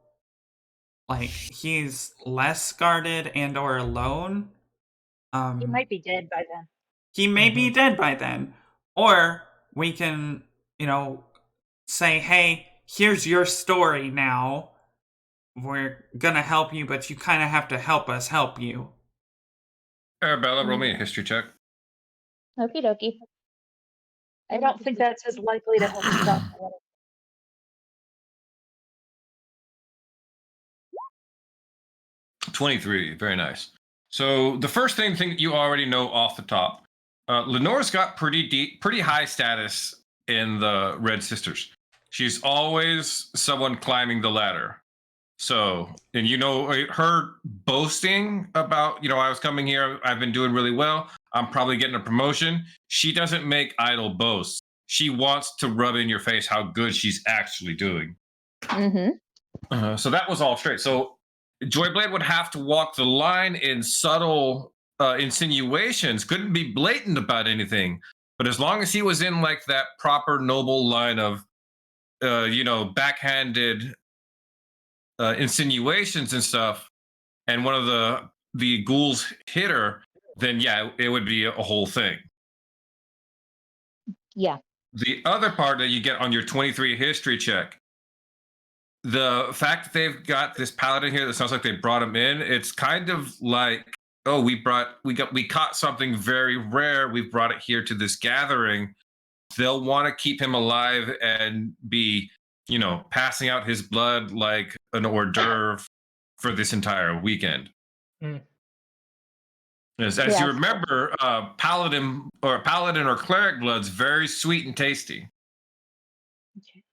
like he's less guarded and or alone, he might be dead by then. He may be dead by then. Or we can, say, hey, here's your story now. We're gonna help you, but you kind of have to help us help you. Arabella, roll me a history check. Okie dokie. I don't think that's as likely to help stop the wedding. 23, very nice. So the first thing you already know off the top, Lenore's got pretty high status in the Red Sisters. She's always someone climbing the ladder. So, and her boasting about, I was coming here, I've been doing really well, I'm probably getting a promotion. She doesn't make idle boasts. She wants to rub in your face how good she's actually doing. Mm-hmm. So that was all straight. So Joyblade would have to walk the line in subtle insinuations, couldn't be blatant about anything. But as long as he was in like that proper noble line of, backhanded insinuations and stuff, and one of the ghouls hit her, then yeah, it would be a whole thing. Yeah. The other part that you get on your 23 history check, the fact that they've got this paladin here that sounds like they brought him in, it's kind of like, oh, we caught something very rare, we've brought it here to this gathering. They'll want to keep him alive and be, passing out his blood like an hors d'oeuvre for this entire weekend. As you remember, paladin or cleric blood's very sweet and tasty.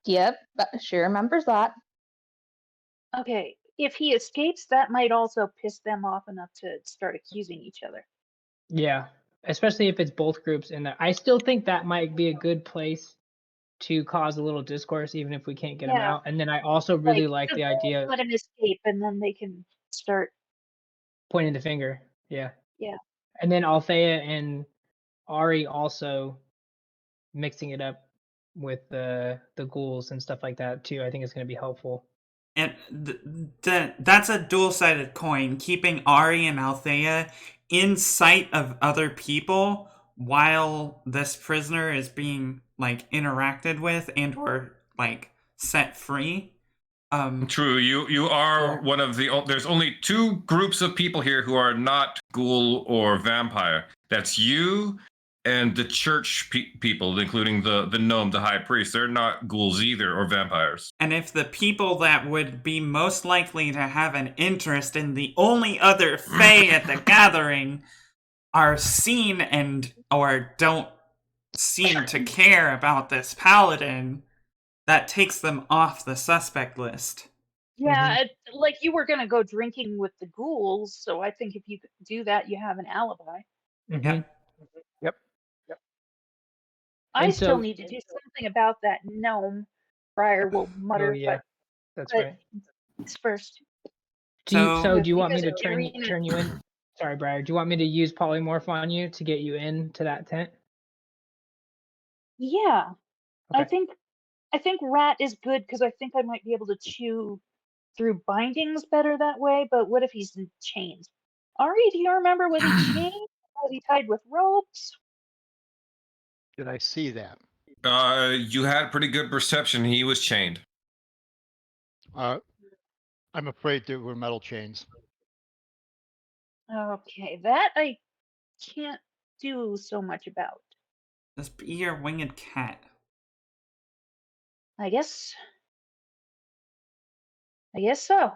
Yep, she remembers that. Okay, if he escapes, that might also piss them off enough to start accusing each other. Yeah, especially if it's both groups in there. I still think that might be a good place to cause a little discourse, even if we can't get them out. And then I also really like the idea. Let him escape, and then they can start pointing the finger. Yeah. Yeah. And then Althea and Ari also mixing it up with the ghouls and stuff like that too. I think it's going to be helpful. And that's a dual-sided coin. Keeping Ari and Althea in sight of other people while this prisoner is being like interacted with and or like set free. True. You are Yeah. one of the. There's only two groups of people here who are not ghoul or vampire. That's you and the church people, including the gnome, the high priest. They're not ghouls either or vampires. And if the people that would be most likely to have an interest in the only other Fae at the gathering are seen and or don't seem to care about this paladin, that takes them off the suspect list. Yeah, like you were gonna go drinking with the ghouls, so I think if you do that, you have an alibi. Mhm. Yep. Yep. I And still so- need to do something about that gnome. Briar will mutter, Oh yeah, that's but right. it's first. So- Do you want me Because to turn you in? Sorry, Briar. Do you want me to use polymorph on you to get you into that tent? Yeah, Okay. I think rat is good because I think I might be able to chew through bindings better that way. But what if he's in chains? Ari, do you remember? Was he chained? Was he tied with ropes? Did I see that? You had pretty good perception. He was chained. I'm afraid there were metal chains. Okay, that I can't do so much about. Just be your winged cat. I guess so.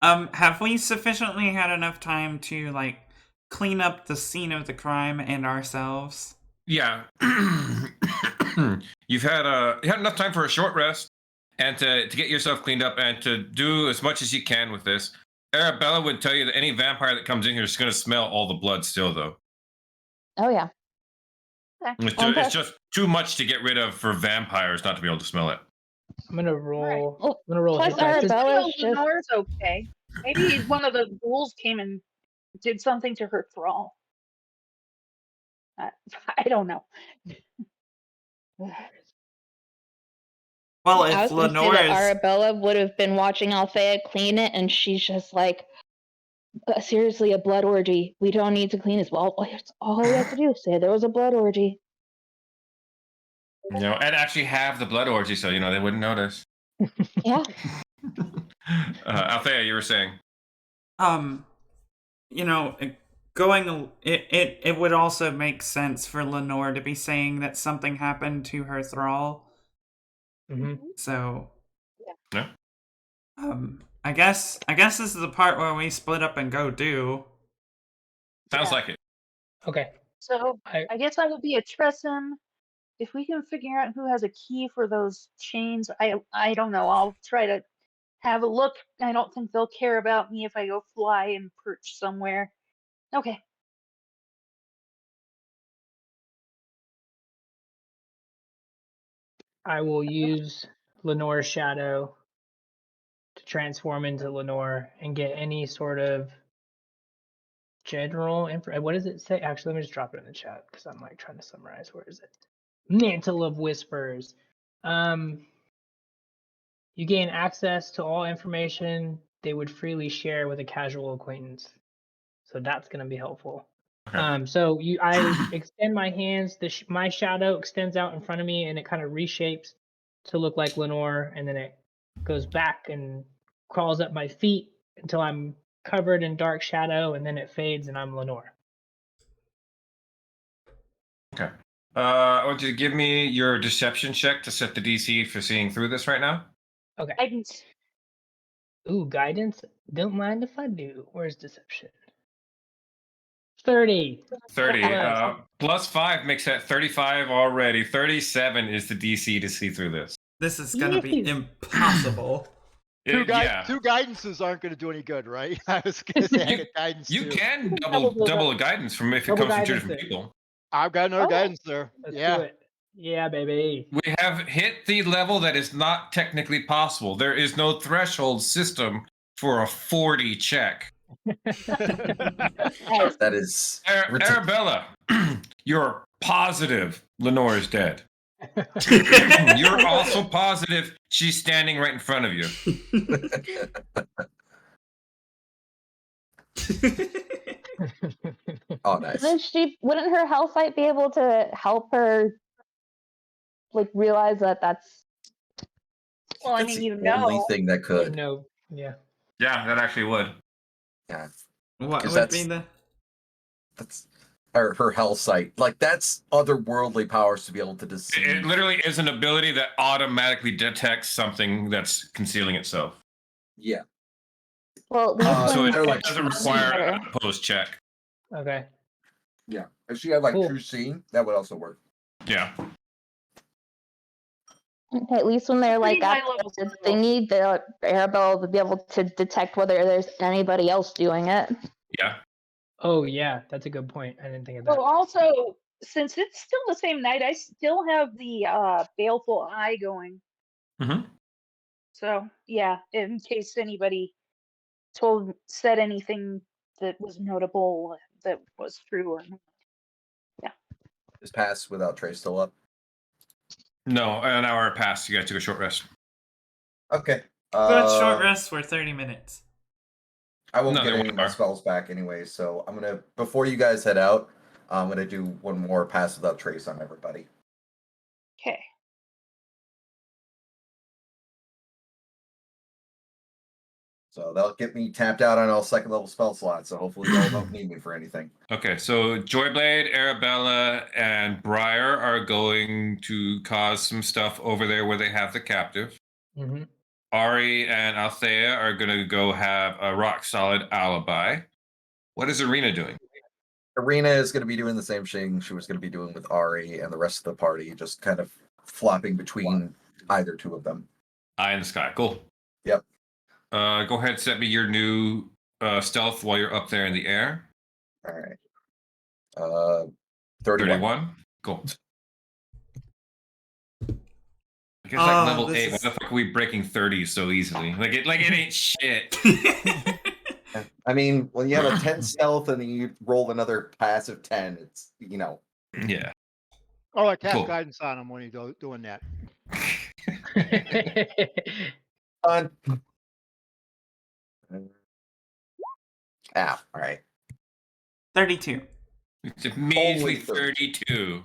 Have we sufficiently had enough time to like clean up the scene of the crime and ourselves? Yeah. You had enough time for a short rest and to get yourself cleaned up and to do as much as you can with this. Arabella would tell you that any vampire that comes in here is going to smell all the blood still, though. Oh yeah. It's just too much to get rid of for vampires not to be able to smell it. I'm gonna roll. Oh, I'm gonna roll. plus hit dice. Arabella's just Lenore's okay. Maybe one of the ghouls came and did something to her thrall. I don't know. Well, I if was gonna say Lenore that is Arabella would have been watching Althea clean it, and she's just like, seriously, a blood orgy. We don't need to clean this. Well, all we have to do is say there was a blood orgy. You know, and actually have the blood orgy, so you know they wouldn't notice. Yeah. Althea, you were saying. you know, it would also make sense for Lenore to be saying that something happened to her thrall. Mhm. So Yeah. I guess this is the part where we split up and go do. Sounds Yeah. like it. Okay. So I guess I will be a Tressum. If we can figure out who has a key for those chains, I don't know. I'll try to have a look. I don't think they'll care about me if I go fly and perch somewhere. Okay. will use Lenore's shadow to transform into Lenore and get any sort of general info. What does it say? Actually, let me just drop it in the chat because I'm like trying to summarize. Where is it? Mantle of Whispers. You gain access to all information they would freely share with a casual acquaintance. So that's going to be helpful. Okay. So I extend my hands. My shadow extends out in front of me, and it kind of reshapes to look like Lenore, and then it goes back and crawls up my feet until I'm covered in dark shadow, and then it fades, and I'm Lenore. Okay. I want you to give me your deception check to set the DC for seeing through this right now. Okay. Guidance. Ooh, guidance. Don't mind if I do. Where's deception? 30. 30. Plus. Plus 5 makes that 35 already. 37 is the DC to see through this. This is gonna be Yes. impossible. Two Yeah. guidances aren't going to do any good, right? I was going to say I get guidance You too. can Double double a guidance from if it Double comes from two guidance different it. people. I've got another Oh. guidance there. Let's Yeah. do it. Yeah, baby. We have hit the level that is not technically possible. There is no threshold system for a 40 check. That is ridiculous. Arabella, you're positive Lenore is dead. You're also positive she's standing right in front of you. Oh, nice. Wouldn't her health sight be able to help her like realize that that's Well, I That's mean, the you only know. thing that could. No, yeah. Yeah, that actually would. Yeah, What 'Cause would be the? that's her hell sight. Like that's otherworldly powers to be able to It deceive. literally is an ability that automatically detects something that's concealing itself. Yeah. well, at least So when they're it like doesn't true require seeing. an opposed check. Okay. Yeah. If she had like Cool. true seeing, that would also work. Yeah. Okay, at least when they're Pretty like at high level the skill. thingy, the Arabelle will be able to detect whether there's anybody else doing it. Yeah. Oh yeah, that's a good point. I didn't think of that. Well, also, since it's still the same night, I still have the baleful eye going. Mm-hmm. So yeah, in case anybody said anything that was notable that was true or not. Is pass without trace still up? No, an hour passed. You guys took a short rest. Okay. Good short rest for 30 minutes. I won't No, get they any of my won't. spells back anyway, so I'm gonna before you guys head out, I'm gonna do one more pass without trace on everybody. Okay. So that'll get me tapped out on all second level spell slots. So hopefully y'all don't need me for anything. Okay, so Joyblade, Arabella, and Briar are going to cause some stuff over there where they have the captive. Mm-hmm. Ari and Althea are going to go have a rock solid alibi. What is Arena doing? Arena is going to be doing the same thing she was going to be doing with Ari and the rest of the party, just kind of flopping between either two of them. Eye in the sky. Cool. Yep. Go ahead and set me your new stealth while you're up there in the air. All right. 31. Cool. I guess Oh, like level this 8. is- Why the fuck are we breaking 30 so easily? Like it ain't shit. I mean, when you have a 10 stealth and then you roll another passive 10, it's, you know. Yeah. All right, cast Cool. guidance on him when you're doing that. Fun. Ah, all right. 32. It's a measly Only 30. 32.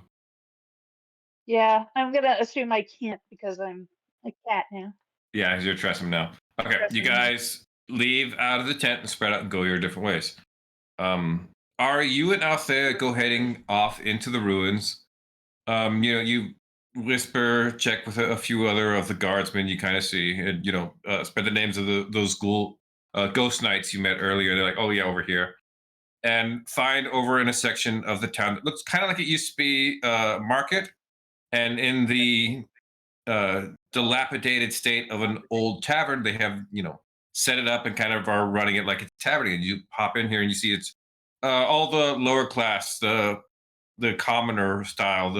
Yeah, I'm gonna assume I can't because I'm a cat now. Yeah, you're trusting now. Okay, you guys leave out of the tent and spread out and go your different ways. Are you and Althea go heading off into the ruins? You whisper, check with a few other of the guardsmen you kind of see, and spread the names of those ghost knights you met earlier. They're like, oh yeah, over here, and find over in a section of the town that looks kind of like it used to be market, and in the dilapidated state of an old tavern, they have set it up and kind of are running it like it's a tavern. And you pop in here and you see it's all the lower class, the commoner style,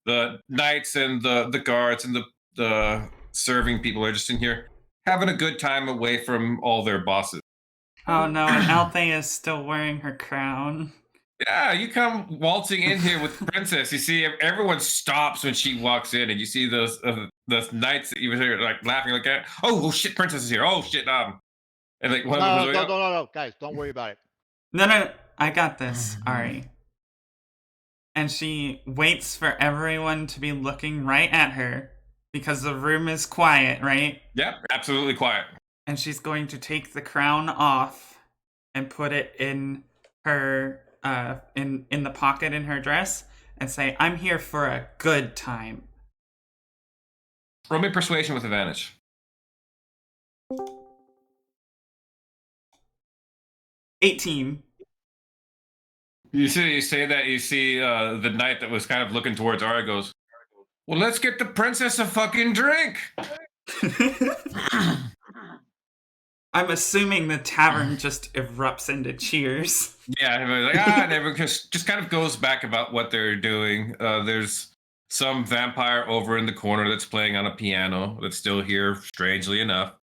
the knights and the guards and the serving people are just in here having a good time away from all their bosses. Oh no, and Althea is still wearing her crown. Yeah, you come waltzing in here with Princess. You see everyone stops when she walks in, and you see those knights that you were like laughing like that. Oh shit, Princess is here. Oh shit, and like one of them goes, No, guys, don't worry about it. No, I got this, Ari. And she waits for everyone to be looking right at her because the room is quiet, right? Yep, absolutely quiet. And she's going to take the crown off and put it in her in the pocket in her dress and say, "I'm here for a good time." Roll me persuasion with advantage. $18. You say that you see the knight that was kind of looking towards Ara goes, well, let's get the princess a fucking drink. I'm assuming the tavern just erupts into cheers. Yeah, everybody's like, and everyone just kind of goes back about what they're doing. There's some vampire over in the corner that's playing on a piano that's still here, strangely enough.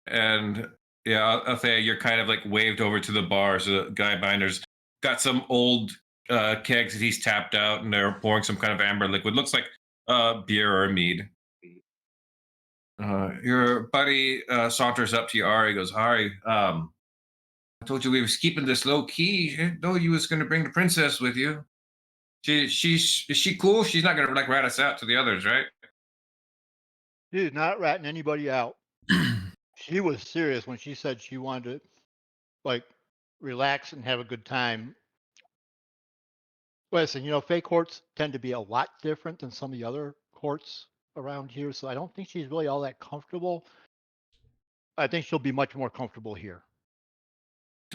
And yeah, Althea, you're kind of like waved over to the bar. So the guy binder's got some old kegs that he's tapped out, and they're pouring some kind of amber liquid. Looks like beer or mead. Your buddy saunters up to you, Ari. Goes, Ari, I told you we was keeping this low key. I didn't know you was going to bring the princess with you. Is she cool? She's not going to like rat us out to the others, right? She's not ratting anybody out. She was serious when she said she wanted to like relax and have a good time. Listen, Fey courts tend to be a lot different than some of the other courts around here, so I don't think she's really all that comfortable. I think she'll be much more comfortable here.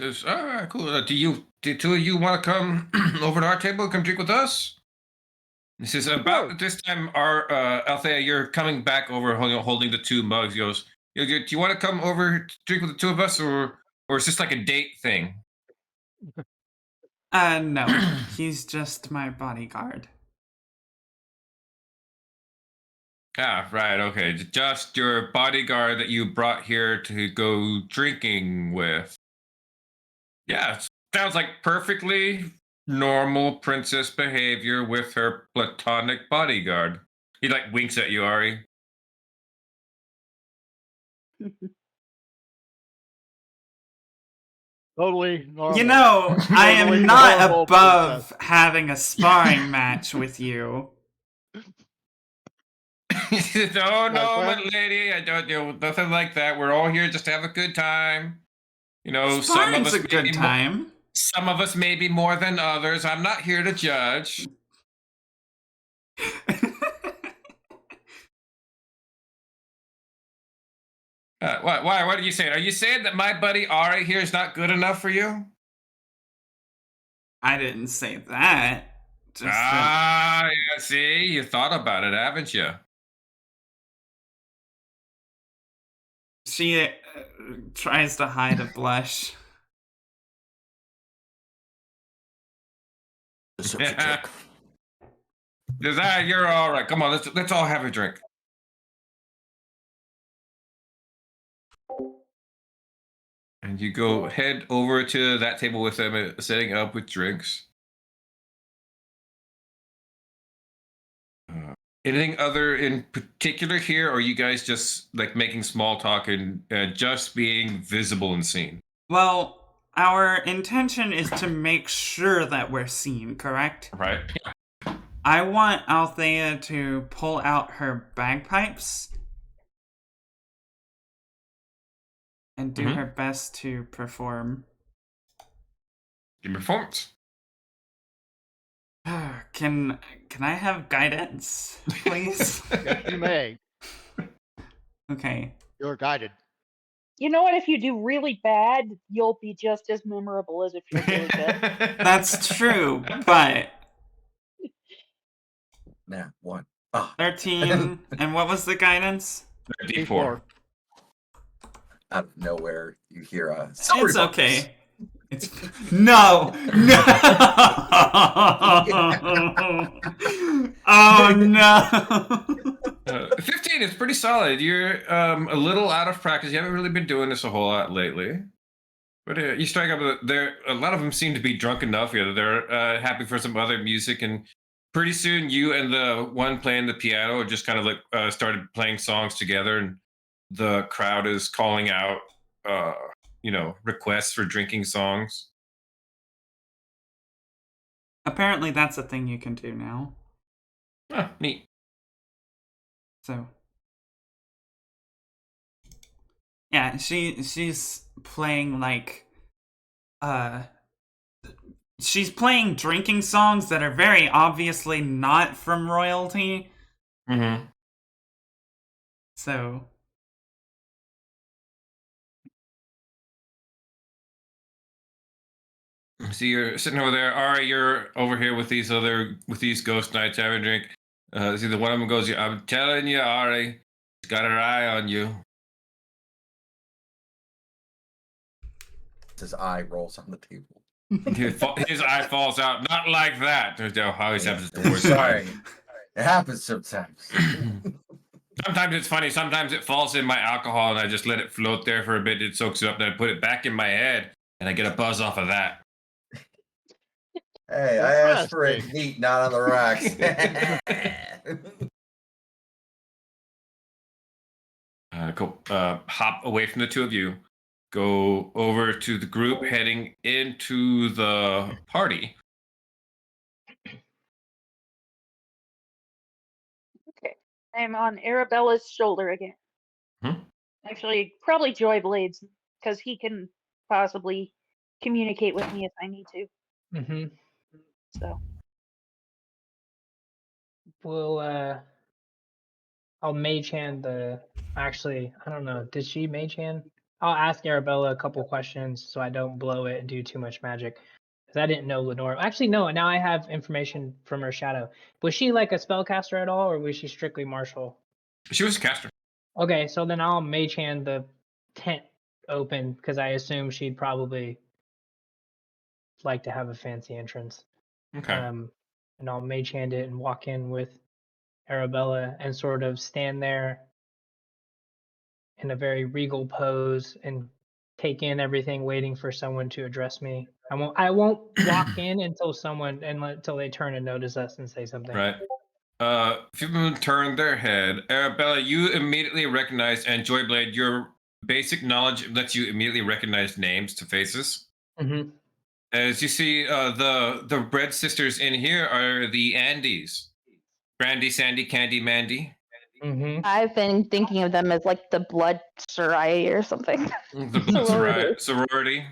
All right, cool. Do two of you want to come over to our table and come drink with us? This is about this time. Our Althea, you're coming back over holding the two mugs. He goes, do you want to come over to drink with the two of us, or is this like a date thing? No, he's just my bodyguard. Ah, right, okay. Just your bodyguard that you brought here to go drinking with. Yeah, sounds like perfectly normal princess behavior with her platonic bodyguard. He like winks at you, Ari. Totally normal. I am Totally not normal above princess. having a sparring match with you. No, my friend? lady, I don't nothing like that. We're all here just to have a good time. Some of Sparring's us a good time. Some of us maybe more than others. I'm not here to judge. Why? What are you saying? Are you saying that my buddy Ari here is not good enough for you? I didn't say that. Just yeah, see? You thought about it, haven't you? She tries to hide a blush. You're all right. Come on, let's all have a drink. And you go head over to that table with them, setting up with drinks. Anything other in particular here, or are you guys just like making small talk and just being visible and seen? Well, our intention is to make sure that we're seen, correct? Right. I want Althea to pull out her bagpipes and do her best to perform. Give me performance. Can I have guidance, please? Yes, you may. Okay. You're guided. You know what? If you do really bad, you'll be just as memorable as if you're really good. That's true, but Nah, 1. 13. And what was the guidance? D4. Out of nowhere, you hear a. It's okay. It's no. Oh no. 15 is pretty solid. You're a little out of practice. You haven't really been doing this a whole lot lately. But you strike up there. A lot of them seem to be drunk enough. They're happy for some other music, and pretty soon you and the one playing the piano just kind of like started playing songs together, and the crowd is calling out, requests for drinking songs. Apparently, that's a thing you can do now. Oh, neat. So, yeah, she's playing like, she's playing drinking songs that are very obviously not from royalty. Mm-hmm. So, so you're sitting over there. Ari, you're over here with these ghost knights having a drink. See, the one of them goes, "I'm telling you, Ari, he's got her eye on you." His eye rolls on the table. His eye falls out. Not like that. I always have the worst. Sorry. It happens sometimes. Sometimes it's funny. Sometimes it falls in my alcohol, and I just let it float there for a bit. It soaks it up, then I put it back in my head, and I get a buzz off of that. Hey, I asked for it neat, not on the rocks. go hop away from the two of you, go over to the group heading into the party. Okay. I'm on Arabella's shoulder again. Hmm? Actually, probably Joyblade's, because he can possibly communicate with me if I need to. Mm-hmm. So We'll I'll mage hand the. Actually, I don't know. Did she mage hand? I'll ask Arabella a couple questions so I don't blow it and do too much magic. Because I didn't know Lenore. Actually, no. Now I have information from her shadow. Was she like a spellcaster at all, or was she strictly martial? She was a caster. Okay, so then I'll mage hand the tent open because I assume she'd probably like to have a fancy entrance. Okay. And I'll mage hand it and walk in with Arabella and sort of stand there in a very regal pose and take in everything, waiting for someone to address me. I won't walk in until until they turn and notice us and say something. Right. A few of them turn their head. Arabella, you immediately recognize, and Joyblade, your basic knowledge lets you immediately recognize names to faces. Mm-hmm. As you see, the Bread Sisters in here are the Andes. Brandy, Sandy, Candy, Mandy. Mm-hmm. I've been thinking of them as like the blood sorority or something. The Sorority. sorority.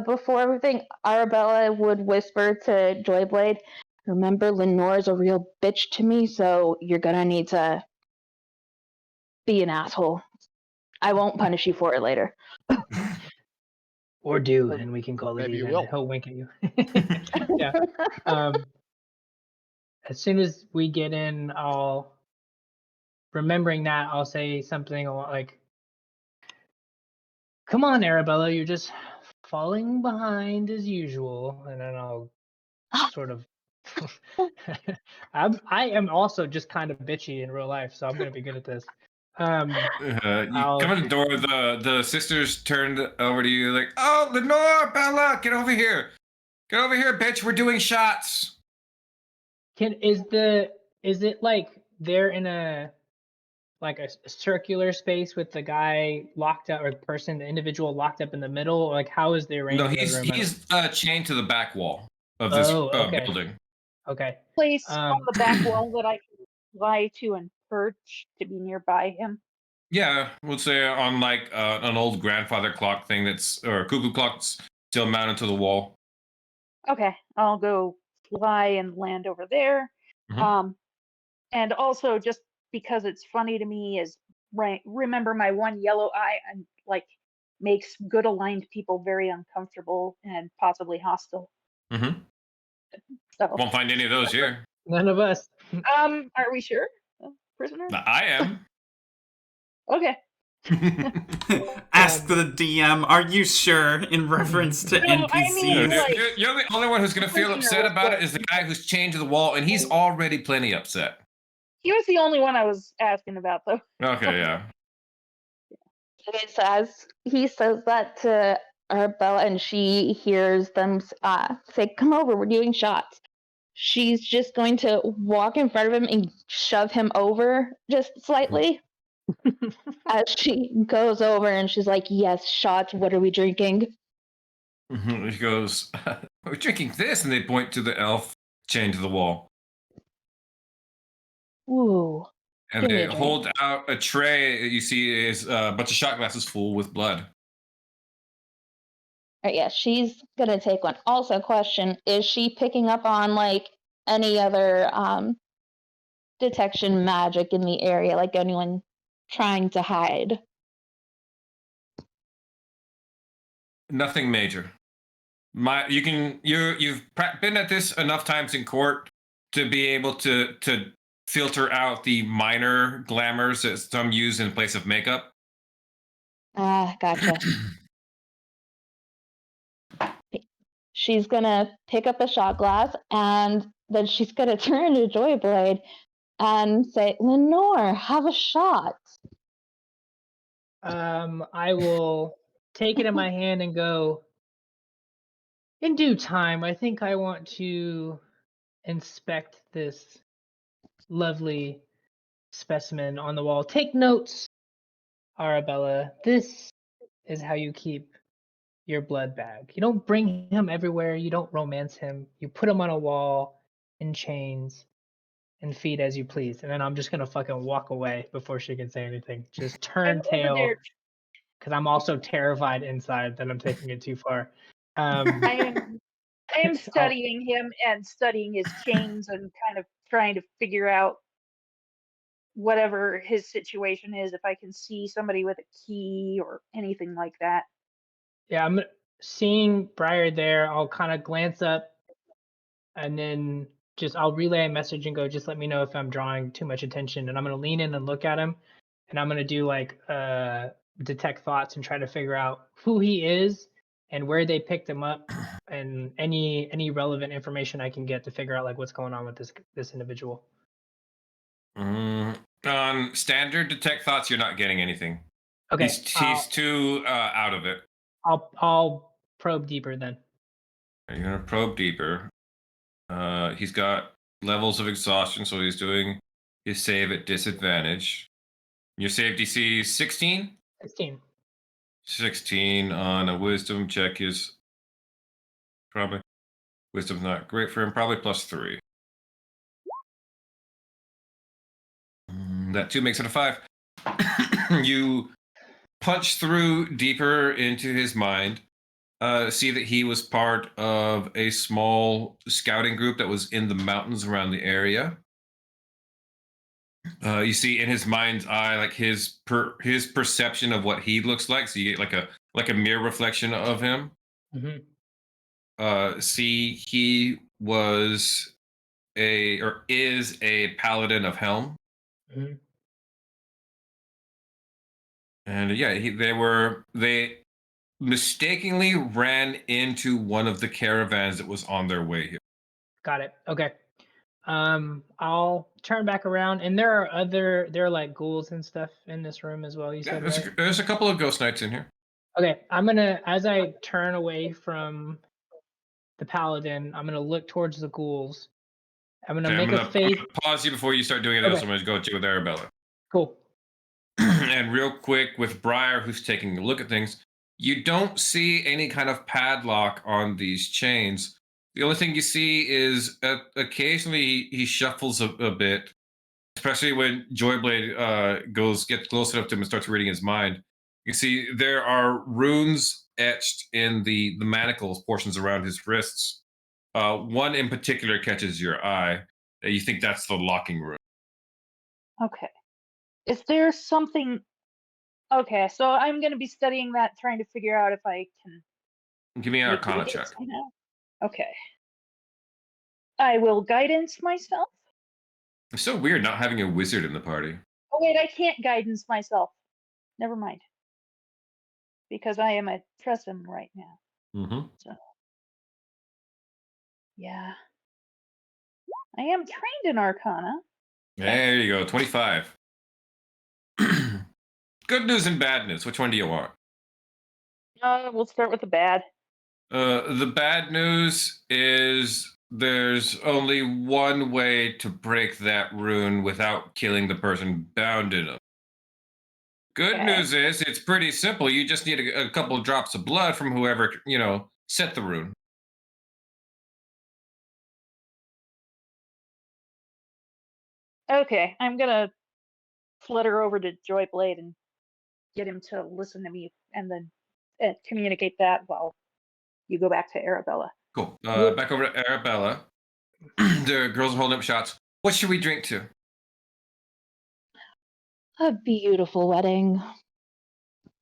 Before everything, Arabella would whisper to Joyblade, "Remember, Lenore's a real bitch to me, so you're gonna need to be an asshole. I won't punish you for it later." Or do, and we can call it Maybe you even. will. He'll wink at you. Yeah. As soon as we get in, remembering that, I'll say something like, "Come on, Arabella, you're just falling behind as usual," and then I'll sort of. I am also just kind of bitchy in real life, so I'm gonna be good at this. You come in the door. The sisters turned over to you like, "Oh, Lenore, Bella, get over here! Get over here, bitch! We're doing shots." Is it like they're in a circular space with the guy locked up, or the individual locked up in the middle, or like how is the No, arrangement of the room? he's chained to the back wall of this Oh, okay. building. Okay. place on the back wall that I can fly to and perch to be nearby him. Yeah, we'll say on like an old grandfather clock thing or a cuckoo clock that's still mounted to the wall. Okay, I'll go fly and land over there. Mhm. And also just because it's funny to me is remember my one yellow eye and like makes good aligned people very uncomfortable and possibly hostile. Mm-hmm. So Won't find any of those here. None of us. are we sure? Prisoner? I am. Okay. Ask the DM, "Are you sure?" in reference to No, I NPCs. mean, like, You're the only one who's going to feel upset about it is the guy who's chained to the wall, and he's already plenty upset. he was the only one I was asking about, though. Okay, yeah. He says that to Arabella, and she hears them say, "Come over, we're doing shots." She's just going to walk in front of him and shove him over just slightly. As she goes over and she's like, "Yes, shots, what are we drinking?" He goes, "We're drinking this," and they point to the elf chained to the wall. Ooh. And Give me they a drink. hold out a tray that you see is a bunch of shot glasses full with blood. Right, yeah, she's gonna take one. Also, question: is she picking up on like any other detection magic in the area, like anyone trying to hide? Nothing major. You've been at this enough times in court to be able to filter out the minor glamours that some use in place of makeup. Ah, gotcha. She's gonna pick up a shot glass and then she's gonna turn to Joyblade and say, "Lenore, have a shot." I will take it in my hand and go, "In due time, I think I want to inspect this lovely specimen on the wall. Take notes, Arabella. This is how you keep your blood bag. You don't bring him everywhere. You don't romance him. You put him on a wall in chains and feed as you please. And then I'm just gonna fucking walk away before she can say anything. Just turn I'm over tail, there. because I'm also terrified inside that I'm taking it too far. I am I'll- studying him and studying his chains and kind of trying to figure out whatever his situation is, if I can see somebody with a key or anything like that. Yeah, I'm seeing Briar there. I'll kind of glance up and then I'll relay a message and go, just let me know if I'm drawing too much attention. And I'm going to lean in and look at him. And I'm going to do like detect thoughts and try to figure out who he is and where they picked him up and any relevant information I can get to figure out like what's going on with this individual. On standard detect thoughts, you're not getting anything. Okay. He's too out of it. I'll probe deeper then. You're gonna probe deeper. He's got levels of exhaustion, so he's doing his save at disadvantage. Your save DC 16? 16. 16 on a wisdom check is probably wisdom's not great for him, probably +3. That 2 makes it a 5. You punch through deeper into his mind. See that he was part of a small scouting group that was in the mountains around the area. You see in his mind's eye, like his perception of what he looks like. So you get like a mirror reflection of him. Mm-hmm. See, he was is a paladin of Helm. Mm-hmm. And yeah, they mistakenly ran into one of the caravans that was on their way here. Got it. Okay. I'll turn back around, and there are like ghouls and stuff in this room as well. You Yeah, said, right? there's a couple of ghost knights in here. Okay, I'm gonna, as I turn away from the paladin, I'm gonna look towards the ghouls. I'm gonna Okay, make a I'm face. gonna pause you before you start doing anything else. Okay. I'm gonna go to you with Arabella. Cool. And real quick, with Briar, who's taking a look at things, you don't see any kind of padlock on these chains. The only thing you see is occasionally he shuffles a bit, especially when Joyblade gets close enough to him and starts reading his mind. You see there are runes etched in the manacles portions around his wrists. One in particular catches your eye. You think that's the locking rune. Okay. Is there something? Okay, so I'm going to be studying that, trying to figure out if I can. Give me an make Arcana it check. somehow. Okay. I will guidance myself. It's so weird not having a wizard in the party. Oh wait, I can't guidance myself. Never mind. Because I am a Tressum right now. Mm-hmm. So yeah. I am trained in Arcana. There you go, 25. Good news and bad news. Which one do you want? We'll start with the bad. The bad news is there's only one way to break that rune without killing the person bound in it. Good Okay. news is it's pretty simple. You just need a couple of drops of blood from whoever, set the rune. Okay, I'm gonna flutter over to Joyblade and get him to listen to me, and then communicate that while you go back to Arabella. Cool. Back over to Arabella. The girls are holding up shots. What should we drink to? A beautiful wedding.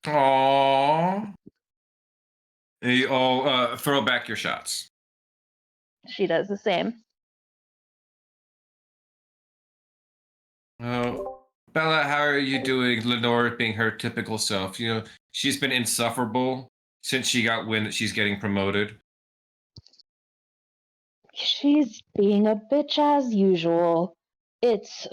Aww. You all throw back your shots. She does the same. Bella, how are you doing? Lenore being her typical self. She's been insufferable since she got wind that she's getting promoted. She's being a bitch as usual. It's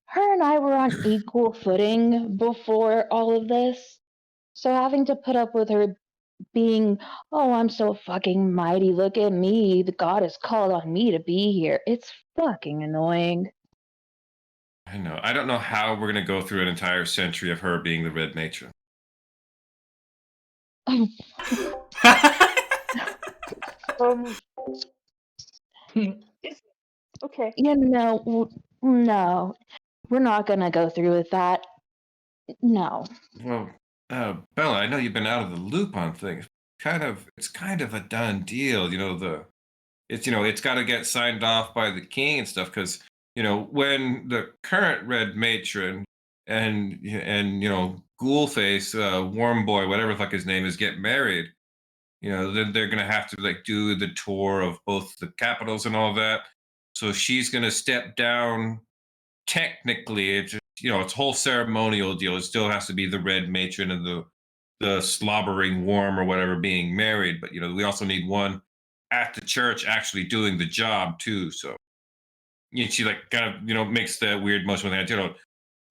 her and I were on equal footing before all of this, so having to put up with her being, oh, I'm so fucking mighty. Look at me. The goddess called on me to be here. It's fucking annoying. I know. I don't know how we're gonna go through an entire century of her being the Red Matron. Um, Hmm. okay. No, we're not gonna go through with that. No. Well, Bella, I know you've been out of the loop on things. It's kind of a done deal. It's got to get signed off by the king and stuff. Because when the current Red Matron and Ghoulface, Warm Boy, whatever the fuck his name is, get married. Then they're gonna have to like do the tour of both the capitals and all that. So she's gonna step down. Technically, it's a whole ceremonial deal. It still has to be the Red Matron and the slobbering worm or whatever being married. But we also need one at the church actually doing the job too. So she like kind of makes the weird motion with her hand.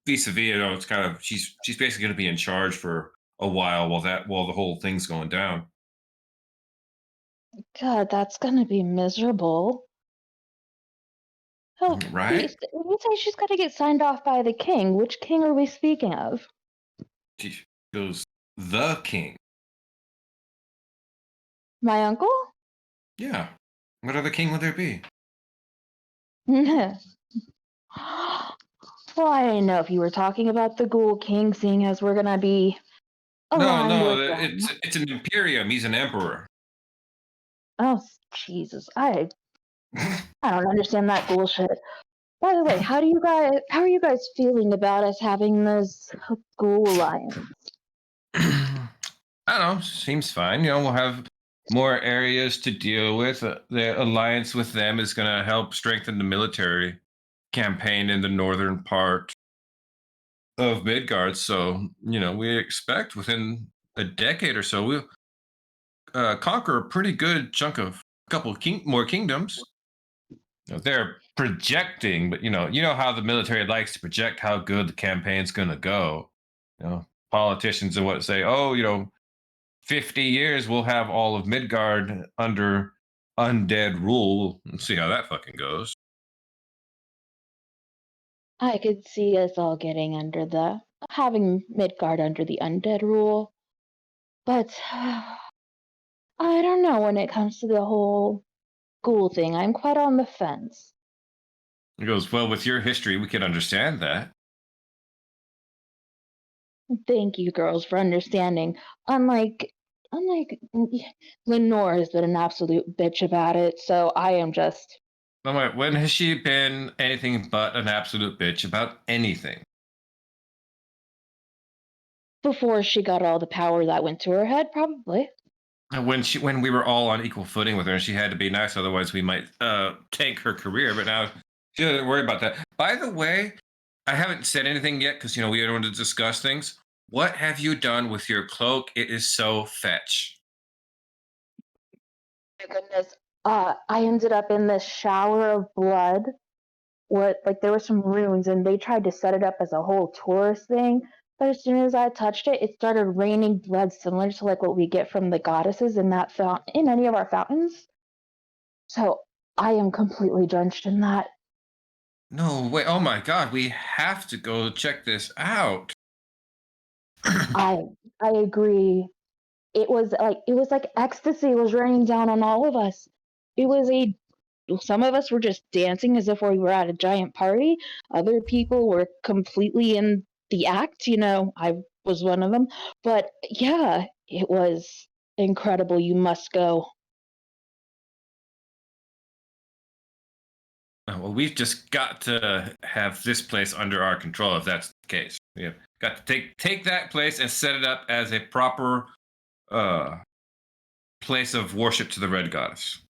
Vis-a-vis, it's kind of she's basically going to be in charge for a while while the whole thing's going down. God, that's gonna be miserable. Oh, Right? you say she's gotta get signed off by the king. Which king are we speaking of? She goes the king. My uncle? Yeah. What other king would there be? Well, I didn't know if you were talking about the Ghoul King, seeing as we're gonna be No, aligned no, with them. it's an imperium. He's an emperor. Oh, Jesus, I don't understand that bullshit. By the way, how are you guys feeling about us having this Ghoul alliance? I don't know. Seems fine. We'll have more areas to deal with. The alliance with them is going to help strengthen the military campaign in the northern part of Midgard. So, we expect within a decade or so, we'll conquer a pretty good chunk of a couple of more kingdoms. They're projecting, but you know how the military likes to project how good the campaign's going to go. Politicians and what say, oh, 50 years we'll have all of Midgard under undead rule. Let's see how that fucking goes. I could see us all getting having Midgard under the undead rule, but I don't know when it comes to the whole Ghoul thing. I'm quite on the fence. He goes, well, with your history, we can understand that. Thank you, girls, for understanding. Unlike Lenore has been an absolute bitch about it, so I am just I'm like, when has she been anything but an absolute bitch about anything? before she got all the power that went to her head, probably. When we were all on equal footing with her, she had to be nice, otherwise we might tank her career. But now she doesn't worry about that. By the way, I haven't said anything yet because we don't want to discuss things. What have you done with your cloak? It is so fetch. My goodness. I ended up in this shower of blood where like there were some runes and they tried to set it up as a whole tourist thing. But as soon as I touched it, it started raining blood similar to like what we get from the goddesses in that in any of our fountains. So I am completely drenched in that. No, wait. Oh my God. We have to go check this out. I I agree. It was like ecstasy was raining down on all of us. It was a Some of us were just dancing as if we were at a giant party. Other people were completely in the act. I was one of them. But yeah, it was incredible. You must go. Well, we've just got to have this place under our control if that's the case. We've got to take that place and set it up as a proper uh, place of worship to the Red Goddess.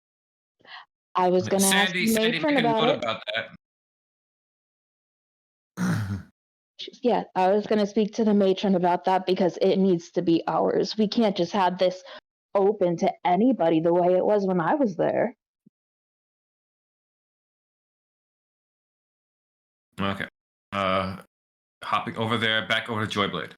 I was going to ask the Sandy, matron make a about note it. about that. Yeah, I was going to speak to the matron about that because it needs to be ours. We can't just have this open to anybody the way it was when I was there. Okay. Hopping over there, back over to Joyblade.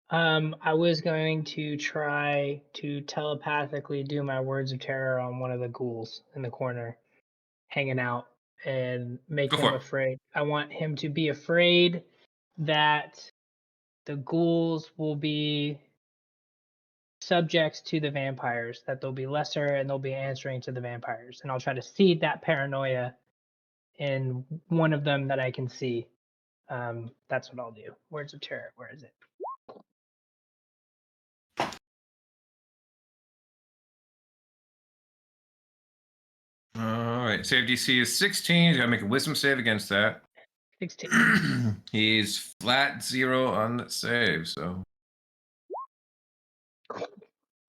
I was going to try to telepathically do my words of terror on one of the ghouls in the corner, hanging out, and make Go him for it. afraid. I want him to be afraid that the ghouls will be subjects to the vampires, that they'll be lesser and they'll be answering to the vampires. And I'll try to seed that paranoia in one of them that I can see. That's what I'll do. Words of terror. Where is it? All right. Save DC is 16. You gotta make a wisdom save against that. 16. He's flat 0 on the save, so.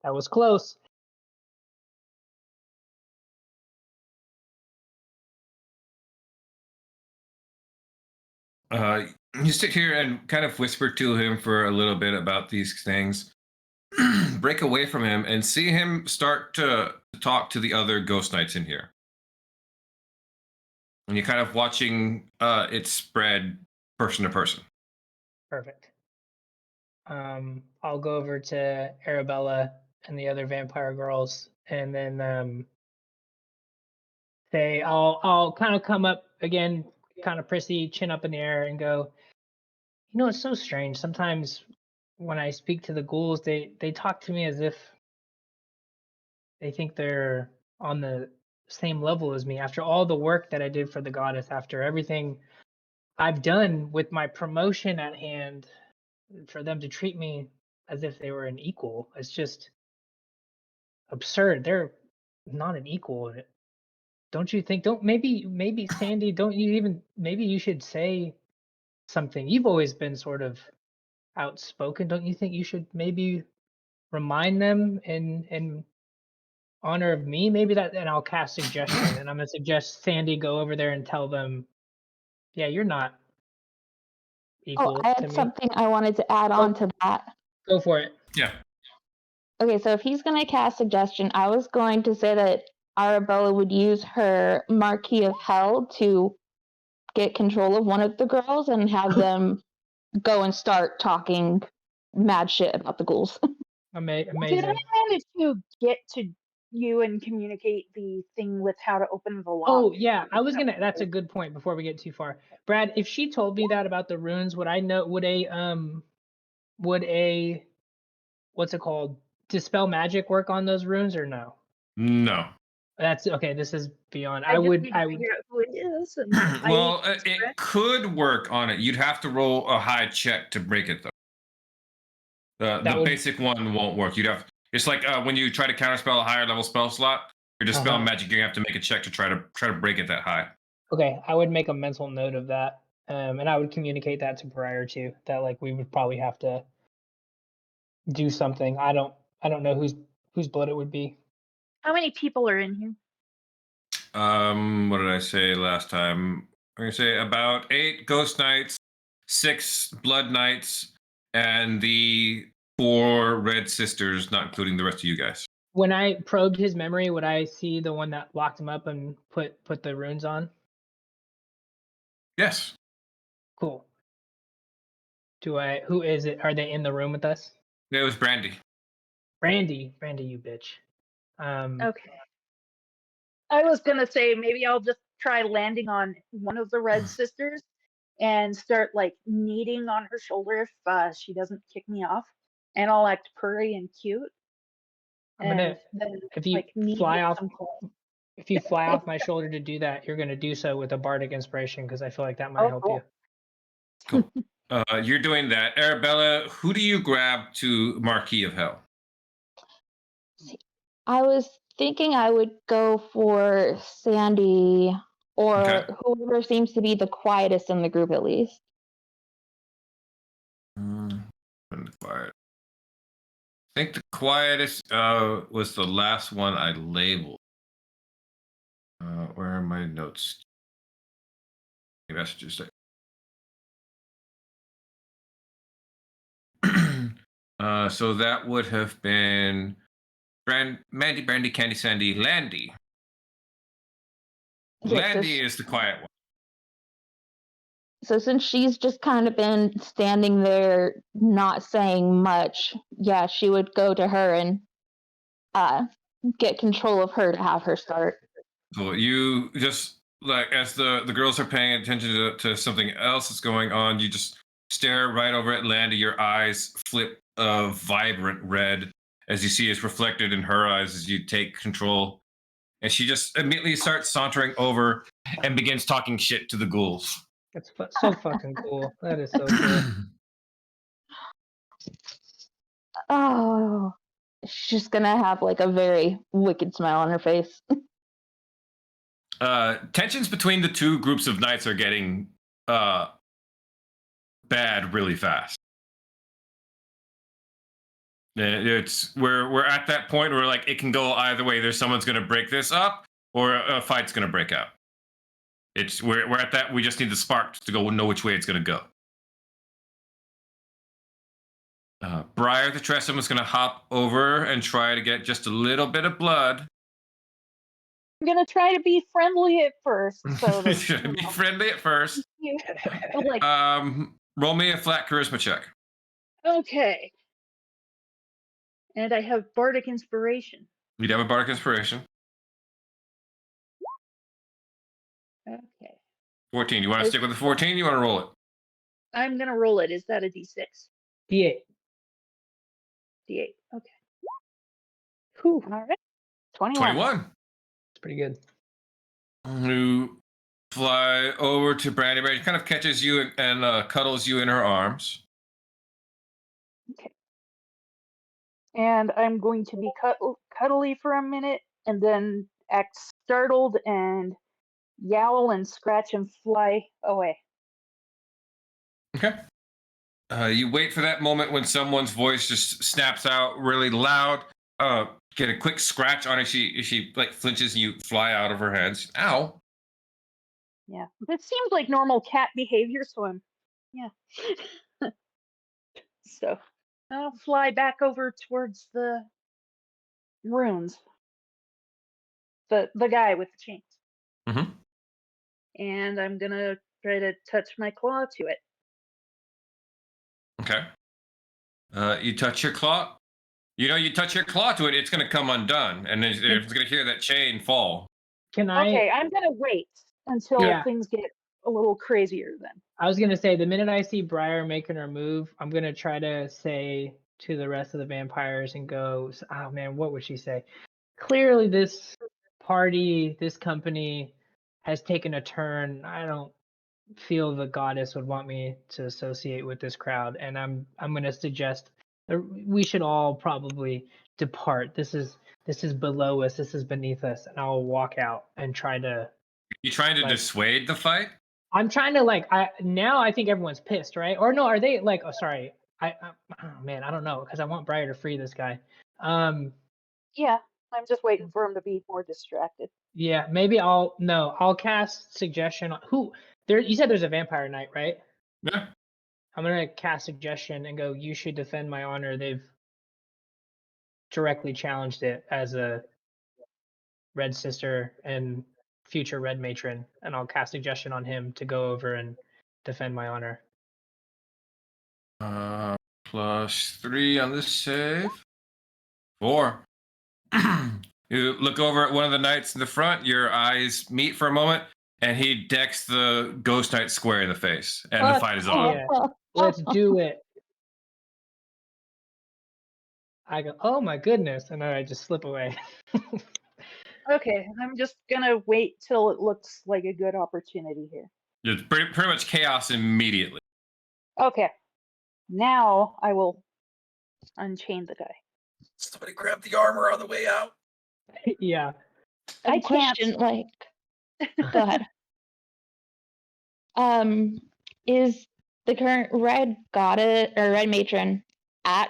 That was close. You sit here and kind of whisper to him for a little bit about these things. Break away from him and see him start to talk to the other ghost knights in here. And you're kind of watching it spread person to person. Perfect. I'll go over to Arabella and the other vampire girls, and then say I'll kind of come up again, kind of prissy, chin up in the air, and go. You know, it's so strange. Sometimes when I speak to the ghouls, they talk to me as if they think they're on the same level as me. After all the work that I did for the goddess, after everything I've done with my promotion at hand, for them to treat me as if they were an equal, it's just absurd. They're not an equal. Don't you think? Don't maybe Sandy? Don't you even maybe you should say something? You've always been sort of outspoken. Don't you think you should maybe remind them in honor of me? Maybe that, and I'll cast suggestion, and I'm gonna suggest Sandy go over there and tell them, yeah, you're not Oh, equal I to had me. something I wanted to add Oh. on to that. Go for it. Yeah. Okay, so if he's going to cast suggestion, I was going to say that Arabella would use her Marquis of Hell to get control of one of the girls and have them go and start talking mad shit about the ghouls. Did Amazing. I manage to get to you and communicate the thing with how to open the lock? Oh yeah, I was gonna. That's a good point. Before we get too far, Brad, if she told me that about the runes, would I know? Would a what's it called? Dispel magic work on those runes or no? No. That's okay. This is beyond. I I just would. need to I would. figure out who it is. And Well, it could work on it. You'd have to roll a high check to break it, though. The would- basic one won't work. You'd have. It's like when you try to counterspell a higher level spell slot. Your dispel Uh-huh. magic, you have to make a check to try to break it that high. Okay, I would make a mental note of that, and I would communicate that to Briar too. That like we would probably have to do something. I don't know whose blood it would be. how many people are in here? What did I say last time? I'm gonna say about 8 ghost knights, 6 blood knights, and the 4 red sisters, not including the rest of you guys. When I probed his memory, would I see the one that locked him up and put the runes on? Yes. Cool. Who is it? Are they in the room with us? It was Brandy. Brandy, you bitch. Okay. I was gonna say maybe I'll just try landing on one of the red sisters and start like kneading on her shoulder if she doesn't kick me off, and I'll act purry and cute. I'm gonna, And then if you like knead fly with off, some cloth. if you fly off my shoulder to do that, you're gonna do so with a bardic inspiration because I feel like that might Oh, help cool. you. Cool. You're doing that. Arabella, who do you grab to Marquis of Hell? I was thinking I would go for Sandy or Okay. whoever seems to be the quietest in the group at least. Quiet. I think the quietest was the last one I labeled. Where are my notes? Messages. So that would have been Mandy, Brandy, Candy, Sandy, Landy. Yes, Landy is the quiet one. So since she's just kind of been standing there not saying much, yeah, she would go to her and get control of her to have her start. So you just like as the girls are paying attention to something else that's going on, you just stare right over at Landy. Your eyes flip a vibrant red as you see it's reflected in her eyes as you take control. And she just immediately starts sauntering over and begins talking shit to the ghouls. That's so fucking cool. That is so cool. Oh, she's just gonna have like a very wicked smile on her face. Tensions between the two groups of knights are getting bad really fast. It's we're at that point where like it can go either way. There's someone's going to break this up, or a fight's going to break out. It's we're at that. We just need the spark to go know which way it's going to go. Briar the Tressum is going to hop over and try to get just a little bit of blood. I'm gonna try to be friendly at first, so that Should be friendly at first. like, Roll me a flat charisma check. okay. And I have bardic inspiration. You'd have a bardic inspiration. Okay. 14. You want to stick with the 14? You want to roll it? I'm gonna roll it. Is that a D6? D8. D8. Okay. Whew. All right. 21. 21. It's pretty good. Who fly over to Brandy Bear. She kind of catches you and cuddles you in her arms. Okay. And I'm going to be cuddly for a minute and then act startled and yowl and scratch and fly away. Okay. You wait for that moment when someone's voice just snaps out really loud. Get a quick scratch on her. She like flinches and you fly out of her hands. Ow. Yeah. It seems like normal cat behavior, so yeah. So I'll fly back over towards the runes. The guy with the chains. Mm-hmm. And I'm gonna try to touch my claw to it. Okay. You touch your claw. You touch your claw to it, it's going to come undone, and then it's going to hear that chain fall. Can I? Okay, I'm gonna wait until Yeah. things get a little crazier then. I was gonna say the minute I see Briar making her move, I'm gonna try to say to the rest of the vampires and go, oh man, what would she say? Clearly this party, this company has taken a turn. I don't feel the goddess would want me to associate with this crowd, and I'm gonna suggest that we should all probably depart. This is below us, this is beneath us, and I'll walk out and try to You trying to like, dissuade the fight? I'm trying to I think everyone's pissed, right? Or no, are they like? Oh, sorry. Oh man, I don't know because I want Briar to free this guy. Yeah, I'm just waiting for him to be more distracted. Yeah, maybe I'll cast suggestion on who there. You said there's a vampire knight, right? Yeah. I'm gonna cast suggestion and go. You should defend my honor. They've directly challenged it as a Red Sister and future Red Matron, and I'll cast suggestion on him to go over and defend my honor. +3 on this save. 4. You look over at one of the knights in the front. Your eyes meet for a moment, and he decks the ghost knight square in the face, and the fight is on. Yeah, let's do it. I go, oh my goodness, and then I just slip away. Okay, I'm just gonna wait till it looks like a good opportunity here. It's pretty much chaos immediately. Okay, now I will unchain the guy. Somebody grab the armor on the way out. Yeah. I Question, can't. like, go ahead. Is the current red goddess or red matron at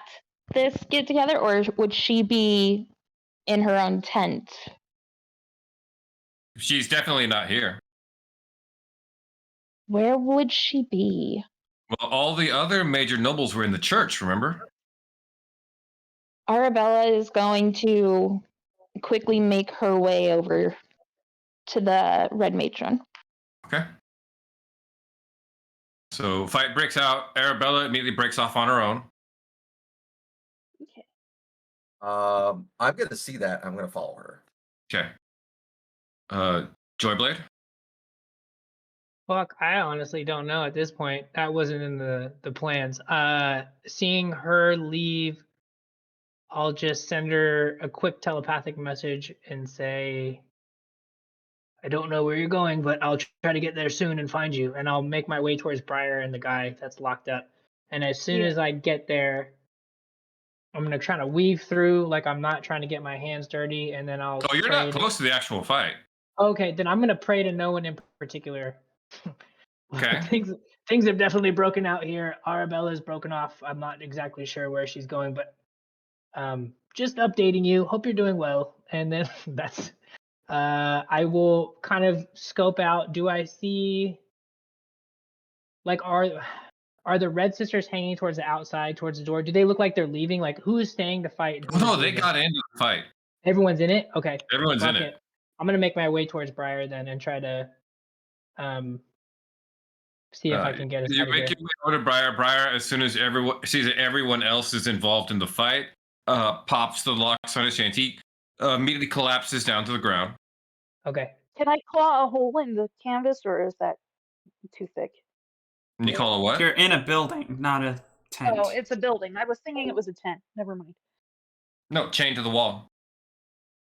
this get together, or would she be in her own tent? She's definitely not here. Where would she be? Well, all the other major nobles were in the church, remember? Arabella is going to quickly make her way over to the red matron. Okay. So fight breaks out. Arabella immediately breaks off on her own. Okay. I'm gonna see that. I'm gonna follow her. Okay. Joyblade. Fuck, I honestly don't know at this point. That wasn't in the plans. Seeing her leave, I'll just send her a quick telepathic message and say, I don't know where you're going, but I'll try to get there soon and find you. And I'll make my way towards Briar and the guy that's locked up. And as soon as I get there, I'm gonna try to weave through like I'm not trying to get my hands dirty, and then I'll. Oh, you're pray not close to the actual fight. Okay, then I'm gonna pray to no one in particular. Okay. things have definitely broken out here. Arabella's broken off. I'm not exactly sure where she's going, but just updating you. Hope you're doing well. And then that's I will kind of scope out. Do I see like are the Red Sisters hanging towards the outside, towards the door? Do they look like they're leaving? Like who is staying to fight? And who No, is they leaving? got into the fight. Everyone's in it? Okay. Everyone's in Fuck it. I'm gonna make my way towards Briar then and try to see if I can get us You out of make here. your way over to Briar. Briar, as soon as everyone sees that everyone else is involved in the fight, pops the locks on his chains. He immediately collapses down to the ground. Okay. Can I claw a hole in the canvas, or is that too thick? And you call it what? You're in a building, not a tent. Oh, it's a building. I was thinking it was a tent. Never mind. No, chained to the wall.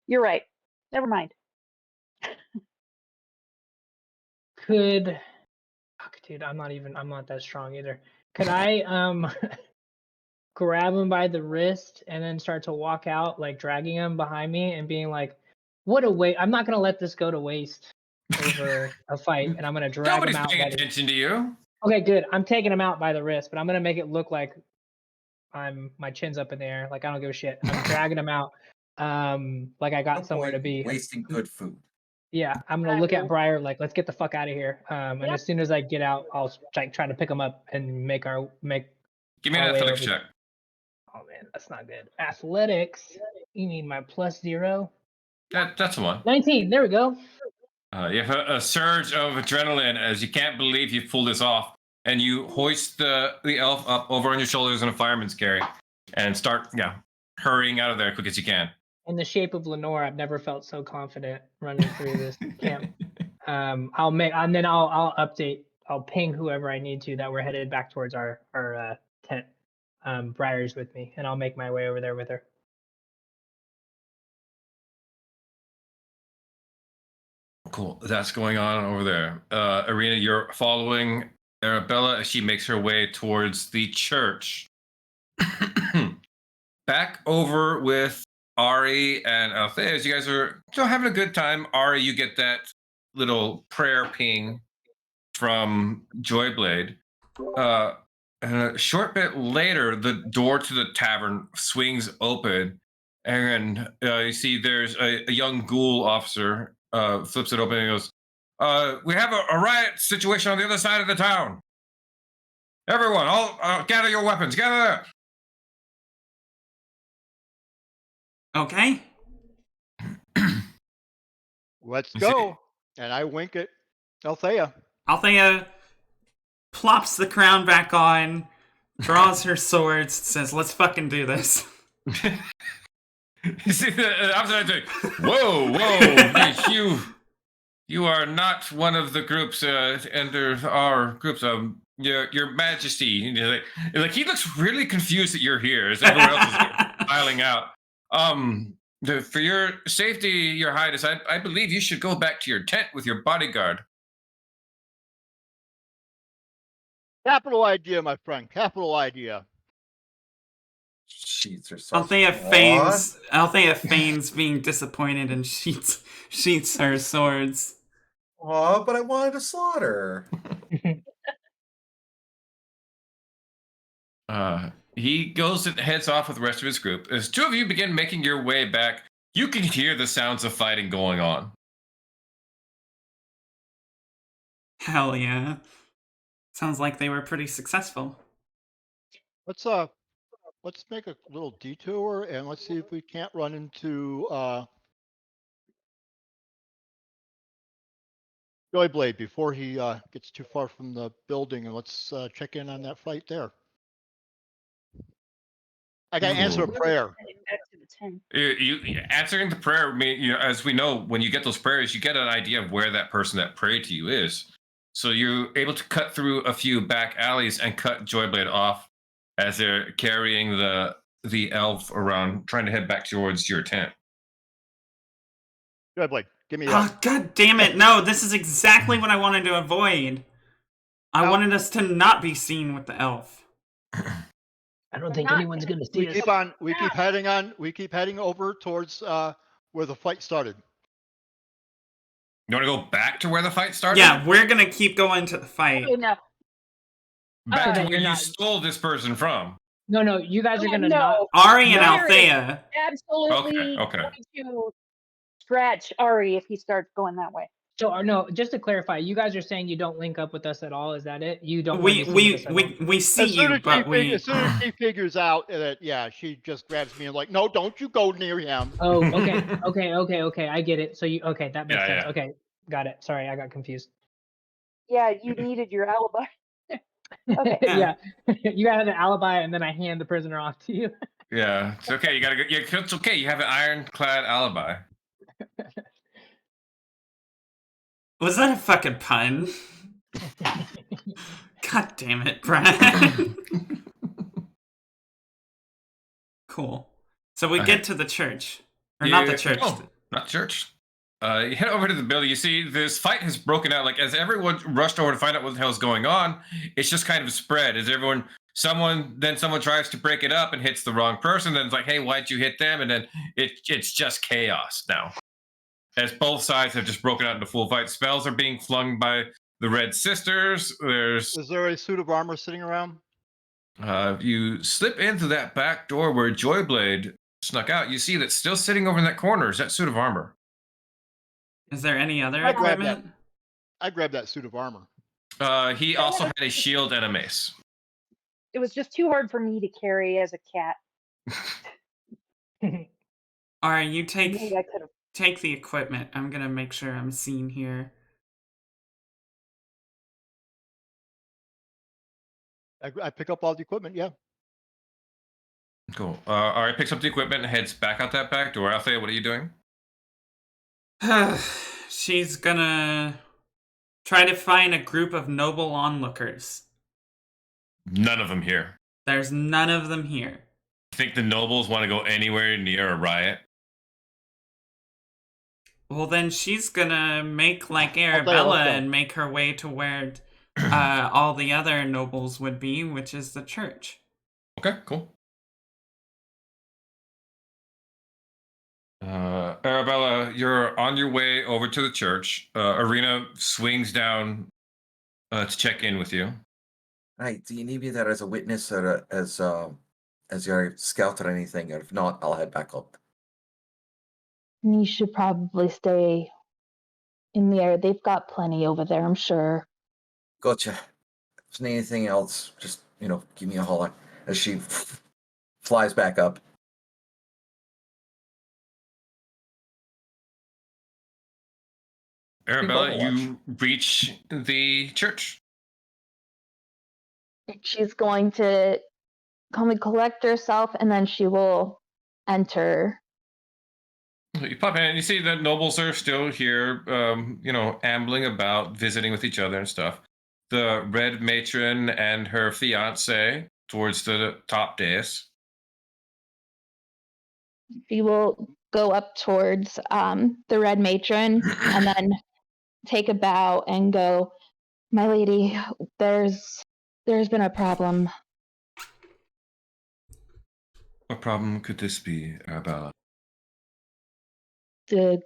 You're right. Never mind. Could fuck, dude, I'm not that strong either. Could I grab him by the wrist and then start to walk out, like dragging him behind me and being like, what a waste. I'm not gonna let this go to waste over a fight, and I'm gonna drag Nobody's him out paying by the attention to you. Okay, good. I'm taking him out by the wrist, but I'm gonna make it look like my chin's up in the air, like I don't give a shit. I'm dragging him out, like I got No somewhere to point be. wasting good food. Yeah, I'm gonna I look at will- Briar like, let's get the fuck out of here. And Yep. as soon as I get out, I'll try to pick him up and make Give me an our way athletics over. check. Oh man, that's not good. Athletics. You need my +0. That's the one. 19. There we go. You have a surge of adrenaline as you can't believe you pulled this off, and you hoist the elf up over on your shoulders in a fireman's carry, and start hurrying out of there as quick as you can. In the shape of Lenore, I've never felt so confident running through this camp. I'll update. I'll ping whoever I need to that we're headed back towards our tent. Briar's with me, and I'll make my way over there with her. Cool. That's going on over there. Arena, you're following Arabella as she makes her way towards the church. Back over with Ari and Althea, as you guys are having a good time. Ari, you get that little prayer ping from Joyblade. And a short bit later, the door to the tavern swings open, and you see there's a young ghoul officer flips it open and goes, we have a riot situation on the other side of the town. Everyone, all gather your weapons. Gather there. Okay. Let's You go. And I wink at Althea. Althea plops the crown back on, draws her swords, says, "Let's fucking do this." You see the opposite. Whoa! You are not one of the groups enter our groups. Your Majesty. You're like he looks really confused that you're here as everyone else is filing out. For your safety, Your Highness, I believe you should go back to your tent with your bodyguard. Capital idea, my friend. Capital idea. Sheets are so Althea feigns being disappointed and sheets her swords. Aw, but I wanted to slaughter. He goes and heads off with the rest of his group. As two of you begin making your way back, you can hear the sounds of fighting going on. Hell yeah. Sounds like they were pretty successful. Let's make a little detour and let's see if we can't run into Joyblade, before he gets too far from the building, and let's check in on that fight there. I got to answer a Ooh. prayer. Heading back to the tent. You answering the prayer. As we know, when you get those prayers, you get an idea of where that person that prayed to you is. So you're able to cut through a few back alleys and cut Joyblade off as they're carrying the elf around, trying to head back towards your tent. Joyblade, give me Oh, God damn it. No, this is exactly what I wanted to avoid. I Ow. wanted us to not be seen with the elf. I don't think not- anyone's going to see We us. keep on. We keep heading on. We keep heading over towards where the fight started. You want to go back to where the fight started? Yeah, we're gonna keep going to the fight. Okay, no. Back So to that where you're you not- stole this person from. No, you guys are going to no, not. Ari and No. Althea. absolutely Okay. going to scratch Ari if he starts going that way. So, no, just to clarify, you guys are saying you don't link up with us at all. Is that it? You don't want We to be seen with us at all? we see As soon you, as but we. as soon as she figures out that, yeah, she just grabs me and like, no, don't you go near him. Oh, okay. I get it. So okay, that makes Yeah, sense. yeah. Okay, got it. Sorry, I got confused. Yeah, you needed your alibi. Okay. Yeah, you have an alibi, and then I hand the prisoner off to you. Yeah, it's okay. You gotta go. Yeah, it's okay. You have an ironclad alibi. Was that a fucking pun? God damn it, Brad. Cool. So we Okay. get to the church. Or not the church. Oh, not church. You head over to the building. You see this fight has broken out. Like as everyone rushed over to find out what the hell's going on, it's just kind of spread. As someone tries to break it up and hits the wrong person. Then it's like, hey, why'd you hit them? And then it's just chaos now. As both sides have just broken out into full fight. Spells are being flung by the Red Sisters. Is there a suit of armor sitting around? You slip into that back door where Joyblade snuck out. You see that still sitting over in that corner is that suit of armor. Is there any other I grabbed equipment? I grabbed that suit of armor. He also had a shield and a mace. It was just too hard for me to carry as a cat. Alright, you Maybe I could have. take the equipment. I'm gonna make sure I'm seen here. I pick up all the equipment. Yeah. Cool. All right, picks up the equipment and heads back out that back door. Althea, what are you doing? She's gonna try to find a group of noble onlookers. None of them here. There's none of them here. Think the nobles want to go anywhere near a riot? Well, then she's gonna make like go. Arabella and make her way to where all the other nobles would be, which is the church. Okay, cool. Arabella, you're on your way over to the church. Arena swings down to check in with you. Hey, do you need me there as a witness or as your scout or anything? If not, I'll head back up. You should probably stay in the area. They've got plenty over there, I'm sure. Gotcha. If there's anything else, just give me a holler. As she flies back up. Arabella, you reach the church. She's going to come and collect herself, and then she will enter. You pop in and you see the nobles are still here, ambling about, visiting with each other and stuff. The Red Matron and her fiance towards the top dais. She will go up towards the Red Matron and then take a bow and go, "My lady, there's been a problem." What problem could this be, Arabella? The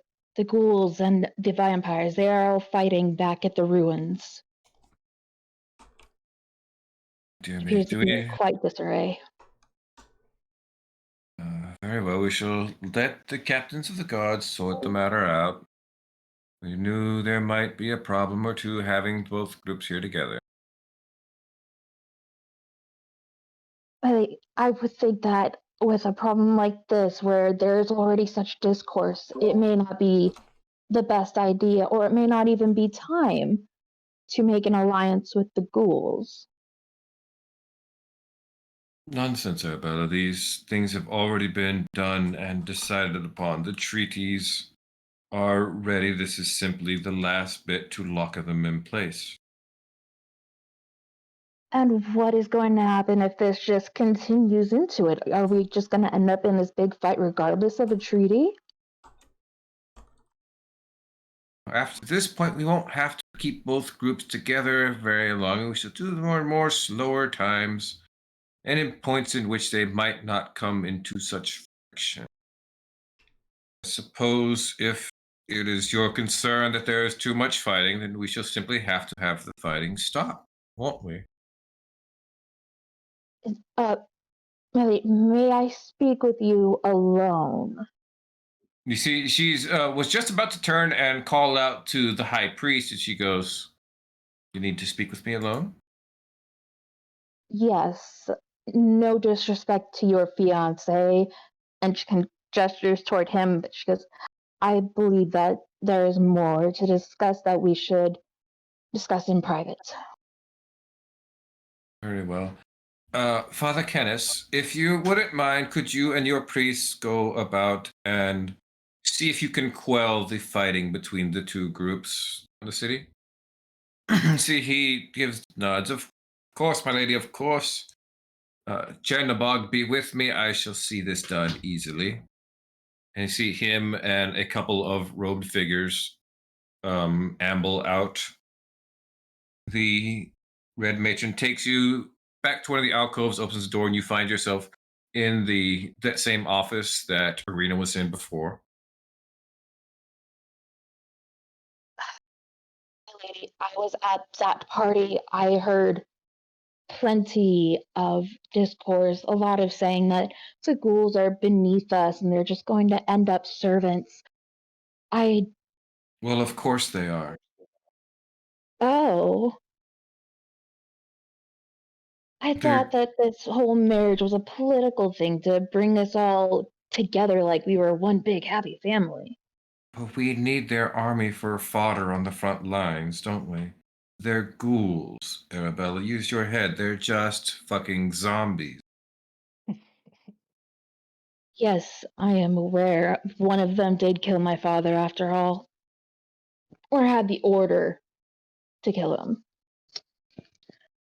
ghouls and the vampires, they are all fighting back at the ruins. Dear me, Appears to do be we... in quite disarray. Very well, we shall let the captains of the guards sort the matter out. We knew there might be a problem or two having both groups here together. I would think that with a problem like this, where there's already such discourse, it may not be the best idea, or it may not even be time to make an alliance with the ghouls. Nonsense, Arabella. These things have already been done and decided upon. The treaties are ready. This is simply the last bit to lock them in place. And what is going to happen if this just continues into it? Are we just going to end up in this big fight regardless of a treaty? After this point, we won't have to keep both groups together very long. We shall do more and more slower times, and in points in which they might not come into such friction. I suppose if it is your concern that there is too much fighting, then we shall simply have to have the fighting stop, won't we? Millie, may I speak with you alone? You see, she's was just about to turn and call out to the high priest, and she goes, "You need to speak with me alone." Yes, no disrespect to your fiance, and she gestures toward him, but she goes, I believe that there is more to discuss that we should discuss in private. Very well. Father Kenneth, if you wouldn't mind, could you and your priests go about and see if you can quell the fighting between the two groups in the city? See, he gives nods. Of course, my lady, of course. Chernabog, be with me. I shall see this done easily. And you see him and a couple of robed figures amble out. The red matron takes you back to one of the alcoves, opens the door, and you find yourself in that same office that Arena was in before. Lady, I was at that party. I heard plenty of discourse, a lot of saying that the ghouls are beneath us and they're just going to end up servants. Well, of course they are. Oh, I thought that this whole marriage was a political thing to bring us all together like we were one big happy family. But we need their army for fodder on the front lines, don't we? They're ghouls, Arabella. Use your head. They're just fucking zombies. Yes, I am aware. One of them did kill my father after all. Or had the order to kill him.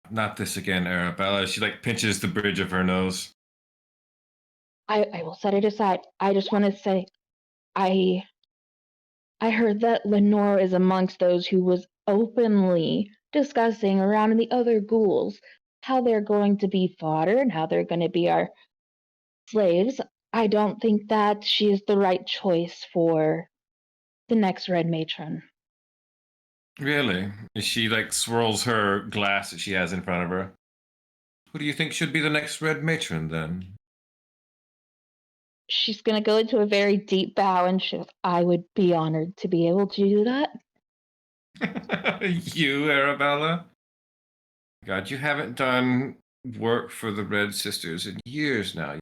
Not this again, Arabella. She pinches the bridge of her nose. I will set it aside. I just want to say I heard that Lenore is amongst those who was openly discussing around the other ghouls how they're going to be fodder and how they're going to be our slaves. I don't think that she is the right choice for the next Red Matron. Really? She swirls her glass that she has in front of her. Who do you think should be the next Red Matron then? She's going to go into a very deep bow and I would be honored to be able to do that. You, Arabella? God, you haven't done work for the Red Sisters in years now.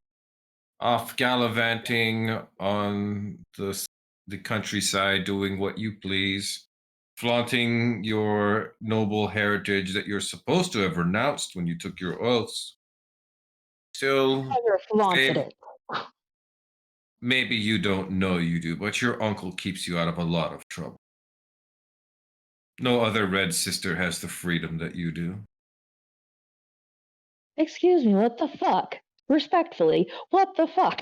Off gallivanting on the countryside, doing what you please, flaunting your noble heritage that you're supposed to have renounced when you took your oaths. Still, Never flaunted it. maybe you don't know you do, but your uncle keeps you out of a lot of trouble. No other Red Sister has the freedom that you do. Excuse me, what the fuck? Respectfully, what the fuck?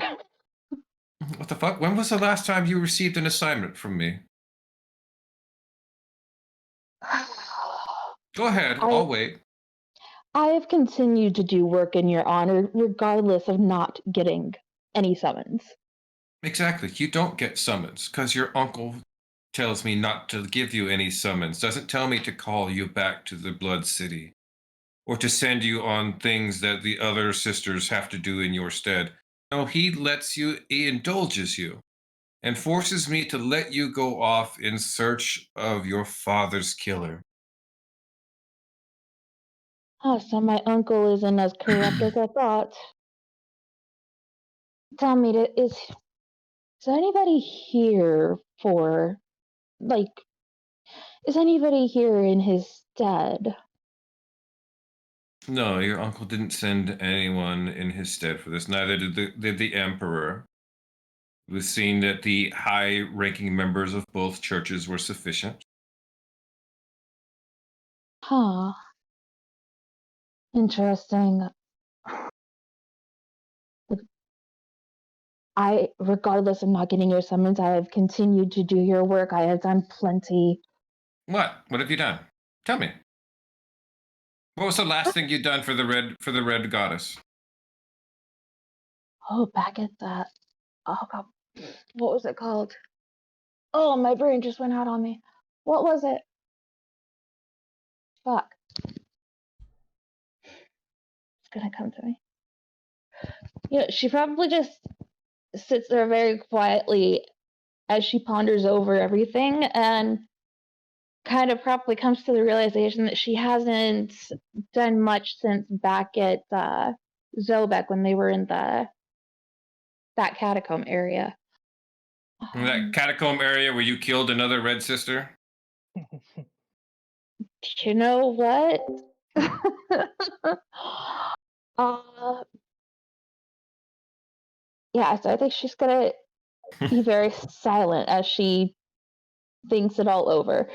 What the fuck? When was the last time you received an assignment from me? Go ahead, I'll wait. I have continued to do work in your honor, regardless of not getting any summons. Exactly. You don't get summons because your uncle tells me not to give you any summons, doesn't tell me to call you back to the Blood City or to send you on things that the other sisters have to do in your stead. No, he indulges you and forces me to let you go off in search of your father's killer. Oh, so my uncle isn't as corrupt as I thought. Tell me, is anybody here for like, is anybody here in his stead? No, your uncle didn't send anyone in his stead for this. Neither did the emperor. It was seen that the high-ranking members of both churches were sufficient. Huh. Interesting. Regardless of not getting your summons, I have continued to do your work. I have done plenty. What? What have you done? Tell me. What was the last thing you'd done for the red goddess? Oh, back at that. Oh God, what was it called? Oh, my brain just went out on me. What was it? Fuck. It's gonna come to me. She probably just sits there very quietly as she ponders over everything and kind of probably comes to the realization that she hasn't done much since back at Zobek when they were in that catacomb area. In that catacomb area where you killed another red sister? You know what? uh, yeah, so I think she's gonna be very silent as she thinks it all over.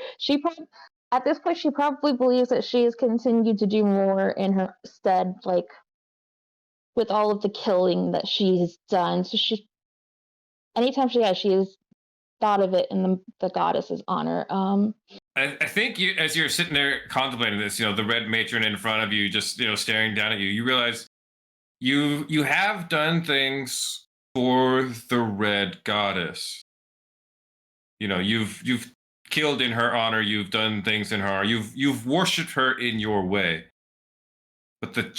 At this point, she probably believes that she has continued to do more in her stead, like with all of the killing that she has done. So anytime she has thought of it in the goddess's honor. I think you, as you're sitting there contemplating this, the red matron in front of you, just staring down at you, you realize you have done things for the red goddess. You've killed in her honor. You've done things in her honor. You've worshipped her in your way. But the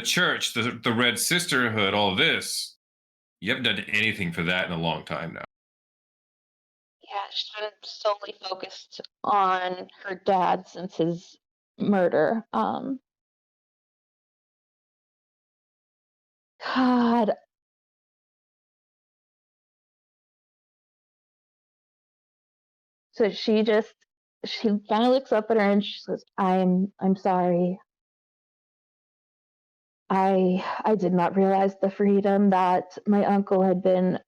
church, the Red Sisterhood, all this, you haven't done anything for that in a long time now. Yeah, she's been solely focused on her dad since his murder. God. So she kind of looks up at her and she says, I'm sorry. I did not realize the freedom that my uncle had been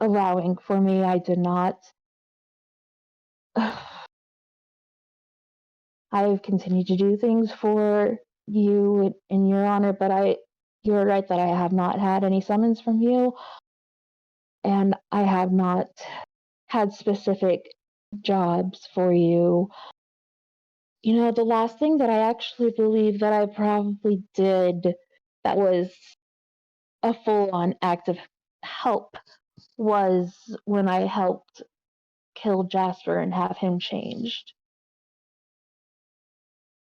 allowing for me. I did not. I've continued to do things for you in your honor, but you're right that I have not had any summons from you, and I have not had specific jobs for you. The last thing that I actually believe that I probably did that was a full-on act of help was when I helped kill Jasper and have him changed.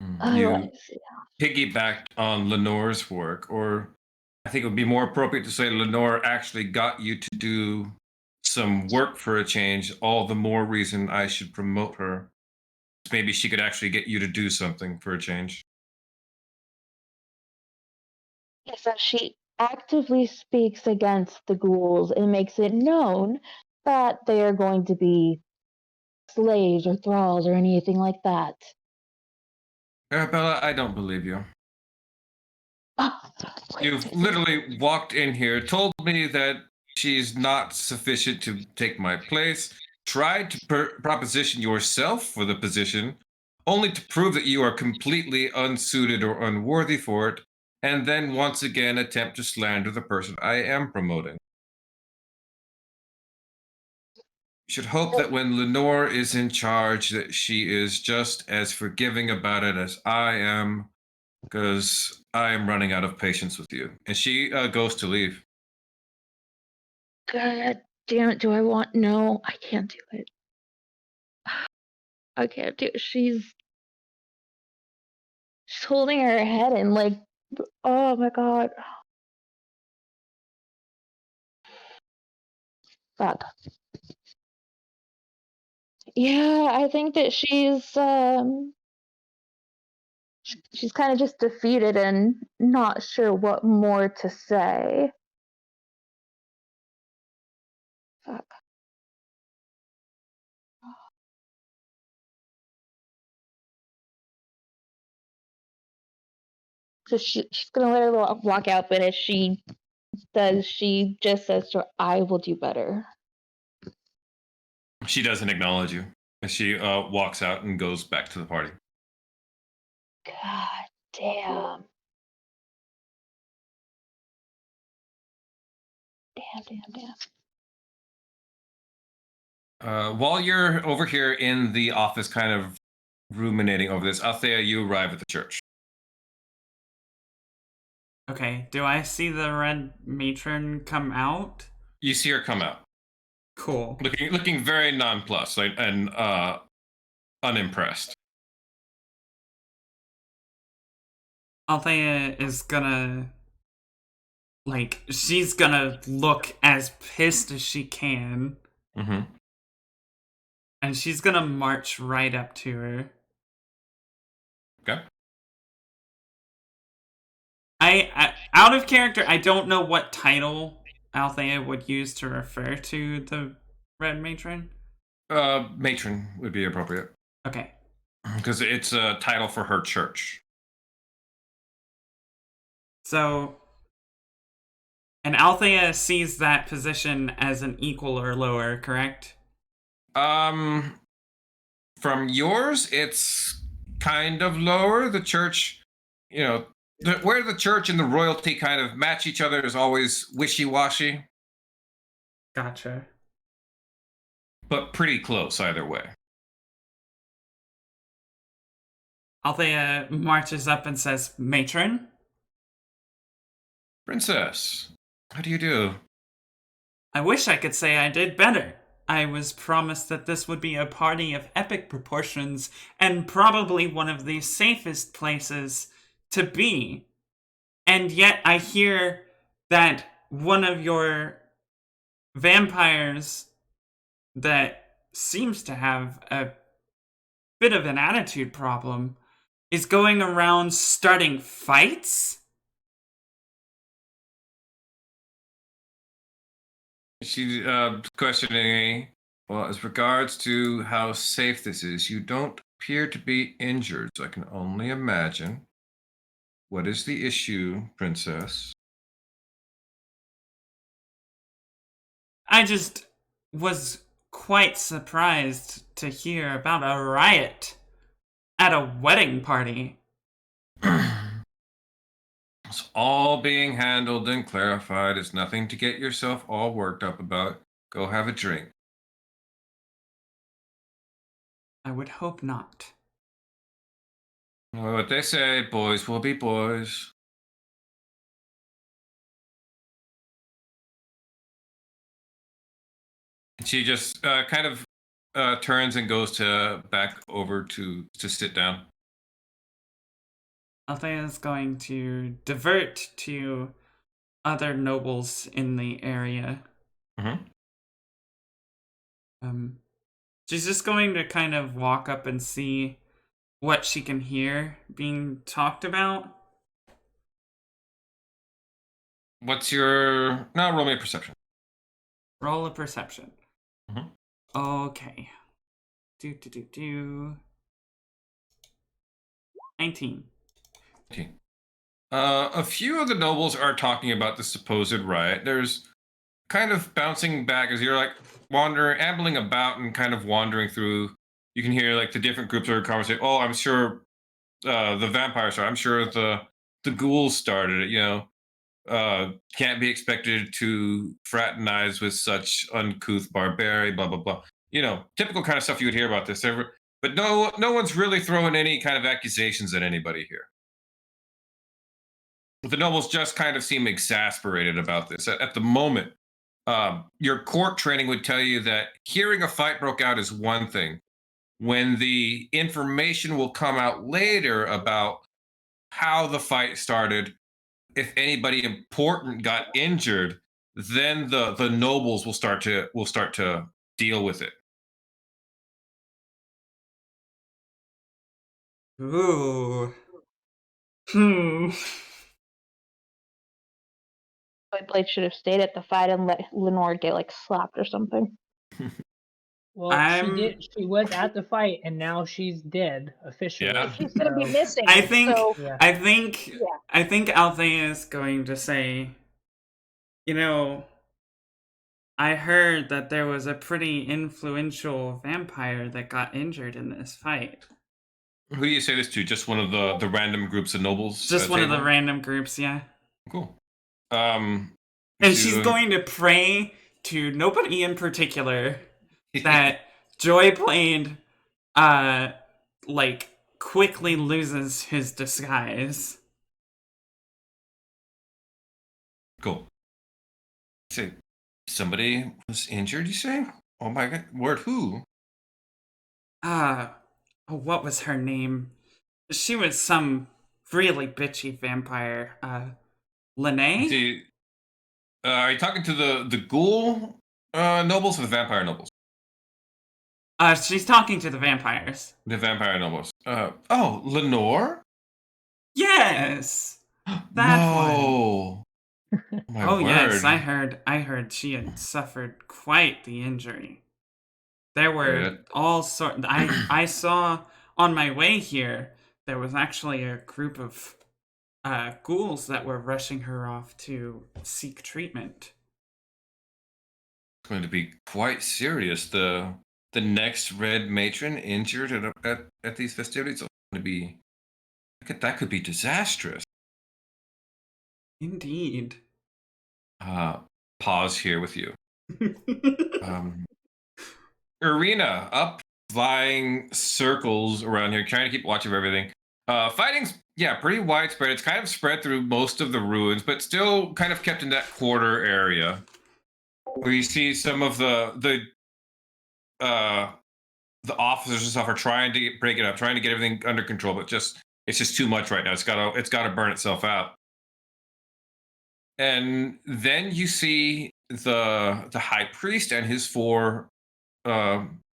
You piggybacked on Lenore's work, or I think it would be more appropriate to say Lenore actually got you to do some work for a change. All the more reason I should promote her. Maybe she could actually get you to do something for a change. Yes, so she actively speaks against the ghouls and makes it known that they are going to be slaves or thralls or anything like that. Arabella, I don't believe you. You've literally walked in here, told me that she's not sufficient to take my place, tried to proposition yourself for the position, only to prove that you are completely unsuited or unworthy for it, and then once again attempt to slander the person I am promoting. You should hope that when Lenore is in charge, that she is just as forgiving about it as I am, because I am running out of patience with you. And she goes to leave. God damn it, do I want... No, I can't do it. I can't do it. She's holding her head and oh my God. Fuck. Yeah, I think that she's kind of just defeated and not sure what more to say. Fuck. So she's gonna let her walk out, but as she does, she just says to her, "I will do better." She doesn't acknowledge you. And she walks out and goes back to the party. God damn. Damn. While you're over here in the office, kind of ruminating over this, Althea, you arrive at the church. Okay, do I see the red matron come out? You see her come out, Cool. looking very nonplussed and unimpressed. Althea is gonna, she's gonna look as pissed as she can. Mm-hmm. And she's gonna march right up to her. Okay. I out of character, I don't know what title Althea would use to refer to the red matron. Matron would be appropriate Okay. because it's a title for her church. So, and Althea sees that position as an equal or lower, correct? From yours, it's kind of lower. The church, where the church and the royalty kind of match each other is always wishy-washy, Gotcha. but pretty close either way. Althea marches up and says, "Matron?" Princess, how do you do? I wish I could say I did better. I was promised that this would be a party of epic proportions and probably one of the safest places to be. And yet I hear that one of your vampires that seems to have a bit of an attitude problem is going around starting fights? She's questioning. Well, as regards to how safe this is, you don't appear to be injured, so I can only imagine. What is the issue, Princess? I just was quite surprised to hear about a riot at a wedding party. It's all being handled and clarified. It's nothing to get yourself all worked up about. Go have a drink. I would hope not. Well, what they say, boys will be boys. She just kind of turns and goes back over to sit down. Althea is going to divert to other nobles in the area. Mm-hmm. She's just going to kind of walk up and see what she can hear being talked about. What's your... No, roll me a perception. Roll a perception. Mm-hmm. Okay. 19. A few of the nobles are talking about the supposed riot. There's kind of bouncing back as you're like ambling about and kind of wandering through. You can hear like the different groups are conversing. Oh, I'm sure the vampires are. I'm sure the ghouls started it. Can't be expected to fraternize with such uncouth barbarian. Blah blah blah. Typical kind of stuff you would hear about this. But no one's really throwing any kind of accusations at anybody here. The nobles just kind of seem exasperated about this. At the moment, your court training would tell you that hearing a fight broke out is one thing. When the information will come out later about how the fight started, if anybody important got injured, then the nobles will start to deal with it. Ooh. Blade should have stayed at the fight and let Lenore get slapped or something. Well, I'm. She was at the fight, and now she's dead officially. Yeah. And she's going to be So, missing. I think. So, yeah. I think. yeah. I think Althea is going to say, you know, I heard that there was a pretty influential vampire that got injured in this fight. Who do you say this to? Just one of the random groups of nobles? Just one of the table? random groups, yeah. Cool. And she's to- going to pray to nobody in particular that Joyblade, like, quickly loses his disguise. Cool. Say, somebody was injured, you say? Oh my god. Word, who? What was her name? She was some really bitchy vampire. Lene? See, are you talking to the ghoul nobles or the vampire nobles? She's talking to the vampires. The vampire nobles. Oh, Lenore? Yes! That No. My Oh word. yes, I heard she had suffered quite the injury. There were Yeah. all sorts. I saw on my way here there was actually a group of ghouls that were rushing her off to seek treatment. It's going to be quite serious. The next red matron injured at these festivities is going to be that could be disastrous. Indeed. Pause here with you. Arena up, flying circles around here, trying to keep watch of everything. Fighting's pretty widespread. It's kind of spread through most of the ruins, but still kind of kept in that quarter area where you see some of the officers and stuff are trying to break it up, trying to get everything under control, but it's just too much right now. It's gotta burn itself out. And then you see the high priest and his four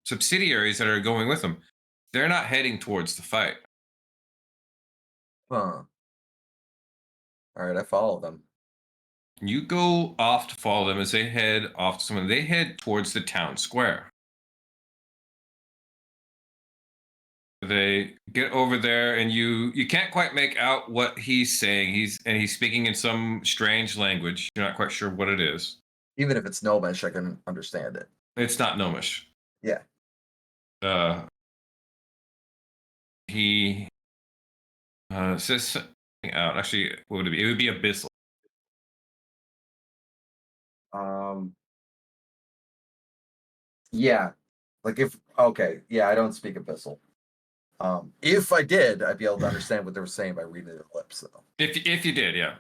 subsidiaries that are going with him. They're not heading towards the fight. Huh. All right, I follow them. You go off to follow them as they head off to someone. They head towards the town square. They get over there, and you can't quite make out what he's saying. He's speaking in some strange language. You're not quite sure what it is. Even if it's Gnomish, I can understand it. It's not Gnomish. Yeah. He says something out. Actually, what would it be? It would be abyssal. Yeah. Like I don't speak Abyssal. If I did, I'd be able to understand what they were saying by reading their lips, though. If you did, yeah.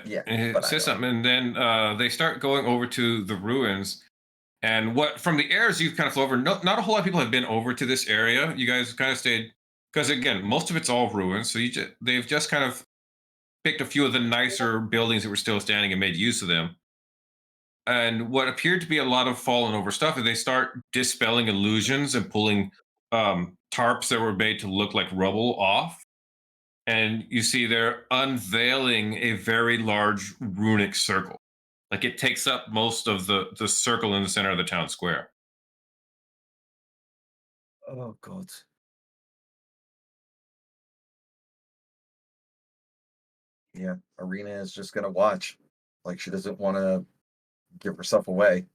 Yeah, It but I says don't. something, and then they start going over to the ruins. And what from the airs you've kind of flown over, not a whole lot of people have been over to this area. You guys kind of stayed, because again, most of it's all ruins. So they've just kind of picked a few of the nicer buildings that were still standing and made use of them. And what appeared to be a lot of fallen over stuff, is they start dispelling illusions and pulling tarps that were made to look like rubble off. And you see they're unveiling a very large runic circle. Like it takes up most of the circle in the center of the town square. Oh God. Yeah, Arena is just gonna watch. Like she doesn't want to give herself away.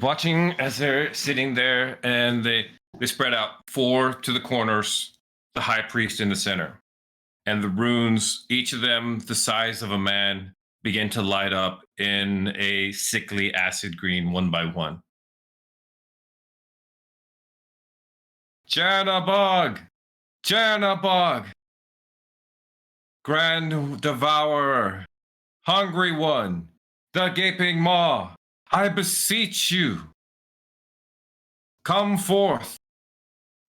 Watching as they're sitting there, and they spread out four to the corners, the high priest in the center, and the runes, each of them the size of a man, begin to light up in a sickly acid green one by one. Janabog! Janabog! Grand Devourer! Hungry One! The Gaping Maw! I beseech you! Come forth!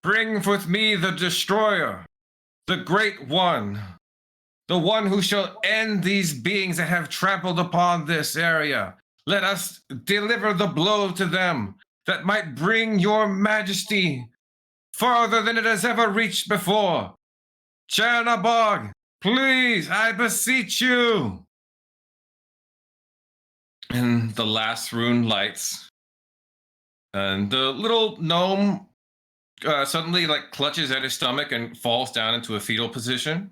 Bring with me the Destroyer, the Great One, the one who shall end these beings that have trampled upon this area. Let us deliver the blow to them that might bring your majesty farther than it has ever reached before. Chanabog, please, I beseech you. And the last rune lights, And the little gnome suddenly like clutches at his stomach and falls down into a fetal position.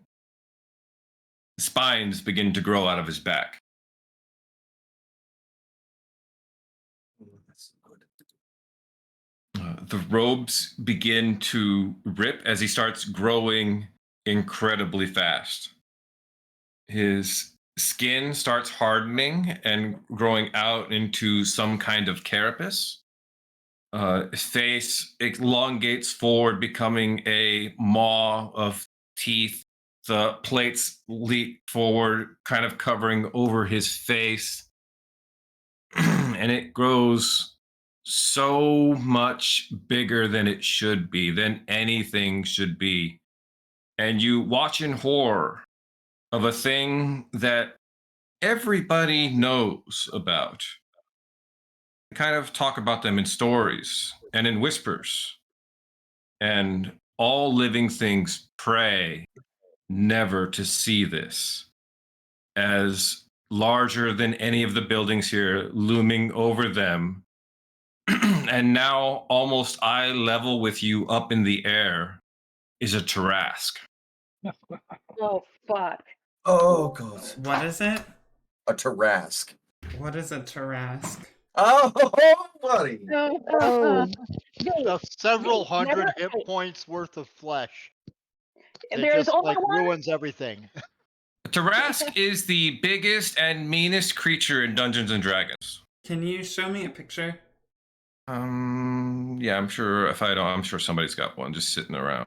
Spines begin to grow out of his back. That's good. The robes begin to rip as he starts growing incredibly fast. His skin starts hardening and growing out into some kind of carapace. His face elongates forward, becoming a maw of teeth. The plates leap forward, kind of covering over his face. And it grows so much bigger than it should be, than anything should be. And you watch in horror of a thing that everybody knows about. Kind of talk about them in stories and in whispers. And all living things pray never to see this, as larger than any of the buildings here looming over them, and now almost eye level with you up in the air, is a Tarask. Oh fuck. Oh god. What is it? A Tarask. What is a Tarask? Oh, buddy. Oh, Several Hey, hundred never- hit hey. points worth of flesh. It There's just only like one. ruins everything. Tarask is the biggest and meanest creature in Dungeons and Dragons. Can you show me a picture? Yeah, I'm sure if I don't, I'm sure somebody's got one just sitting around.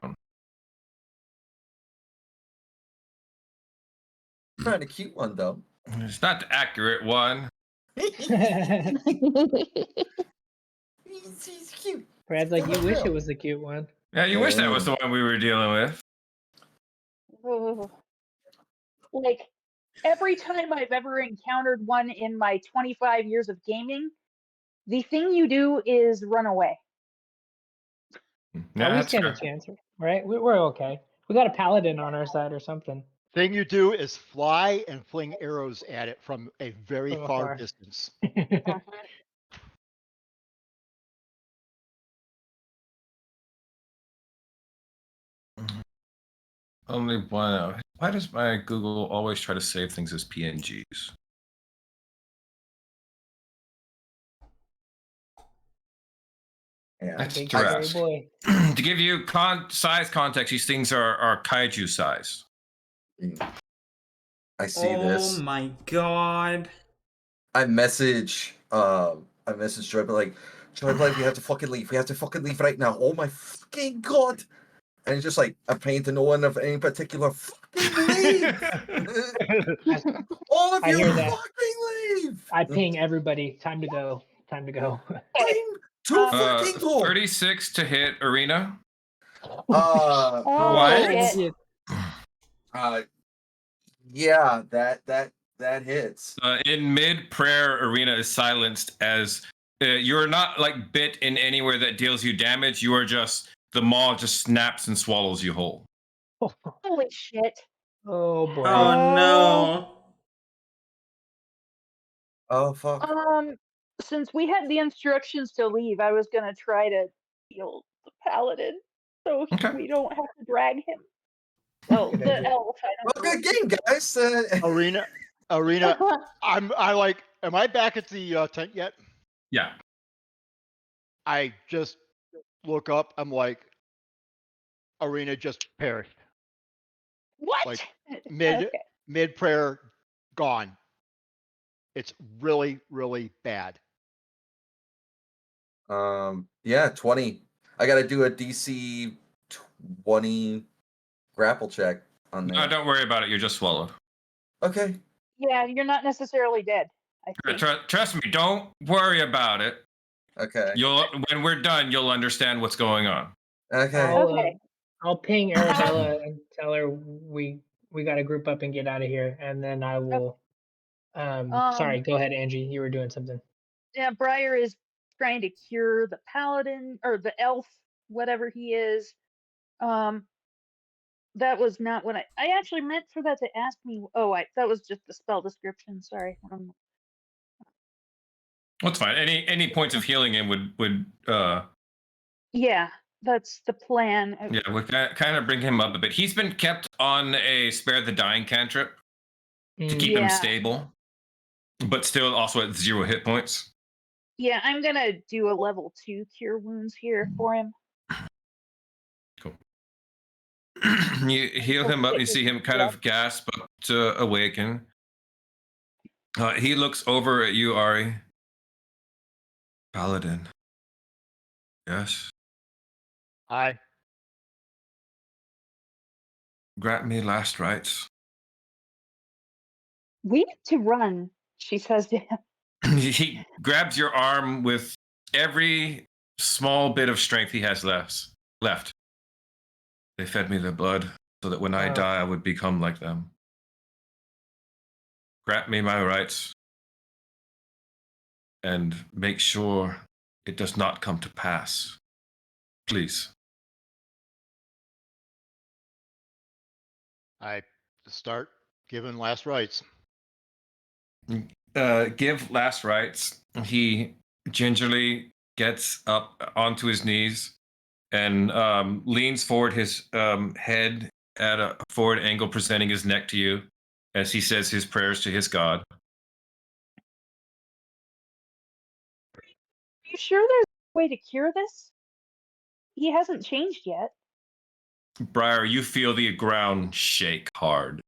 Kind of cute one though. It's not the accurate one. He's cute. Brad's like, you wish it was the cute one. Yeah, you wish that was the one we were dealing with. Oh. Like every time I've ever encountered one in my 25 years of gaming, the thing you do is run away. Yeah, we that's stand fair. a chance, right? We're okay. We got a paladin on our side or something. Thing you do is fly and fling arrows at it from a very From far afar. distance. Only one. Why does my Google always try to save things as PNGs? Yeah. That's Big scary Tarask. boy. To give you size context, these things are kaiju size. I see Oh this. my god. I message Joy, but like, Joy, we have to fucking leave. We have to fucking leave right now. Oh my fucking god! And it's just like, I'm paying to no one of any particular fucking leave. All of I you hear that. fucking leave. I ping everybody. Time to go. Time to go. Time to fucking go. 36 to hit Arena. Oh, What? shit. Yeah, that hits. In mid prayer, Arena is silenced as you're not like bit in anywhere that deals you damage. You are just, the maw just snaps and swallows you whole. Holy shit. Oh boy. Oh no. Oh fuck. Since we had the instructions to leave, I was gonna try to heal the paladin so Okay. we don't have to drag him. Well, Good the idea. elf. Well, good game, guys. Arena, am I back at the tent yet? Yeah. I just look up, I'm like, Arena just perished. What? Like, Okay. Mid prayer, gone. It's really, really bad. Yeah, 20. I gotta do a DC 20 grapple check on No, that. don't worry about it. You're just swallowed. Okay. Yeah, you're not necessarily dead. I think. Trust me. Don't worry about it. Okay. When we're done, you'll understand what's going on. Okay. Okay. I'll ping Arabella and tell her we got to group up and get out of here, and then I will. Sorry, go ahead, Angie. You were doing something. Yeah, Briar is trying to cure the paladin or the elf, whatever he is. That was not what I actually meant for that to ask me. Oh, that was just the spell description. Sorry. That's fine. Any points of healing him would Yeah, that's the plan. yeah, would kind of bring him up a bit. He's been kept on a spare the dying cantrip to keep him Yeah. stable, but still also at 0 hit points. Yeah, I'm gonna do a level 2 cure wounds here for him. Cool. You heal him up. You see him kind of gasp up to awaken. He looks over at you, Ari. Paladin. Yes. Hi. Grant me last rites. We need to run, she says to him. He grabs your arm with every small bit of strength he has left. They fed me their blood so that when I die, I would become like them. Grant me my rights and make sure it does not come to pass. Please. I start giving last rites. Give last rites. He gingerly gets up onto his knees and leans forward his head at a forward angle, presenting his neck to you as he says his prayers to his God. Are you sure there's a way to cure this? He hasn't changed yet. Briar, you feel the ground shake hard.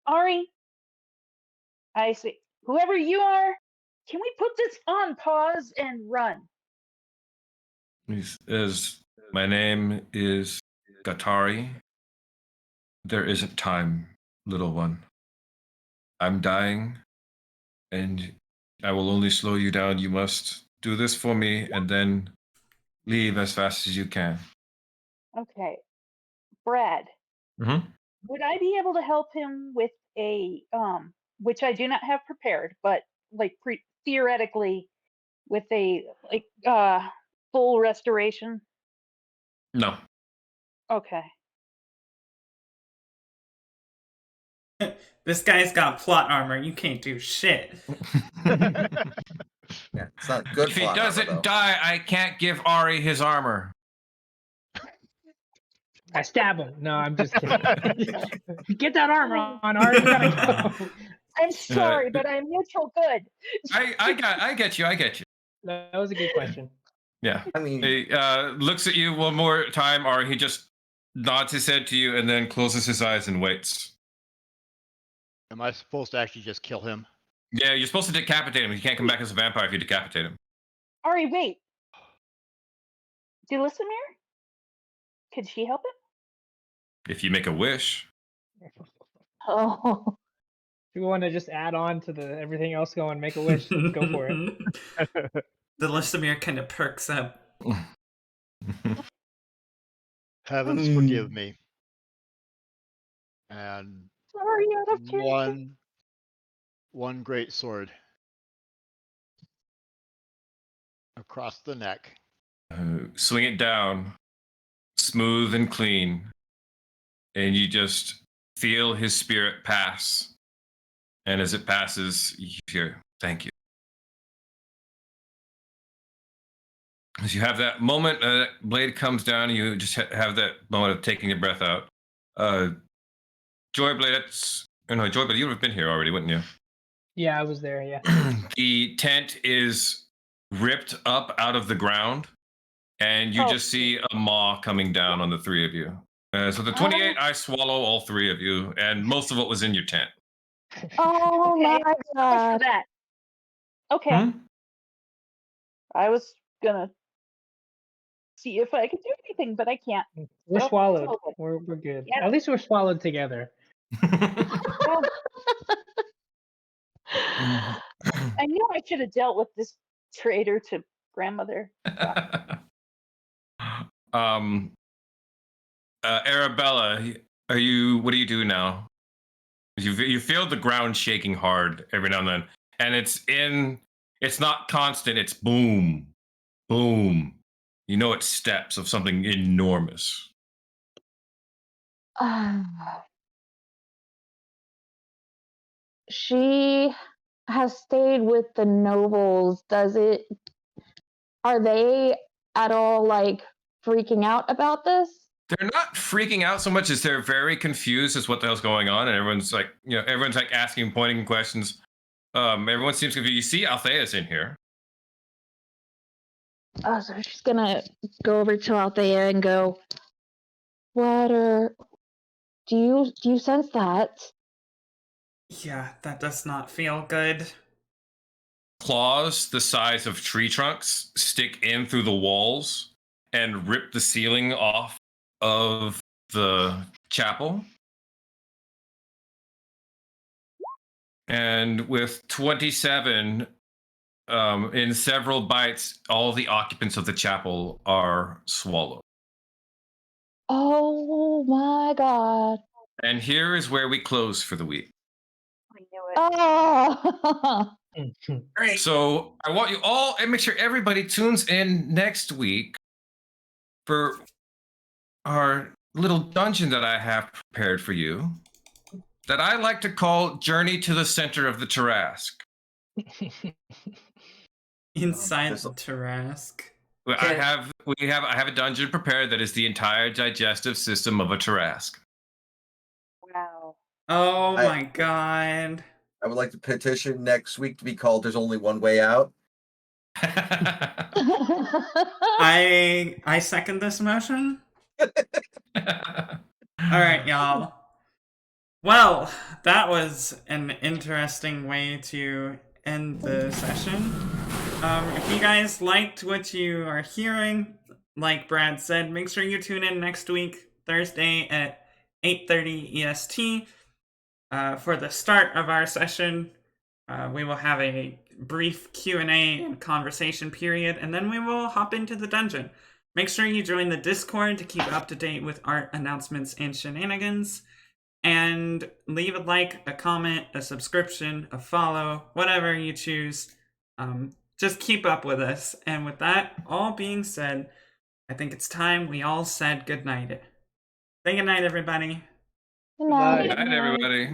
Ari, I say, whoever you are, can we put this on pause and run? He says, my name is Gatari. There isn't time, little one. I'm dying, and I will only slow you down. You must do this for me and then leave as fast as you can. Okay. Brad, Mm-hmm. would I be able to help him with a which I do not have prepared, but like theoretically with a full restoration? No. Okay. This guy's got plot armor. You can't do shit. Yeah, it's not good. If he plot armor, doesn't though. die, I can't give Ari his armor. I stab him. No, I'm just kidding. Get that armor on, Ari. We gotta go. I'm sorry, but I'm neutral good. I get you. That was a good question. Yeah. I mean, He looks at you one more time, or he just nods his head to you and then closes his eyes and waits. Am I supposed to actually just kill him? Yeah, you're supposed to decapitate him. He can't come back as a vampire if you decapitate him. Ari, wait. Delissamir? Could she help him? If you make a wish. Oh. If you want to just add on to the everything else going, make a wish. Go for it. The Lissamir kind of perks up. Heavens forgive me. And Sorry, out of character. one great sword across the neck. Swing it down, smooth and clean, and you just feel his spirit pass. And as it passes, you hear, thank you. As you have that moment, that blade comes down, you just have that moment of taking your breath out. Joyblade, Joyblade, you would have been here already, wouldn't you? Yeah, I was there. Yeah. The tent is ripped up out of the ground, and you just see a maw coming down on the three of you. So the 28, I swallow all three of you, and most of what was in your tent. Oh Okay, my god. that. Okay. Hmm? I was gonna see if I could do anything, but I can't. We're Nope, swallowed. it's all good. We're good. Yeah. At least we're swallowed together. Well, I knew I should have dealt with this traitor to grandmother. Arabella, what do you do now? You feel the ground shaking hard every now and then, and it's not constant, it's boom, boom. You know it's steps of something enormous. She has stayed with the nobles, are they at all like freaking out about this? They're not freaking out so much as they're very confused as what the hell's going on, and everyone's like, everyone's like asking, pointing questions. Everyone seems confused. You see Althea's in here. Oh, so she's gonna go over to Althea and go, do you sense that? Yeah, that does not feel good. Claws the size of tree trunks stick in through the walls and rip the ceiling off of the chapel. And with 27, in several bites, all the occupants of the chapel are swallowed. Oh my god. And here is where we close for the week. I knew it. Oh. Great. So I want you all, and make sure everybody tunes in next week for our little dungeon that I have prepared for you, that I like to call Journey to the Center of the Tarrasque. Inside This- the Tarrasque. I have a dungeon prepared that is the entire digestive system of a Tarrasque. Wow. Oh I- my god. I would like to petition next week to be called "There's Only One Way Out." I second this motion. All right, y'all. Well, that was an interesting way to end the session. If you guys liked what you are hearing, like Brad said, make sure you tune in next week, Thursday at 8:30 EST, for the start of our session. We will have a brief Q&A and conversation period, and then we will hop into the dungeon. Make sure you join the Discord to keep up to date with art announcements and shenanigans. And leave a like, a comment, a subscription, a follow, whatever you choose. Just keep up with us. And with that all being said, I think it's time we all said goodnight. Say goodnight, everybody. Good night. Good night, everybody.